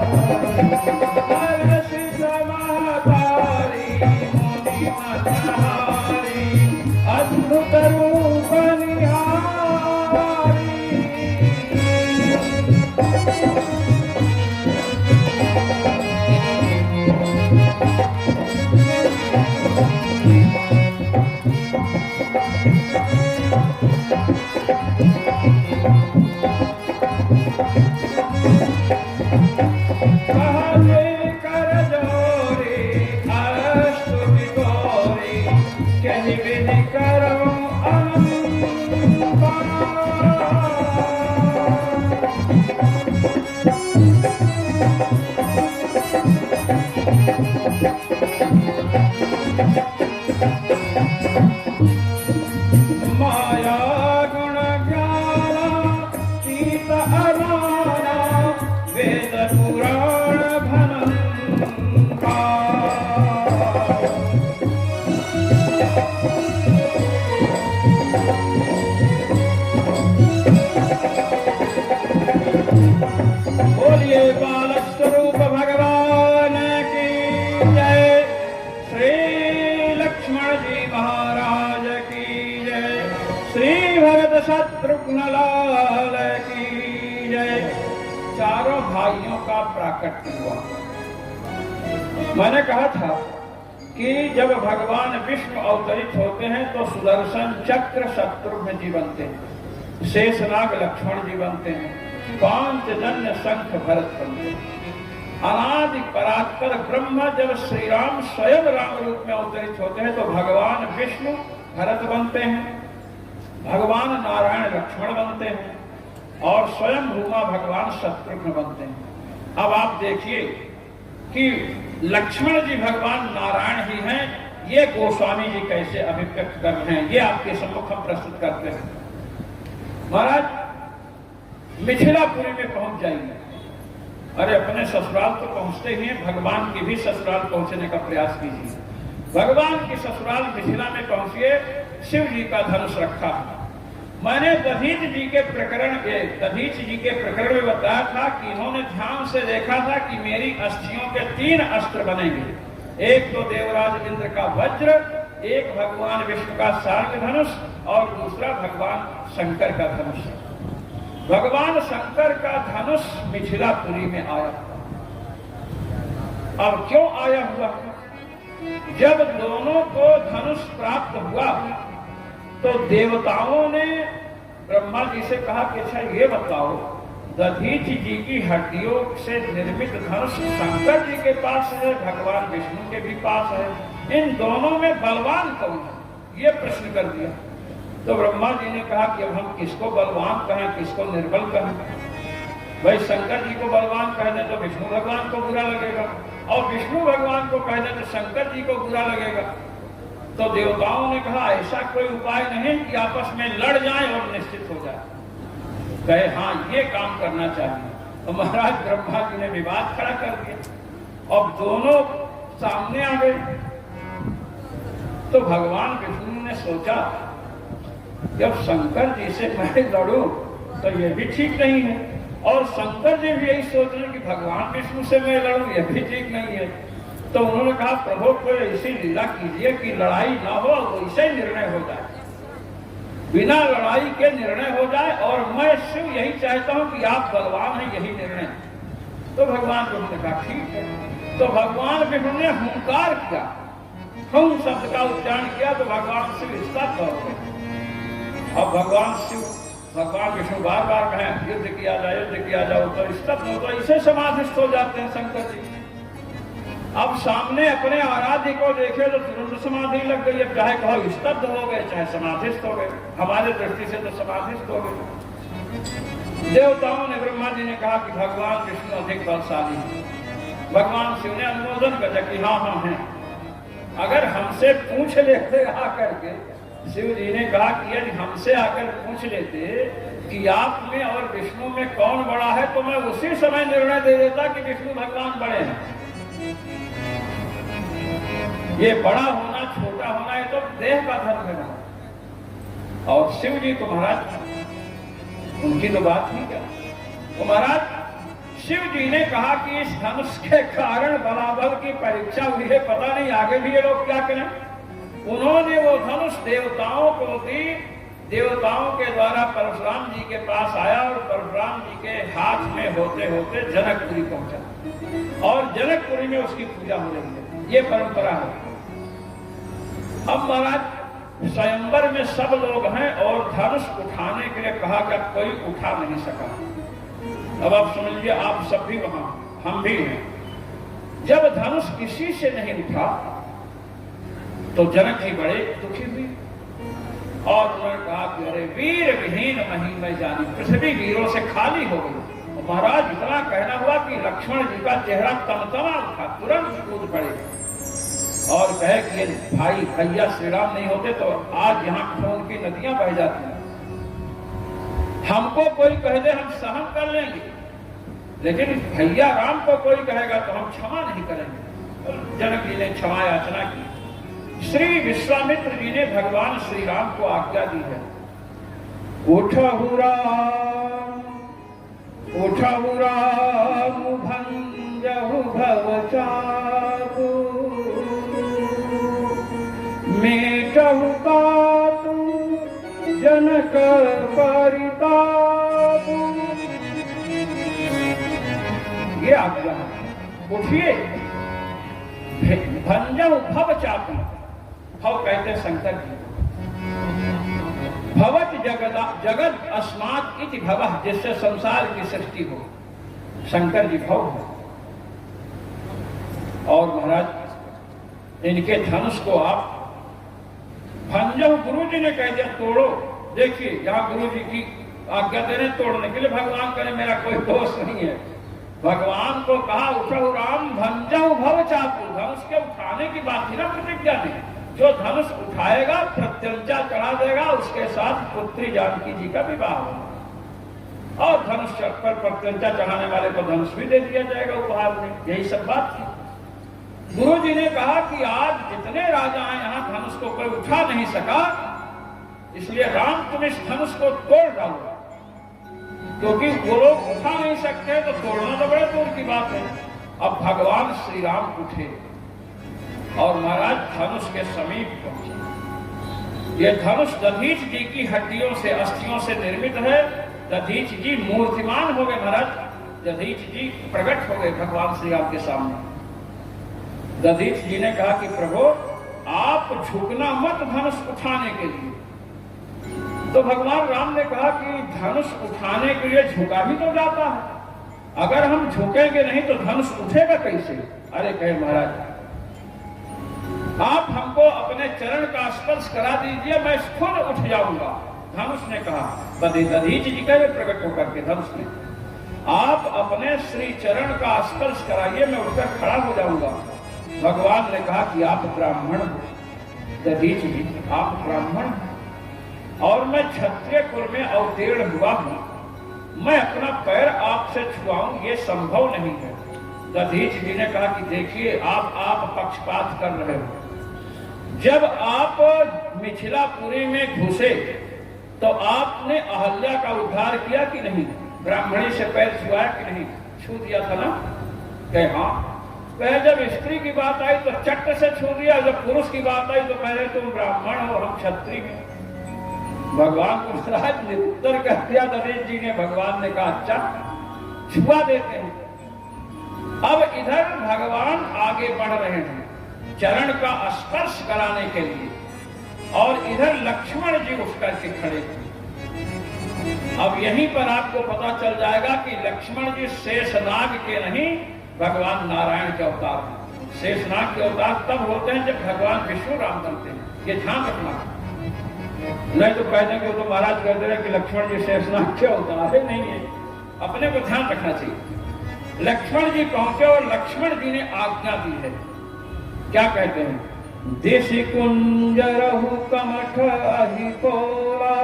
सिद्ध महतारी मुनि मनहारी अद्भुत रूप निहारी। शत्रुघ्न लाल की जय। चारों भाइयों का प्राकट्य हुआ। मैंने कहा था कि जब भगवान विष्णु अवतरित होते हैं तो सुदर्शन चक्र शत्रुघ्न जी बनते हैं, शेषनाग लक्ष्मण जी बनते हैं, पांचजन्य शंख भरत बनते हैं। अनादि परात्पर ब्रह्म जब श्री राम स्वयं राम रूप में अवतरित होते हैं तो भगवान विष्णु भरत बनते हैं, भगवान नारायण लक्ष्मण बनते हैं, और स्वयं भूमा भगवान शत्रुघ्न बनते हैं। अब आप देखिए कि लक्ष्मण जी भगवान नारायण ही हैं, ये गोस्वामी जी कैसे अभिव्यक्त कर रहे हैं, ये आपके सम्मुख हम प्रस्तुत करते हैं। महाराज मिथिलापुरी में पहुंच जाइए। अरे अपने ससुराल तो पहुंचते ही हैं, भगवान की भी ससुराल पहुंचने का प्रयास कीजिए। भगवान की ससुराल मिथिला में पहुंचिए, शिव जी का धनुष रखा है। मैंने दधीच जी के प्रकरण में बताया था कि इन्होंने ध्यान से देखा था कि मेरी अस्थियों के 3 अस्त्र बनेंगे, एक तो देवराज इंद्र का वज्र, एक भगवान विष्णु का शार्ंग धनुष, और दूसरा भगवान शंकर का धनुष। भगवान शंकर का धनुष मिथिलापुरी में आया। अब क्यों आया हुआ? जब दोनों को धनुष प्राप्त हुआ तो देवताओं ने ब्रह्मा जी से कहा कि अच्छा ये बताओ, दधीच जी की हड्डियों से निर्मित धनुष शंकर जी के पास है, भगवान विष्णु के भी पास है, इन दोनों में बलवान कौन है? ये प्रश्न कर दिया। तो ब्रह्मा जी ने कहा कि अब हम किसको बलवान कहें, किसको निर्बल कहें? भाई शंकर जी को बलवान कह दे तो विष्णु भगवान को बुरा लगेगा, और विष्णु भगवान को कह दे तो शंकर जी को बुरा लगेगा। तो देवताओं ने कहा ऐसा कोई उपाय नहीं कि आपस में लड़ जाएं और निश्चित हो जाए। कहे हाँ ये काम करना चाहिए। तो महाराज ब्रह्मा जी ने विवाद खड़ा कर दिया। अब दोनों सामने आ गए। तो भगवान विष्णु ने सोचा जब शंकर जी से मैं लड़ूं तो यह भी ठीक नहीं है, और शंकर जी भी यही सोच रहे कि भगवान विष्णु से मैं लड़ूं, यह भी ठीक नहीं है। तो उन्होंने कहा प्रभु कोई ऐसी लीला कीजिए कि लड़ाई ना हो, वैसे निर्णय हो जाए, बिना लड़ाई के निर्णय हो जाए, और मैं शिव यही चाहता हूं कि आप बलवान हैं, यही निर्णय। तो भगवान विष्णु ने कहा ठीक है। तो भगवान विष्णु ने हुंकार किया, हम शब्द का उच्चारण किया, तो भगवान शिव स्तब्ध हो गए। अब भगवान विष्णु बार बार कहें युद्ध किया जाए, युद्ध किया जाए, तो स्तब्ध हो, तो इसे समाधिस्थ हो जाते हैं शंकर जी। अब सामने अपने आराध्य को देखे तो तुरंत समाधि लग गई। अब चाहे कहो स्तब्ध हो गए, चाहे समाधिस्थ हो गए, हमारे दृष्टि से तो समाधिस्थ हो गए। देवताओं ने ब्रह्मा जी ने कहा कि भगवान विष्णु अधिक बलशाली है। भगवान शिव ने अनुमोदन कर कि हाँ हाँ है। अगर हमसे पूछ लेते आकर के, शिव जी ने कहा कि यदि हमसे आकर पूछ लेते कि आप में और विष्णु में कौन बड़ा है, तो मैं उसी समय निर्णय दे देता कि विष्णु भगवान बड़े हैं। ये बड़ा होना छोटा होना ये तो देह का धर्म है। और शिव जी तो महाराज उनकी तो बात नहीं क्या। तो महाराज शिव जी ने कहा कि इस धनुष के कारण बलाबल की परीक्षा हुई है, पता नहीं आगे भी ये लोग क्या करें। उन्होंने वो धनुष देवताओं को दी। देवताओं के द्वारा परशुराम जी के पास आया, और परशुराम जी के हाथ में होते होते जनकपुरी पहुंचा, और जनकपुरी में उसकी पूजा हो रही है। ये परंपरा है। अब महाराज स्वयंवर में सब लोग हैं, और धनुष उठाने के लिए कहा कि कोई उठा नहीं सका। अब आप समझिए, आप सब भी वहां, हम भी हैं। जब धनुष किसी से नहीं उठा तो जनक जी बड़े दुखी हुए, और उन्होंने कहा कि अरे वीर विहीन मही में जानी, पृथ्वी वीरों से खाली हो गई। और महाराज इतना कहना हुआ कि लक्ष्मण जी का चेहरा तमतमा उठा, तुरंत कूद पड़े और कहे कि भाई भैया श्री राम नहीं होते तो आज यहाँ खून की नदियां बह जाती। हमको कोई कह दे हम सहन कर लेंगे, लेकिन भैया राम को कोई कहेगा तो हम क्षमा नहीं करेंगे। जनक जी ने क्षमा याचना की। श्री विश्वामित्र जी ने भगवान श्री राम को आज्ञा दी है, उठहु राम भंजहु भवचारु, मेटहु कातु जनक परितापु। ये आज्ञा है। उठिए, भंजहु भवचापु। भव कहते शंकर जी। भवत जगत अस्मात् इति भवः, जिससे संसार की सृष्टि हो। शंकर जी भव है। और महाराज इनके धनुष को आप भंजहु, गुरु जी ने कह दिया तोड़ो। देखिए यहाँ गुरु जी की आज्ञा दे रहे तोड़ने के लिए। भगवान करे मेरा कोई दोष नहीं है। भगवान को कहा उठहु राम भंजहु भवचापु। धनुष के उठाने की बात थी ना, प्रतिज्ञा थी। जो धनुष उठाएगा प्रत्यंचा चढ़ा देगा, उसके साथ पुत्री जानकी जी का विवाह होगा, और धनुष पर प्रत्यंचा चढ़ाने वाले को धनुष भी दे दिया जाएगा उपहार में। यही सब बात थी। गुरु जी ने कहा कि आज जितने राजा हैं यहाँ धनुष को कोई उठा नहीं सका, इसलिए राम तुम इस धनुष को तोड़ डालो, क्योंकि वो लोग उठा नहीं सकते तो तोड़ना तो बड़े दूर की बात है। अब भगवान श्री राम उठे और महाराज धनुष के समीप पहुंचे। ये धनुष दधीच जी की हड्डियों से, अस्थियों से निर्मित है। दधीच जी मूर्तिमान हो गए महाराज। दधीच जी प्रकट हो गए भगवान श्री राम के सामने। दधीच जी ने कहा कि प्रभु आप झुकना मत धनुष उठाने के लिए, तो भगवान राम ने कहा कि धनुष उठाने के लिए झुका भी तो जाता है, अगर हम झुकेंगे नहीं तो धनुष उठेगा कैसे? अरे कहे महाराज आप हमको अपने चरण का स्पर्श करा दीजिए, मैं खुद उठ जाऊंगा। धनुष ने कहा, दधीच जी का प्रकट होकर के धनुष ने, आप अपने श्री चरण का स्पर्श कराइए, मैं उठकर खड़ा हो जाऊंगा। भगवान ने कहा कि आप ब्राह्मण हो दधीच जी, आप ब्राह्मण और मैं क्षत्रिय कुल में अवतीर्ण हुआ हूं, मैं अपना पैर आपसे छुआऊं ये संभव नहीं है। दधीच जी ने कहा कि देखिए आप पक्षपात कर रहे हो। जब आप मिथिलापुरी में घुसे तो आपने अहल्या का उद्धार किया कि नहीं? ब्राह्मणी से पैर छुआया कि नहीं? छू दिया था ना? कहे हाँ। कहे जब स्त्री की बात आई तो चट्ट से छू दिया, जब पुरुष की बात आई तो पहले तुम ब्राह्मण हो हम क्षत्रिय हैं। भगवान को महाराज निरुत्तर कर दिया दधीच जी ने। भगवान ने कहा अच्छा छुआ देते हैं। अब इधर भगवान आगे बढ़ रहे हैं चरण का स्पर्श कराने के लिए, और इधर लक्ष्मण जी उठ करके खड़े थे। अब यहीं पर आपको पता चल जाएगा कि लक्ष्मण जी शेषनाग के नहीं, भगवान नारायण के अवतार हैं। शेषनाग के अवतार तब होते हैं जब भगवान विष्णु राम बनते हैं, ये ध्यान रखना। नहीं तो कह देंगे तो महाराज कह दे रहे कि लक्ष्मण जी शेषनाग के अवतार है, नहीं है। अपने को ध्यान रखना चाहिए। लक्ष्मण जी पहुंचे और लक्ष्मण जी ने आज्ञा दी है, क्या कहते हैं? देशी कुंज रहु कमठ अहि कोला,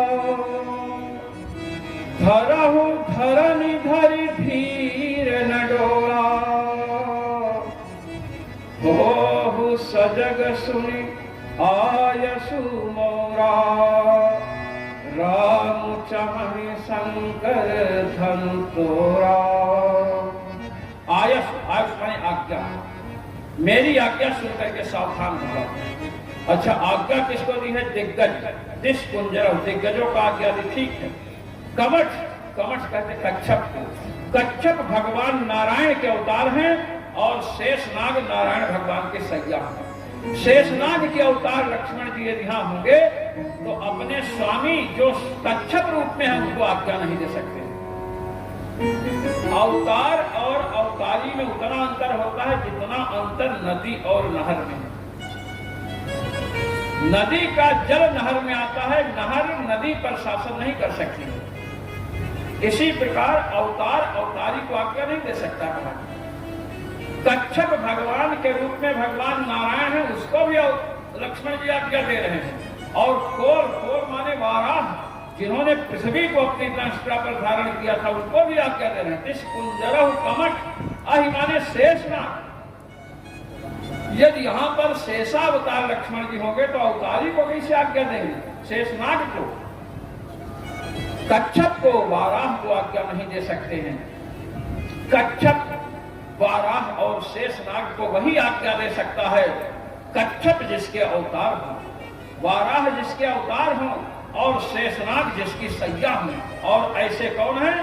धरहु धरनि धरि धीर न डोला, होहु सजग सुनि आयसु मोरा, राम चमहि शंकर धन तोरा। आयस माने आज्ञा, मेरी आज्ञा सुनकर के सावधान हो जाओ। अच्छा आज्ञा किसको दी है? दिग्गज, दिश कुंजर, दिग्गजों का आज्ञा दी, ठीक है। कमठ, कमठ कहते कच्छप को। कच्छप भगवान नारायण के अवतार हैं और शेषनाग नारायण भगवान के सैया हैं। शेषनाग के अवतार लक्ष्मण जी यदि यहाँ होंगे तो अपने स्वामी जो कच्छप रूप में है उनको आज्ञा नहीं दे सकते। अवतार और अवतारी में उतना अंतर होता है जितना अंतर नदी और नहर में है। नदी का जल नहर में आता है, नहर नदी पर शासन नहीं कर सकती। इसी प्रकार अवतार अवतारी को आज्ञा नहीं दे सकता। कच्छप भगवान के रूप में भगवान नारायण है, उसको भी लक्ष्मण जी आज्ञा दे रहे हैं। और खोर, खोर माने वाराह, जिन्होंने पृथ्वी को अपनी दंष्टा पर धारण किया था, उनको भी आज्ञा दे रहे हैं। कुंजरहु कमठ अहि माने शेषनाग। यदि यहाँ पर शेषावतार लक्ष्मण जी होंगे तो अवतारी को कैसे आज्ञा देंगे? शेषनाग को। कच्छप को, वाराह को आज्ञा नहीं दे सकते हैं। कच्छप, वाराह और शेषनाग को वही आज्ञा दे सकता है कच्छप जिसके अवतार हो, वाराह जिसके अवतार हो और शेषनाग जिसकी सैया हो। और ऐसे कौन है?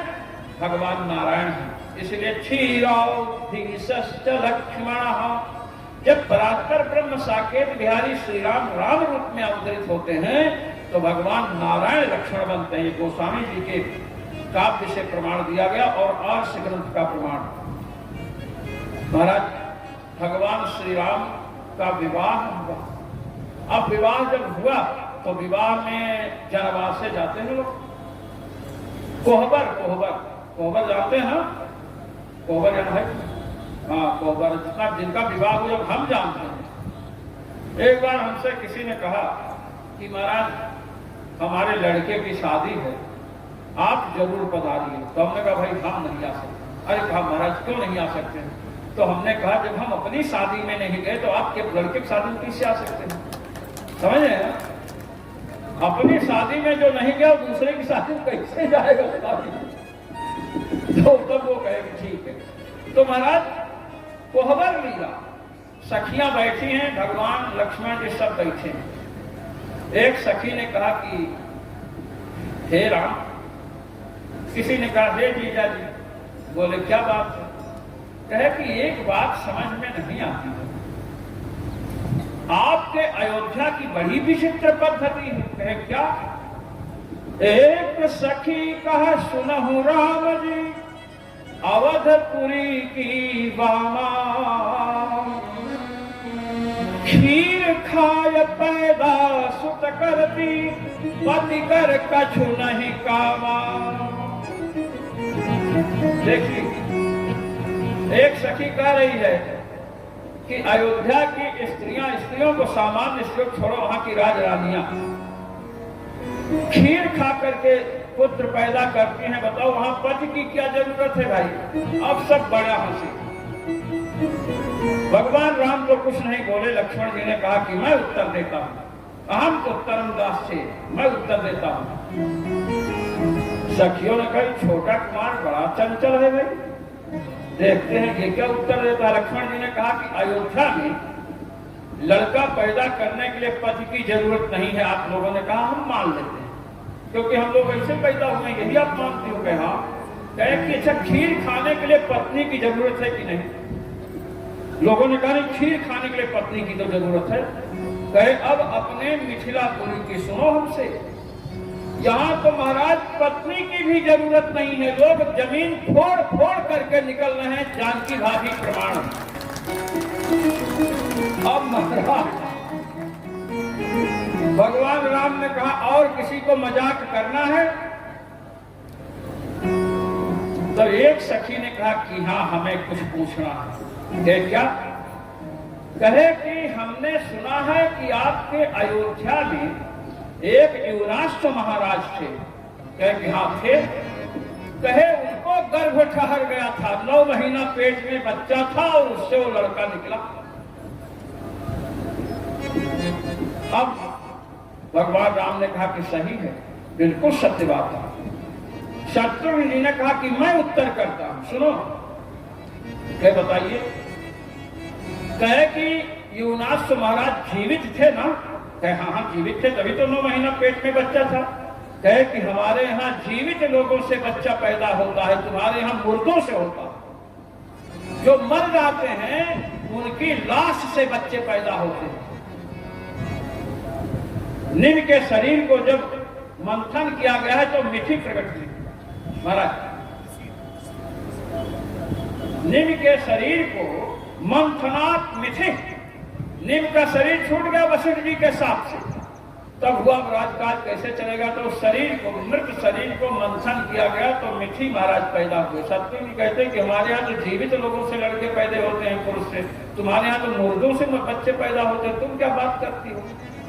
भगवान नारायण है। इसलिए क्षीराब्धिशश्च लक्ष्मणः, जब परात्पर ब्रह्म साकेत बिहारी श्री राम राम रूप में अवतरित होते हैं तो भगवान नारायण लक्ष्मण बनते हैं। गोस्वामी जी के काव्य से प्रमाण दिया गया और आर्ष ग्रंथ का प्रमाण। महाराज भगवान श्री राम का विवाह हुआ। अब विवाह जब हुआ तो विवाह में जनवास से जाते हैं लोग। कोहबर, कोहबर, कोहबर जानते हैं ना? कोहबर जाना है? हाँ, कोहबर जिनका विवाह हुआ हम जानते हैं। एक बार हमसे किसी ने कहा कि महाराज हमारे लड़के की शादी है, आप जरूर पधारिए। तो हमने कहा भाई हम नहीं आ सकते। अरे कहा महाराज क्यों नहीं आ सकते? तो हमने कहा जब हम अपनी शादी में नहीं गए तो आपके लड़के की शादी में कैसे आ सकते हैं? समझ रहे हैं? अपनी शादी में जो नहीं गया दूसरे की शादी में कैसे जाएगा? तो तब वो कहेगी ठीक है। तो महाराज कोहबर लीला, सखियां बैठी हैं, भगवान लक्ष्मण जी सब बैठे हैं। एक सखी ने कहा कि हे राम, किसी ने कहा हे जीजा जी। बोले क्या बात है? कहे कि एक बात समझ में नहीं आती है, आपके अयोध्या की बड़ी विचित्र पद्धति है। कहे क्या? एक सखी कह सुनहु राम जी अवधपुरी की बामा, खीर खाय पैदा सुत करती पति कर कछु नहीं कामा। देखिए, एक सखी कह रही है कि अयोध्या की स्त्रियों को सामान्य श्लोक छोड़ो, वहां की राजरानियां खीर खा करके पुत्र पैदा करती हैं। बताओ वहां पति की क्या जरूरत है भाई। अब सब बड़ा हंसी। भगवान राम तो कुछ नहीं बोले। लक्ष्मण जी ने कहा कि मैं उत्तर देता हूं, अहम तो उत्तरम दास से, मैं उत्तर देता हूं। सखियों ने कहा छोटा कुमार बड़ा चंचल है भाई, देखते हैं ये क्या उत्तर देता है। लक्ष्मण जी ने कहा कि अयोध्या में लड़का पैदा करने के लिए पति की जरूरत नहीं है। आप लोगों ने कहा हम मान लेते हैं, क्योंकि हम लोग ऐसे पैदा हुए, यही आप मानते हो। हाँ, कहे कि अच्छा खीर खाने के लिए पत्नी की जरूरत है कि नहीं। लोगों ने कहा नहीं, खीर खाने के लिए पत्नी की तो जरूरत है। कहे अब अपने मिथिलापुरी की सुनो हमसे, यहाँ तो महाराज पत्नी की भी जरूरत नहीं है। लोग जमीन फोड़ फोड़ करके निकल रहे हैं, जानकी भाभी प्रमाण। अब महाराज भगवान राम ने कहा और किसी को मजाक करना है। तो एक सखी ने कहा कि हाँ हमें कुछ पूछना है। क्या? कहे कि हमने सुना है कि आपके अयोध्या में एक युवराष्ट्र महाराज थे। कहे कि हाँ थे। कहे उनको गर्भ ठहर गया था, 9 महीना पेट में बच्चा था और उससे वो लड़का निकला। अब भगवान राम ने कहा कि सही है, बिल्कुल सत्य बात है। शत्रुघ्न जी ने कहा कि मैं उत्तर करता हूं, सुनो। क्या बताइए? कहे कि युवराष्ट्र महाराज जीवित थे ना? कहे हाँ हाँ जीवित थे, तभी तो 9 महीना पेट में बच्चा था। कहे कि हमारे यहाँ जीवित लोगों से बच्चा पैदा होता है, तुम्हारे यहाँ मुर्दों से होता है। जो मर जाते हैं उनकी लाश से बच्चे पैदा होते हैं। नीम के शरीर को जब मंथन किया गया है तो मिठी प्रकट हुई। महाराज, नीम के शरीर को मंथनात् मिठी, नीम का शरीर छूट गया वशिष्ठ जी के साथ से, तब हुआ राजकाज कैसे चलेगा। तो शरीर को, मृत शरीर को मंथन किया गया तो मिठी महाराज पैदा हुए। सत्य जी कहते हैं कि हमारे यहाँ तो जीवित लोगों से लड़के पैदा होते हैं पुरुष से, तुम्हारे यहाँ तो मुर्दों से बच्चे पैदा होते हैं, तुम क्या बात करती हो।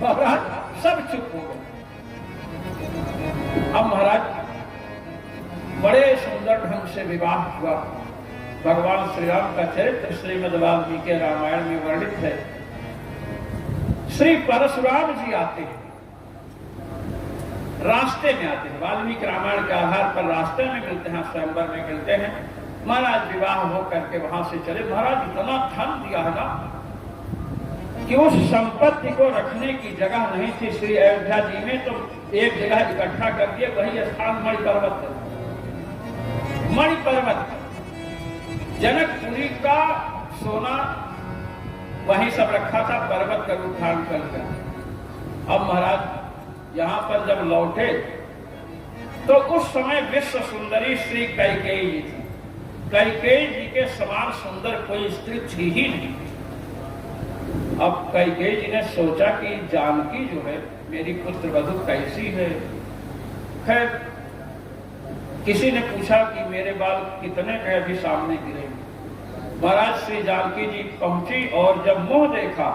महाराज सब चुप हो गए। अब महाराज बड़े सुंदर ढंग से विवाह हुआ। भगवान श्री राम का चरित्र श्रीमद् वाल्मीकि के रामायण में वर्णित है। श्री परशुराम जी आते हैं, रास्ते में आते हैं। वाल्मीकि रामायण के आधार पर रास्ते में मिलते हैं, स्वयंवर में मिलते हैं। महाराज विवाह हो करके वहां से चले। महाराज इतना धन दिया है ना कि उस संपत्ति को रखने की जगह नहीं थी। श्री अयोध्या जी में तो एक जगह इकट्ठा कर दिए, वही स्थान मणि पर्वत है। मणि पर्वत जनकपुरी का सोना वहीं सब रखा था, पर्वत का रूप धारण कर गया। अब महाराज यहाँ पर जब लौटे तो उस समय विश्व सुंदरी श्री कैकेयी जी थी। कैकेयी जी के समान सुंदर कोई स्त्री थी ही नहीं। अब कैकेयी जी ने सोचा कि जानकी जो है मेरी पुत्र वधू कैसी है। खैर किसी ने पूछा कि मेरे बाल कितने के अभी सामने गिरे। महाराज श्री जानकी जी पहुंची और जब मुंह देखा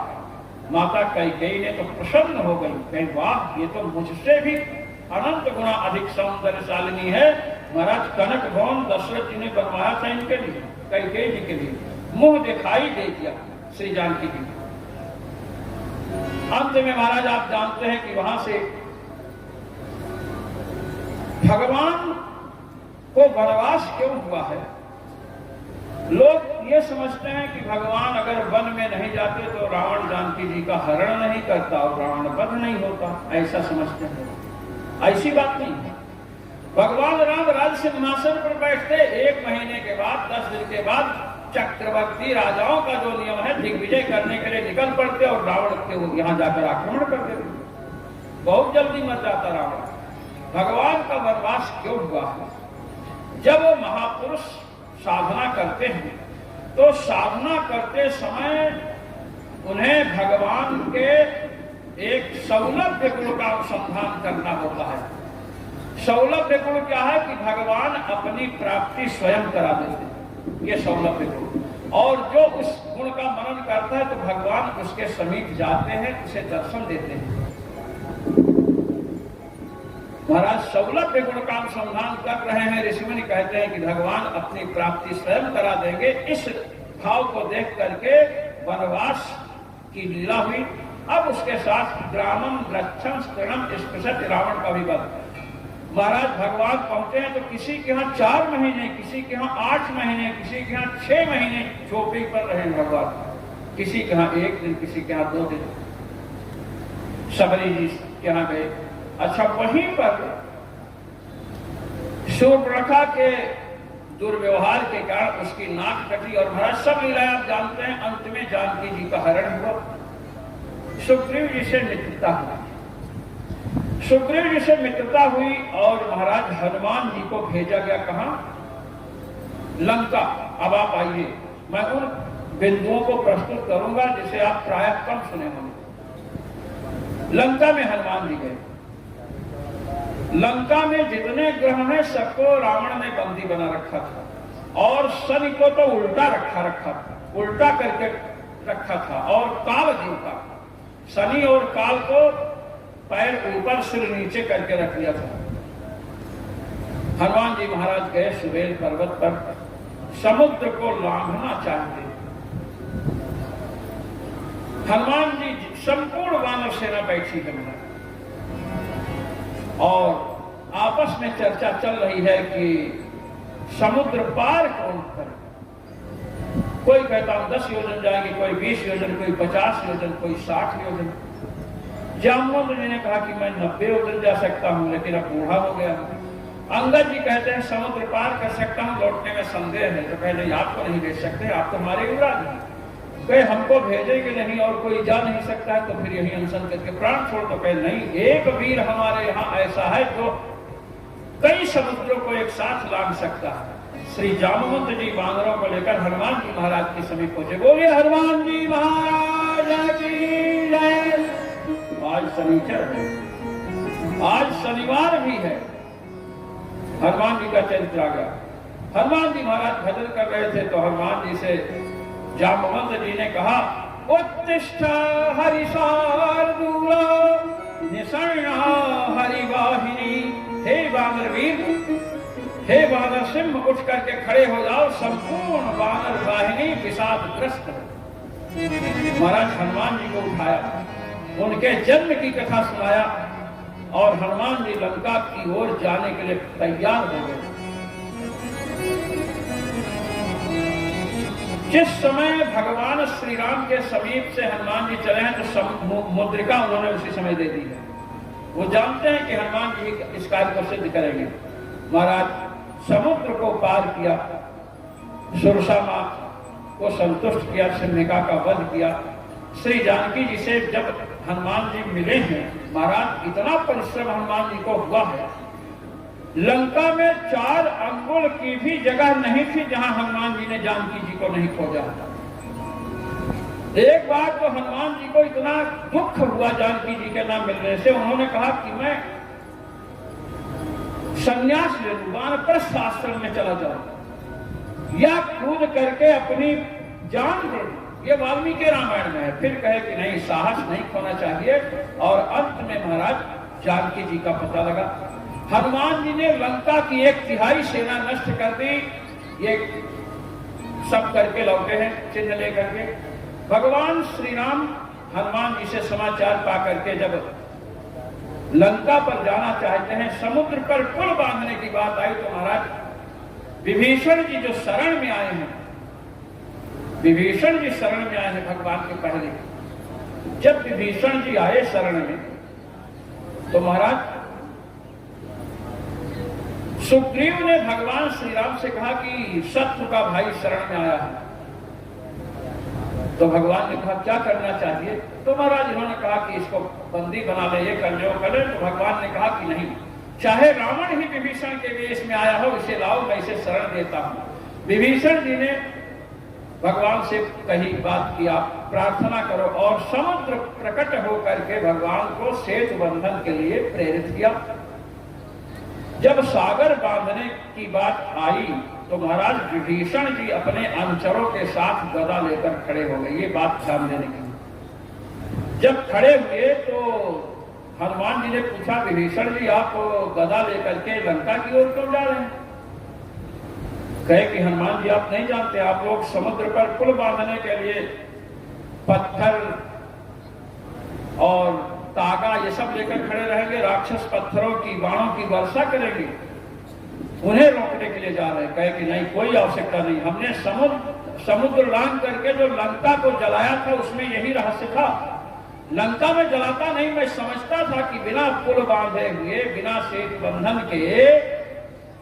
माता कैकेयी ने तो प्रसन्न हो गई। कहीं वाह, ये तो मुझसे भी अनंत गुना अधिक सौंदर्यशालिनी है। महाराज कनक भवन दशरथ जी ने बनवाया था इनके लिए, कैकेयी जी के लिए। मुंह दिखाई दे दिया श्री जानकी जी। अंत में महाराज आप जानते हैं कि वहां से भगवान को वनवास क्यों हुआ है। लोग ये समझते हैं कि भगवान अगर वन में नहीं जाते तो रावण जानकी जी का हरण नहीं करता और रावण वध नहीं होता, ऐसा समझते हैं। ऐसी बात नहीं है। भगवान राम राज सिंहासन पर बैठते 1 महीने के बाद, 10 दिन के बाद चक्रवर्ती राजाओं का जो नियम है दिग्विजय करने के लिए निकल पड़ते और रावण के वो यहाँ जाकर आक्रमण कर देते। बहुत जल्दी मर जाता रावण। भगवान का वनवास क्यों हुआ है। जब वो महापुरुष साधना करते हैं तो साधना करते समय उन्हें भगवान के एक सौलभ्य गुण का अनुसंधान करना होता है। सौलभ्य गुण क्या है कि भगवान अपनी प्राप्ति स्वयं करा देते हैं, ये सौलभ्य गुण। और जो उस गुण का मनन करता है तो भगवान उसके समीप जाते हैं, उसे दर्शन देते हैं। महाराज सौलभ्य गुण का अनुसंधान कर रहे हैं, ऋषिमुनि कहते हैं कि भगवान अपनी प्राप्ति स्वयं करा देंगे। इस भाव को देख करके वनवास की लीला हुई। अब उसके साथ ग्रामम लक्षण स्तृणम स्पृशत रावण का भी वध। महाराज भगवान पहुंचे हैं तो किसी के यहाँ 4 महीने, किसी के यहाँ 8 महीने, किसी के यहाँ 6 महीने चौपी पर रहे भगवान, किसी के यहाँ 1 दिन, किसी के यहाँ 2 दिन। सबरी जी के यहाँ गए। अच्छा, वहीं पर शूर्पणखा के दुर्व्यवहार के कारण उसकी नाक कटी और महाराज सब लीलाएं आप जानते हैं। अंत में जानकी जी का हरण हुआ, सुग्रीव जी से मित्रता हुई। सुग्रीव जी से मित्रता हुई और महाराज हनुमान जी को भेजा गया कहां? लंका। अब आप आइए, मैं उन बिंदुओं को प्रस्तुत करूंगा जिसे आप प्रायः कम सुने होंगे। लंका में हनुमान जी गए। लंका में जितने ग्रह हैं सबको रावण ने बंदी बना रखा था और शनि को तो उल्टा रखा था, उल्टा करके रखा था। और काल देवता, शनि और काल को पैर ऊपर सिर नीचे करके रख लिया था। हनुमान जी महाराज गए सुबेल पर्वत पर, समुद्र को लांघना चाहते। हनुमान जी संपूर्ण वानर सेना बैठी है और आपस में चर्चा चल रही है कि समुद्र पार कौन करे। कोई कहता हूं 10 योजन जाएंगे, कोई 20 योजन, कोई 50 योजन, कोई 60 योजन। जामवंत जी ने कहा कि मैं 90 योजन जा सकता हूं, लेकिन अब बूढ़ा हो गया। अंगद जी कहते हैं समुद्र पार कर सकता हूं, लौटने में संदेह है। तो कह नहीं, आप तो नहीं भेज सकते, आप तो हमारे युवराज हैं। कहे हमको भेजेंगे नहीं और कोई जा नहीं सकता है तो फिर यही अनशन करके प्राण छोड़। तो कहे नहीं, एक वीर हमारे यहाँ ऐसा है जो कई समुद्रों को एक साथ लांघ सकता है। श्री जामवंत जी वानरों को लेकर हनुमान जी महाराज के समीप पहुंचे। बोलिए हनुमान जी महाराज की जय। आज शनिचर है, आज शनिवार भी है। हनुमान जी का चरित्र आ गया। हनुमान जी महाराज भजन कर रहे थे तो हनुमान जी से जामवंत जी ने कहा, उत्तिष्ठ हरिशार्दूल निसर्णा हरिवाहिनी। हे वानर वीर, हे वानर सिंह, उठ करके खड़े हो जाओ, संपूर्ण वानर वाहिनी विषादग्रस्त है। महाराज हनुमान जी को उठाया, उनके जन्म की कथा सुनाया और हनुमान जी लंका की ओर जाने के लिए तैयार हो गए। जिस समय भगवान श्री राम के समीप से हनुमान जी चले हैं तो मुद्रिका उन्होंने उसी समय दे दी है। वो जानते हैं कि हनुमान जी इस कार्य को सिद्ध करेंगे। महाराज समुद्र को पार किया, सुरसा मां को संतुष्ट किया, सिंहिका का वध किया। श्री जानकी जी से जब हनुमान जी मिले हैं, महाराज इतना परिश्रम हनुमान जी को हुआ है, लंका में 4 अंगुल की भी जगह नहीं थी जहां हनुमान जी ने जानकी जी को नहीं खोजा। एक बार तो हनुमान जी को इतना दुख हुआ जानकी जी के न मिलने से, उन्होंने कहा कि मैं संन्यास ले लूं, वानप्रस्थ आश्रम में चला जाऊं या कूद करके अपनी जान दे दूं। ये वाल्मीकि रामायण में है। फिर कहे कि नहीं, साहस नहीं खोना चाहिए। और अंत में महाराज जानकी जी का पता लगा। हनुमान जी ने लंका की 1/3 सेना नष्ट कर दी। ये सब करके लौटे हैं चिन्ह लेकर के। भगवान श्री राम हनुमान जी से समाचार पा करके जब लंका पर जाना चाहते हैं, समुद्र पर पुल बांधने की बात आई तो महाराज विभीषण जी जो शरण में आए हैं, विभीषण जी शरण में आए हैं भगवान के पहले। जब विभीषण जी आए शरण में तो महाराज सुग्रीव ने भगवान श्री राम से कहा कि शत्रु का भाई शरण में आया है। तो भगवान ने कहा क्या करना चाहिए? तो महाराज इन्होंने कहा कि इसको बंदी बना ले, ये कर ले, वो कर ले। तो भगवान ने कहा कि नहीं, चाहे रावण ही विभीषण के वेश में आया हो, इसे लाओ, मैं इसे शरण देता हूं। विभीषण जी ने भगवान से कही बात किया, प्रार्थना करो, और समुद्र प्रकट होकर के भगवान को सेतु बंधन के लिए प्रेरित किया। जब सागर बांधने की बात आई तो महाराज विभीषण जी अपने अनुचरों के साथ गदा लेकर खड़े हो गए। ये बात ध्यान देने की। जब खड़े हुए तो हनुमान जी ने पूछा, विभीषण जी आप गदा लेकर के लंका की ओर क्यों जा रहे हैं? कहे कि हनुमान जी आप नहीं जानते, आप लोग समुद्र पर पुल बांधने के लिए पत्थर और तागा ये सब लेकर खड़े रहेंगे, राक्षस पत्थरों की बाणों की वर्षा करेंगे, उन्हें रोकने के लिए जा रहे हैं। कहे कि नहीं, कोई आवश्यकता नहीं, हमने समुद्र लांघ करके जो लंका को जलाया था उसमें यही रहस्य था। लंका में जलाता नहीं, मैं समझता था कि बिना पुल बांधे हुए, बिना सेतु बंधन के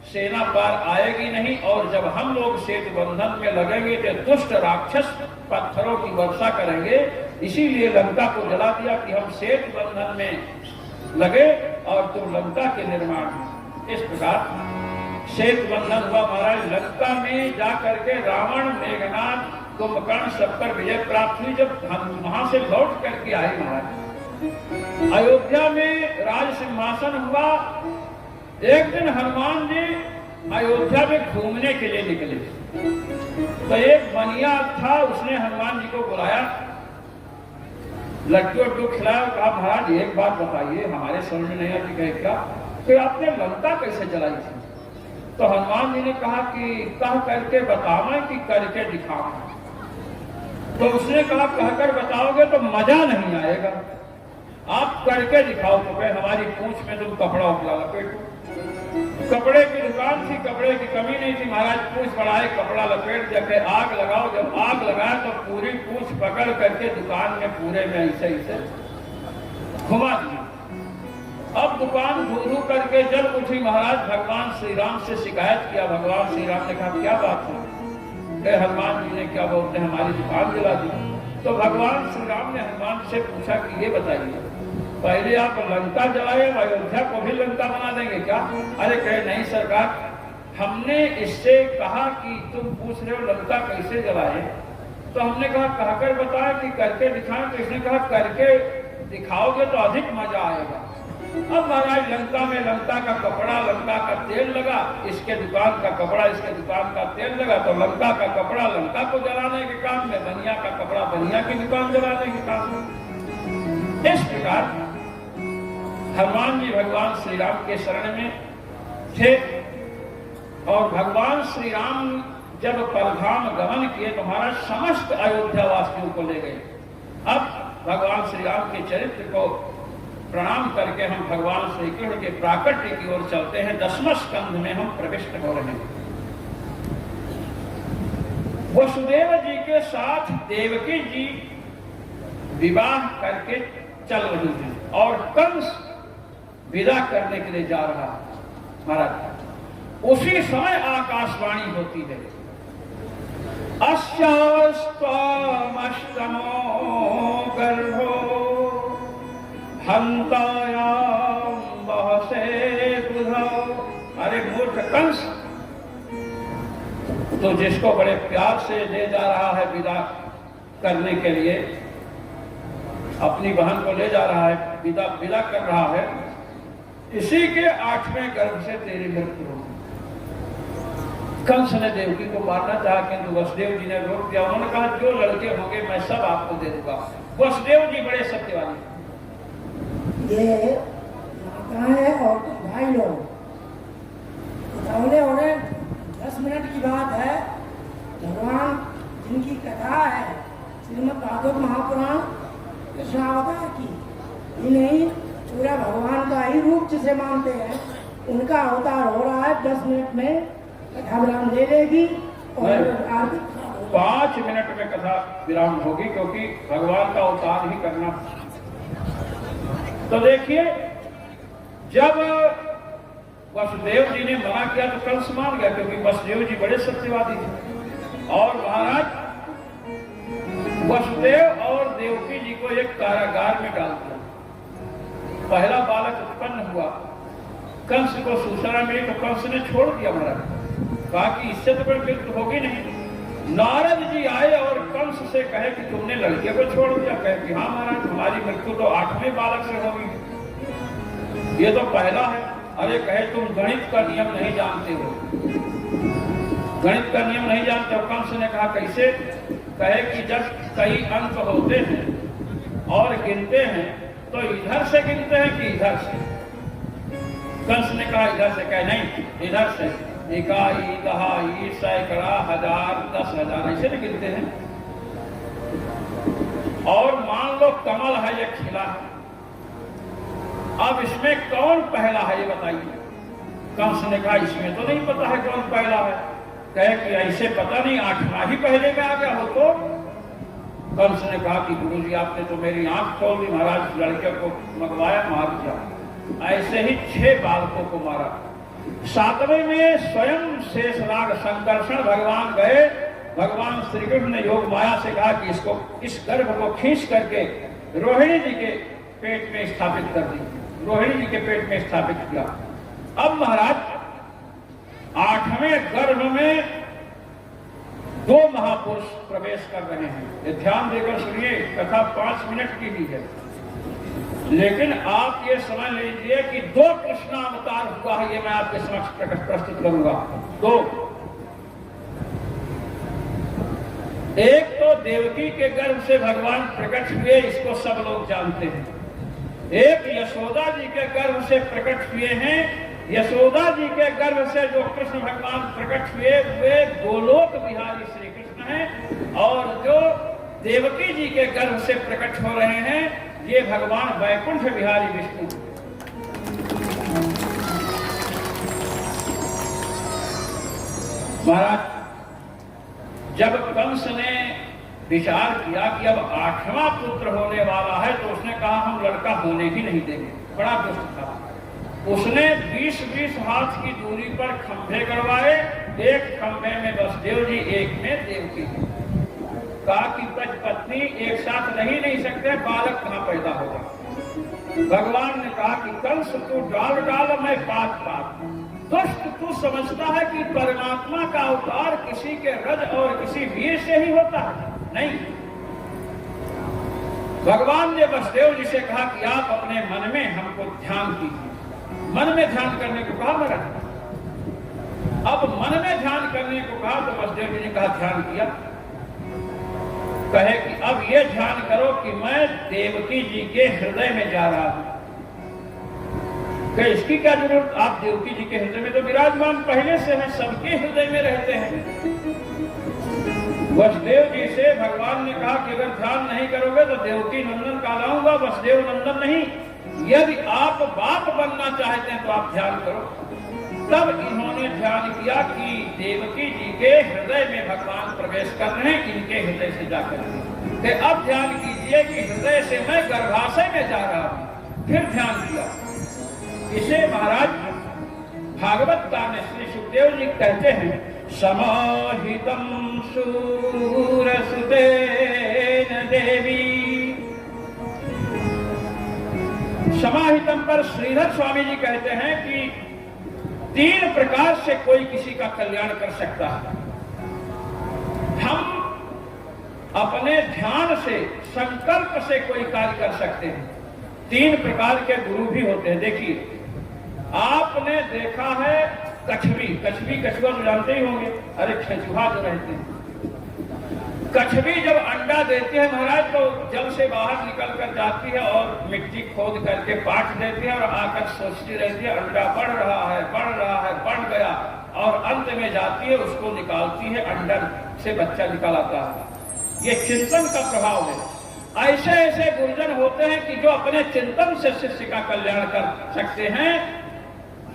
सेना पार आएगी नहीं, और जब हम लोग सेतु बंधन में लगेंगे तो दुष्ट राक्षस पत्थरों की वर्षा करेंगे, इसीलिए लंका को जला दिया कि हम सेतु बंधन में लगे और तुम लंका के निर्माण। इस प्रकार सेतु बंधन हुआ महाराज। लंका में जाकर के रावण, मेघनाथ, कुंभकर्ण सब पर विजय प्राप्त हुई। जब हम वहां से लौट करके आए महाराज, अयोध्या में राज सिंहासन हुआ। एक दिन हनुमान जी अयोध्या में घूमने के लिए निकले तो एक बनिया था, उसने हनुमान जी को बुलाया, लड्डू वड्डू खिलाया, कहा महाराज एक बात बताइए, हमारे समझ में नहीं आती। कहे क्या? कि आपने लंका कैसे जलाई थी? तो हनुमान जी ने कहा कि कह करके बताओ कि करके दिखाओ। तो उसने कहा कहकर बताओगे तो मजा नहीं आएगा, आप करके दिखाओ। तो कहे हमारी पूंछ में तुम कपड़ा उपला लपेटो। कपड़े की दुकान थी, कपड़े की कमी नहीं थी, महाराज पूंछ बढ़ाए, कपड़ा लपेट देके आग लगाओ। जब आग लगाया तो पूरी पूंछ पकड़ करके दुकान में पूरे में ऐसे ऐसे घुमा दिया। अब दुकान घूरू करके जब उठी, महाराज भगवान श्री राम से शिकायत किया। भगवान श्री राम ने कहा क्या बात है? हनुमान जी ने क्या बोलते हैं हमारी दुकान जला दी। तो भगवान श्री राम ने हनुमान से पूछा कि ये बताइए, पहले आप लंका जलाए, अयोध्या को भी लंका बना देंगे क्या? अरे कहे नहीं सरकार, हमने इससे कहा कि तुम पूछ रहे हो लंका कैसे जलाए, तो हमने कहा कहकर बताया कि करके दिखाएं। तो इसने कहा करके दिखाओगे तो अधिक मजा आएगा। अब महाराज लंका में लंका का कपड़ा, लंका का तेल लगा, इसके दुकान का कपड़ा, इसके दुकान का तेल लगा, तो लंका का कपड़ा लंका को जलाने के काम में, बनिया का कपड़ा बनिया की दुकान जलाने के काम में। इस प्रकार हनुमान जी भगवान श्री राम के शरण में थे, और भगवान श्री राम जब परधाम गमन किए तो महाराज समस्त अयोध्या वासियों को ले गए। अब भगवान श्री राम के चरित्र को प्रणाम करके हम भगवान श्री कृष्ण के प्राकट्य की ओर चलते हैं। 10वें स्कंध में हम प्रविष्ट हो रहे हैं। वसुदेव जी के साथ देवकी जी विवाह करके चल रही थी और कंस विदा करने के लिए जा रहा है महाराज। उसी समय आकाशवाणी होती है, अस्यास्तमो गर्भो हंतायाम बहसे बुधो। अरे मूर्ख कंस, तो जिसको बड़े प्यार से ले जा रहा है विदा करने के लिए, अपनी बहन को ले जा रहा है, विदा कर रहा है, इसी के 8वें गर्भ से तेरी मृत्यु होगी। कंस ने देवकी को मारना चाहा, किंतु वसुदेव जी ने रोक दिया। उन्होंने कहा जो लड़के होंगे मैं सब आपको दे दूंगा। वसुदेव जी बड़े सत्यवादी। ये माता है और भाई लोग उन्हें 10 मिनट की बात है। भगवान जिनकी कथा है श्रीमद् भागवत महापुराण कृष्णावतार की, नहीं पूरा भगवान का ही रूप जिसे मानते हैं, उनका अवतार हो रहा है। 10 मिनट में कथा विराम ले लेगी और 5 मिनट में कथा विराम होगी, क्योंकि भगवान का अवतार ही करना। तो देखिए, जब वसुदेव जी ने मना किया तो कंस मान गया, क्योंकि वसुदेव जी बड़े सत्यवादी थे। और महाराज वसुदेव और देवकी जी को एक कारागार में डाल दिया। पहला बालक उत्पन्न हुआ, कंस को सूचना मिली तो कंस ने छोड़ दिया महाराज, कहा कि इससे तो कोई मृत्यु होगी नहीं। नारद जी आए और कंस से कहे कि तुमने लड़के को छोड़ दिया। कहे कि हाँ महाराज, हमारी मृत्यु तो 8वें बालक से होगी, ये तो पहला है। अरे कहे तुम गणित का नियम नहीं जानते हो, गणित का नियम नहीं जानते हो। कंस ने कहा कैसे? कहे कि जब कई अंक होते हैं और गिनते हैं तो इधर से गिनते हैं कि इधर से? कंस ने कहा इधर से। कहे नहीं, इधर से। इकाई, दहाई, सैकड़ा, हजार, 10,000 ऐसे नहीं गिनते हैं। और मान लो कमल है, ये खिला है, अब इसमें कौन पहला है ये बताइए। कंस ने कहा इसमें तो नहीं पता है कौन पहला है। कहे कि ऐसे पता नहीं, 8वां ही पहले में आ गया हो तो? कंस ने कहा कि गुरुजी आपने तो मेरी आंख खोल दी महाराज, लड़के को मंगवाया, मार दिया। ऐसे ही 6 बालकों को मारा। 7वें में स्वयं शेषनाग संकर्षण भगवान गए। भगवान श्री कृष्ण ने योग माया से कहा कि इसको, इस गर्भ को खींच करके रोहिणी जी के पेट में स्थापित कर दी। रोहिणी जी के पेट में स्थापित किया। अब महाराज 8वें गर्भ में 2 महापुरुष प्रवेश कर रहे हैं। ये ध्यान देकर सुनिए, कथा 5 मिनट की भी है, लेकिन आप ये समझ लीजिए कि 2 कृष्णावतार हुआ है। ये मैं आपके समक्ष प्रस्तुत करूंगा। 2, एक तो देवकी के गर्भ से भगवान प्रकट हुए, इसको सब लोग जानते हैं। एक यशोदा जी के गर्भ से प्रकट हुए हैं। यशोदा जी के गर्भ से जो कृष्ण भगवान प्रकट हुए वे गोलोक बिहारी श्री कृष्ण हैं, और जो देवकी जी के गर्भ से प्रकट हो रहे हैं ये भगवान वैकुंठ बिहारी विष्णु। महाराज जब कंस ने विचार किया कि अब 8वां पुत्र होने वाला है तो उसने कहा हम लड़का होने ही नहीं देंगे। बड़ा दुष्ट था। उसने 20-20 हाथ की दूरी पर खंभे गड़वाए। एक खंभे में वसुदेव जी, एक में देवकी जी। कहा कि पत्नी एक साथ रही नहीं सकते, बालक कहां पैदा होगा। भगवान ने कहा कि कंस तू डाल डाल, मैं पात पात। दुष्ट तू समझता है कि परमात्मा का अवतार किसी के रज और किसी वीर से ही होता है? नहीं। भगवान ने वसुदेव जी से कहा कि आप अपने मन में हमको ध्यान कीजिए। मन में ध्यान करने को कहा महाराज। अब मन में ध्यान करने को कहा तो वसुदेव जी ने कहा ध्यान किया। कहे कि अब ये ध्यान करो कि मैं देवकी जी के हृदय में जा रहा हूं। इसकी क्या जरूरत, आप देवकी जी के हृदय में तो विराजमान पहले से हैं, सबके हृदय में रहते हैं। वसुदेव जी से भगवान ने कहा कि अगर ध्यान नहीं करोगे तो देवकी नंदन कहलाऊंगा, वसुदेव नंदन नहीं। यदि आप बाप बनना चाहते हैं तो आप ध्यान करो। तब इन्होंने ध्यान किया कि देवकी जी के हृदय में भगवान प्रवेश कर रहे हैं, इनके हृदय से जाकर। अब ध्यान कीजिए कि हृदय से मैं गर्भाशय में जा रहा हूं। फिर ध्यान किया। इसे महाराज भागवत में श्री सुखदेव जी कहते हैं, समाहितम शूरसुतेन देवी। समाहितम पर श्रीधर स्वामी जी कहते हैं कि 3 प्रकार से कोई किसी का कल्याण कर सकता है। हम अपने ध्यान से, संकल्प से कोई कार्य कर सकते हैं। 3 प्रकार के गुरु भी होते हैं। देखिए, आपने देखा है कछवी, कछुआ तो जानते ही होंगे। अरे कछुआ जो रहते हैं, कछवी जब अंडा देती है महाराज तो जल से बाहर निकल कर जाती है और मिट्टी खोद करके पाट देती है और आकर सोचती रहती है अंडा बढ़ रहा है, बढ़ गया, और अंत में जाती है, उसको निकालती है, अंडा से बच्चा निकल आता है। ये चिंतन का प्रभाव है। ऐसे ऐसे गुरुजन होते हैं कि जो अपने चिंतन से शिष्य का कल्याण कर सकते हैं।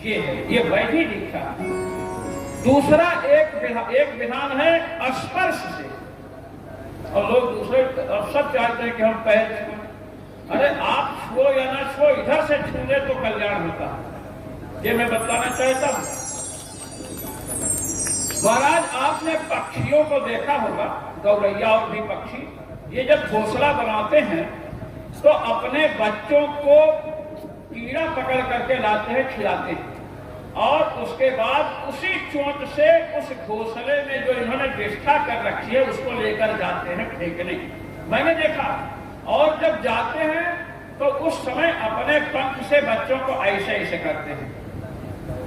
ये है, ये वैधि दीक्षा। दूसरा एक विधान है स्पर्श से। और लोग दूसरे सब चाहते हैं कि हम पैर छुए। अरे आप छुओ या ना छुओ, इधर से छूने तो कल्याण होता है। ये मैं बताना चाहता हूं। महाराज आपने पक्षियों को देखा होगा, गौरैया और भी पक्षी, ये जब घोंसला बनाते हैं तो अपने बच्चों को कीड़ा पकड़ करके लाते हैं, खिलाते हैं। और उसके बाद उसी चोट से उस घोंसले में जो इन्होंने निष्ठा कर रखी है उसको लेकर जाते हैं फेंकने। मैंने देखा, और जब जाते हैं तो उस समय अपने पंख से बच्चों को ऐसे ऐसे करते हैं।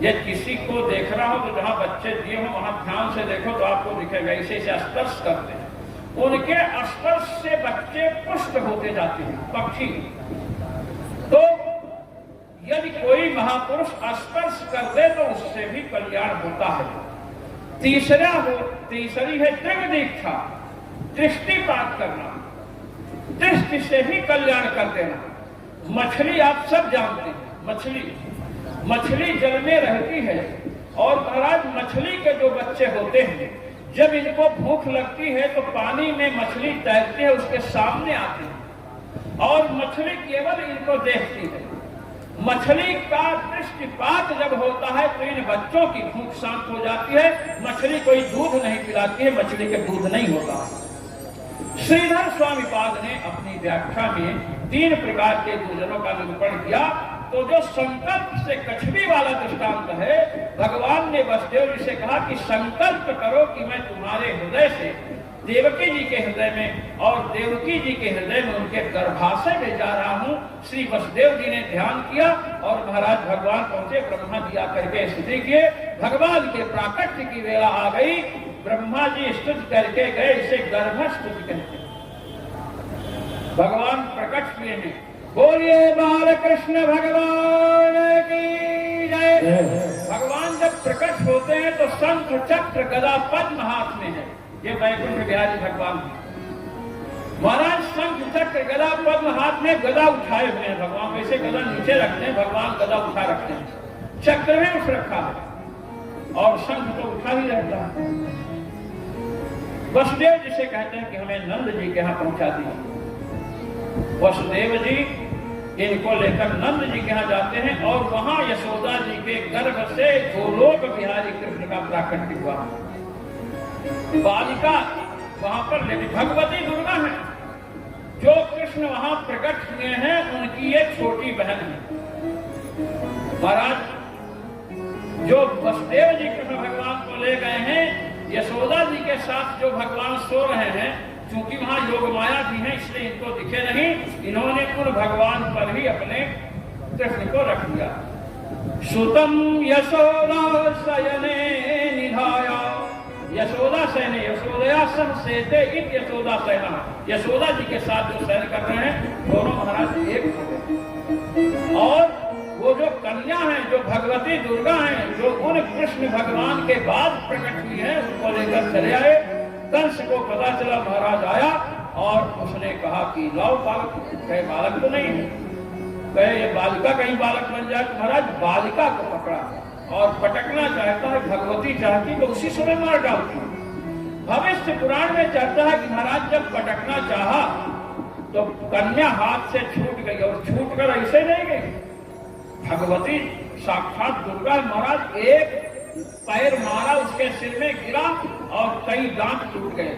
ये किसी को देख रहा हो तो जहां बच्चे दिए हो वहां ध्यान से देखो तो आपको दिखेगा, ऐसे ऐसे स्पर्श करते हैं। उनके स्पर्श से बच्चे पुष्ट होते जाते हैं, पक्षी। तो यदि कोई महापुरुष स्पर्श कर दे तो उससे भी कल्याण होता है। तीसरी है दृढ़ दीक्षा, दृष्टिपात करना, दृष्टि से भी कल्याण कर देना। मछली आप सब जानते हैं, मछली जल में रहती है और महाराज मछली के जो बच्चे होते हैं जब इनको भूख लगती है तो पानी में मछली तैरती है, उसके सामने आते हैं और मछली केवल इनको देखती है। मछली का दृष्टिपात जब होता है तो इन बच्चों की भूख शांत हो जाती है। मछली कोई दूध नहीं पिलाती है, मछली के दूध नहीं होता। श्रीधर स्वामी पाद ने अपनी व्याख्या में 3 प्रकार के गुजरों का निरूपण किया। तो जो संकल्प से कछवी वाला दृष्टांत है, भगवान ने वसुदेव जी से कहा कि संकल्प करो कि मैं तुम्हारे हृदय से देवकी जी के हृदय में और देवकी जी के हृदय में उनके गर्भाशय में जा रहा हूं। श्री वसुदेव जी ने ध्यान किया और महाराज भगवान पहुंचे, ब्रह्मा जी आकर के स्तुति किए। भगवान के प्राकट्य की वेला आ गई, ब्रह्मा जी स्तुति करके गए, इसे गर्भ स्तुति कहते हैं। भगवान प्रकट हुए हैं, बोलिए बालकृष्ण भगवान की जय। भगवान जब प्रकट होते हैं तो शंख चक्र गदा पद्म हाथ में है। ये वैकुंठ बिहारी भगवान महाराज शंख चक्र गदा पद्म हाथ में, गदा उठाए हुए हैं भगवान। वैसे गदा नीचे रखते हैं, भगवान गदा उठा रखते हैं, चक्र में उठ रखा है और शंख तो उठा ही रहता है। वसुदेव जी से कहते हैं कि हमें नंद जी के यहाँ पहुंचा दिए। वसुदेव जी इनको लेकर नंद जी के यहाँ जाते हैं और वहां यशोदा जी के गर्भ से गोलोक बिहारी कृष्ण का प्राकट्य हुआ। बालिका वहां पर लेकिन भगवती दुर्गा है, जो कृष्ण वहां प्रकट हुए हैं उनकी ये छोटी बहन है। महाराज जो वसुदेव जी कृष्ण भगवान को ले गए हैं, यशोदा जी के साथ जो भगवान सो रहे हैं, चूंकि वहां योग माया भी है इसलिए इनको दिखे नहीं, इन्होंने उन भगवान पर ही अपने कृष्ण को रख दिया। सुतम यशोदा शयने निधाया, यशोदा शयने यशोदया सह सेते इत यशोदा शयना। यशोदा जी के साथ जो शयन कर रहे हैं दोनों महाराज एक हो गए। और वो जो कन्या है, जो भगवती दुर्गा है, जो उन कृष्ण भगवान के बाद प्रकट हुई है, उनको लेकर चले आए। कंस को पता चला, महाराज आया और उसने कहा कि लाओ बालक। कहे बालक तो नहीं है, कहे ये बालिका कहीं बालक बन जाए। तो महाराज बालिका को पकड़ा और पटकना चाहता है, भगवती चाहती तो उसी समय मार डालती। भविष्य पुराण में चर्चा है कि महाराज जब पटकना चाहा तो कन्या हाथ से छूट गई और छूट कर ऐसे नहीं गई। भगवती साक्षात दुर्गा, महाराज एक पैर मारा, उसके सिर में गिरा और कई दांत टूट गए।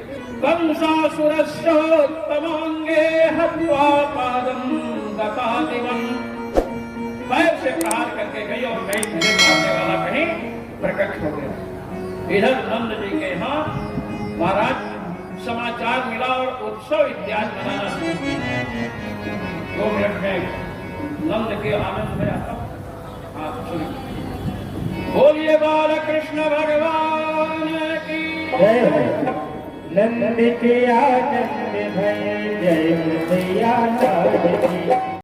कंसासुरस्योत्तमांगे हत्वा पादं दपादिवं, पैर से प्रहार करके गई और कहीं मुझे मारने वाला कहीं प्रकट हो गया। इधर नंद जी के यहाँ महाराज समाचार मिला और उत्सव इत्यादि मनाना शुरू किया। 2 मिनट में नंद के आनंद में आता। आप सुनिए, बोलिए बालकृष्ण भगवान की जय। नंद के आनंद भय, जय मैया की।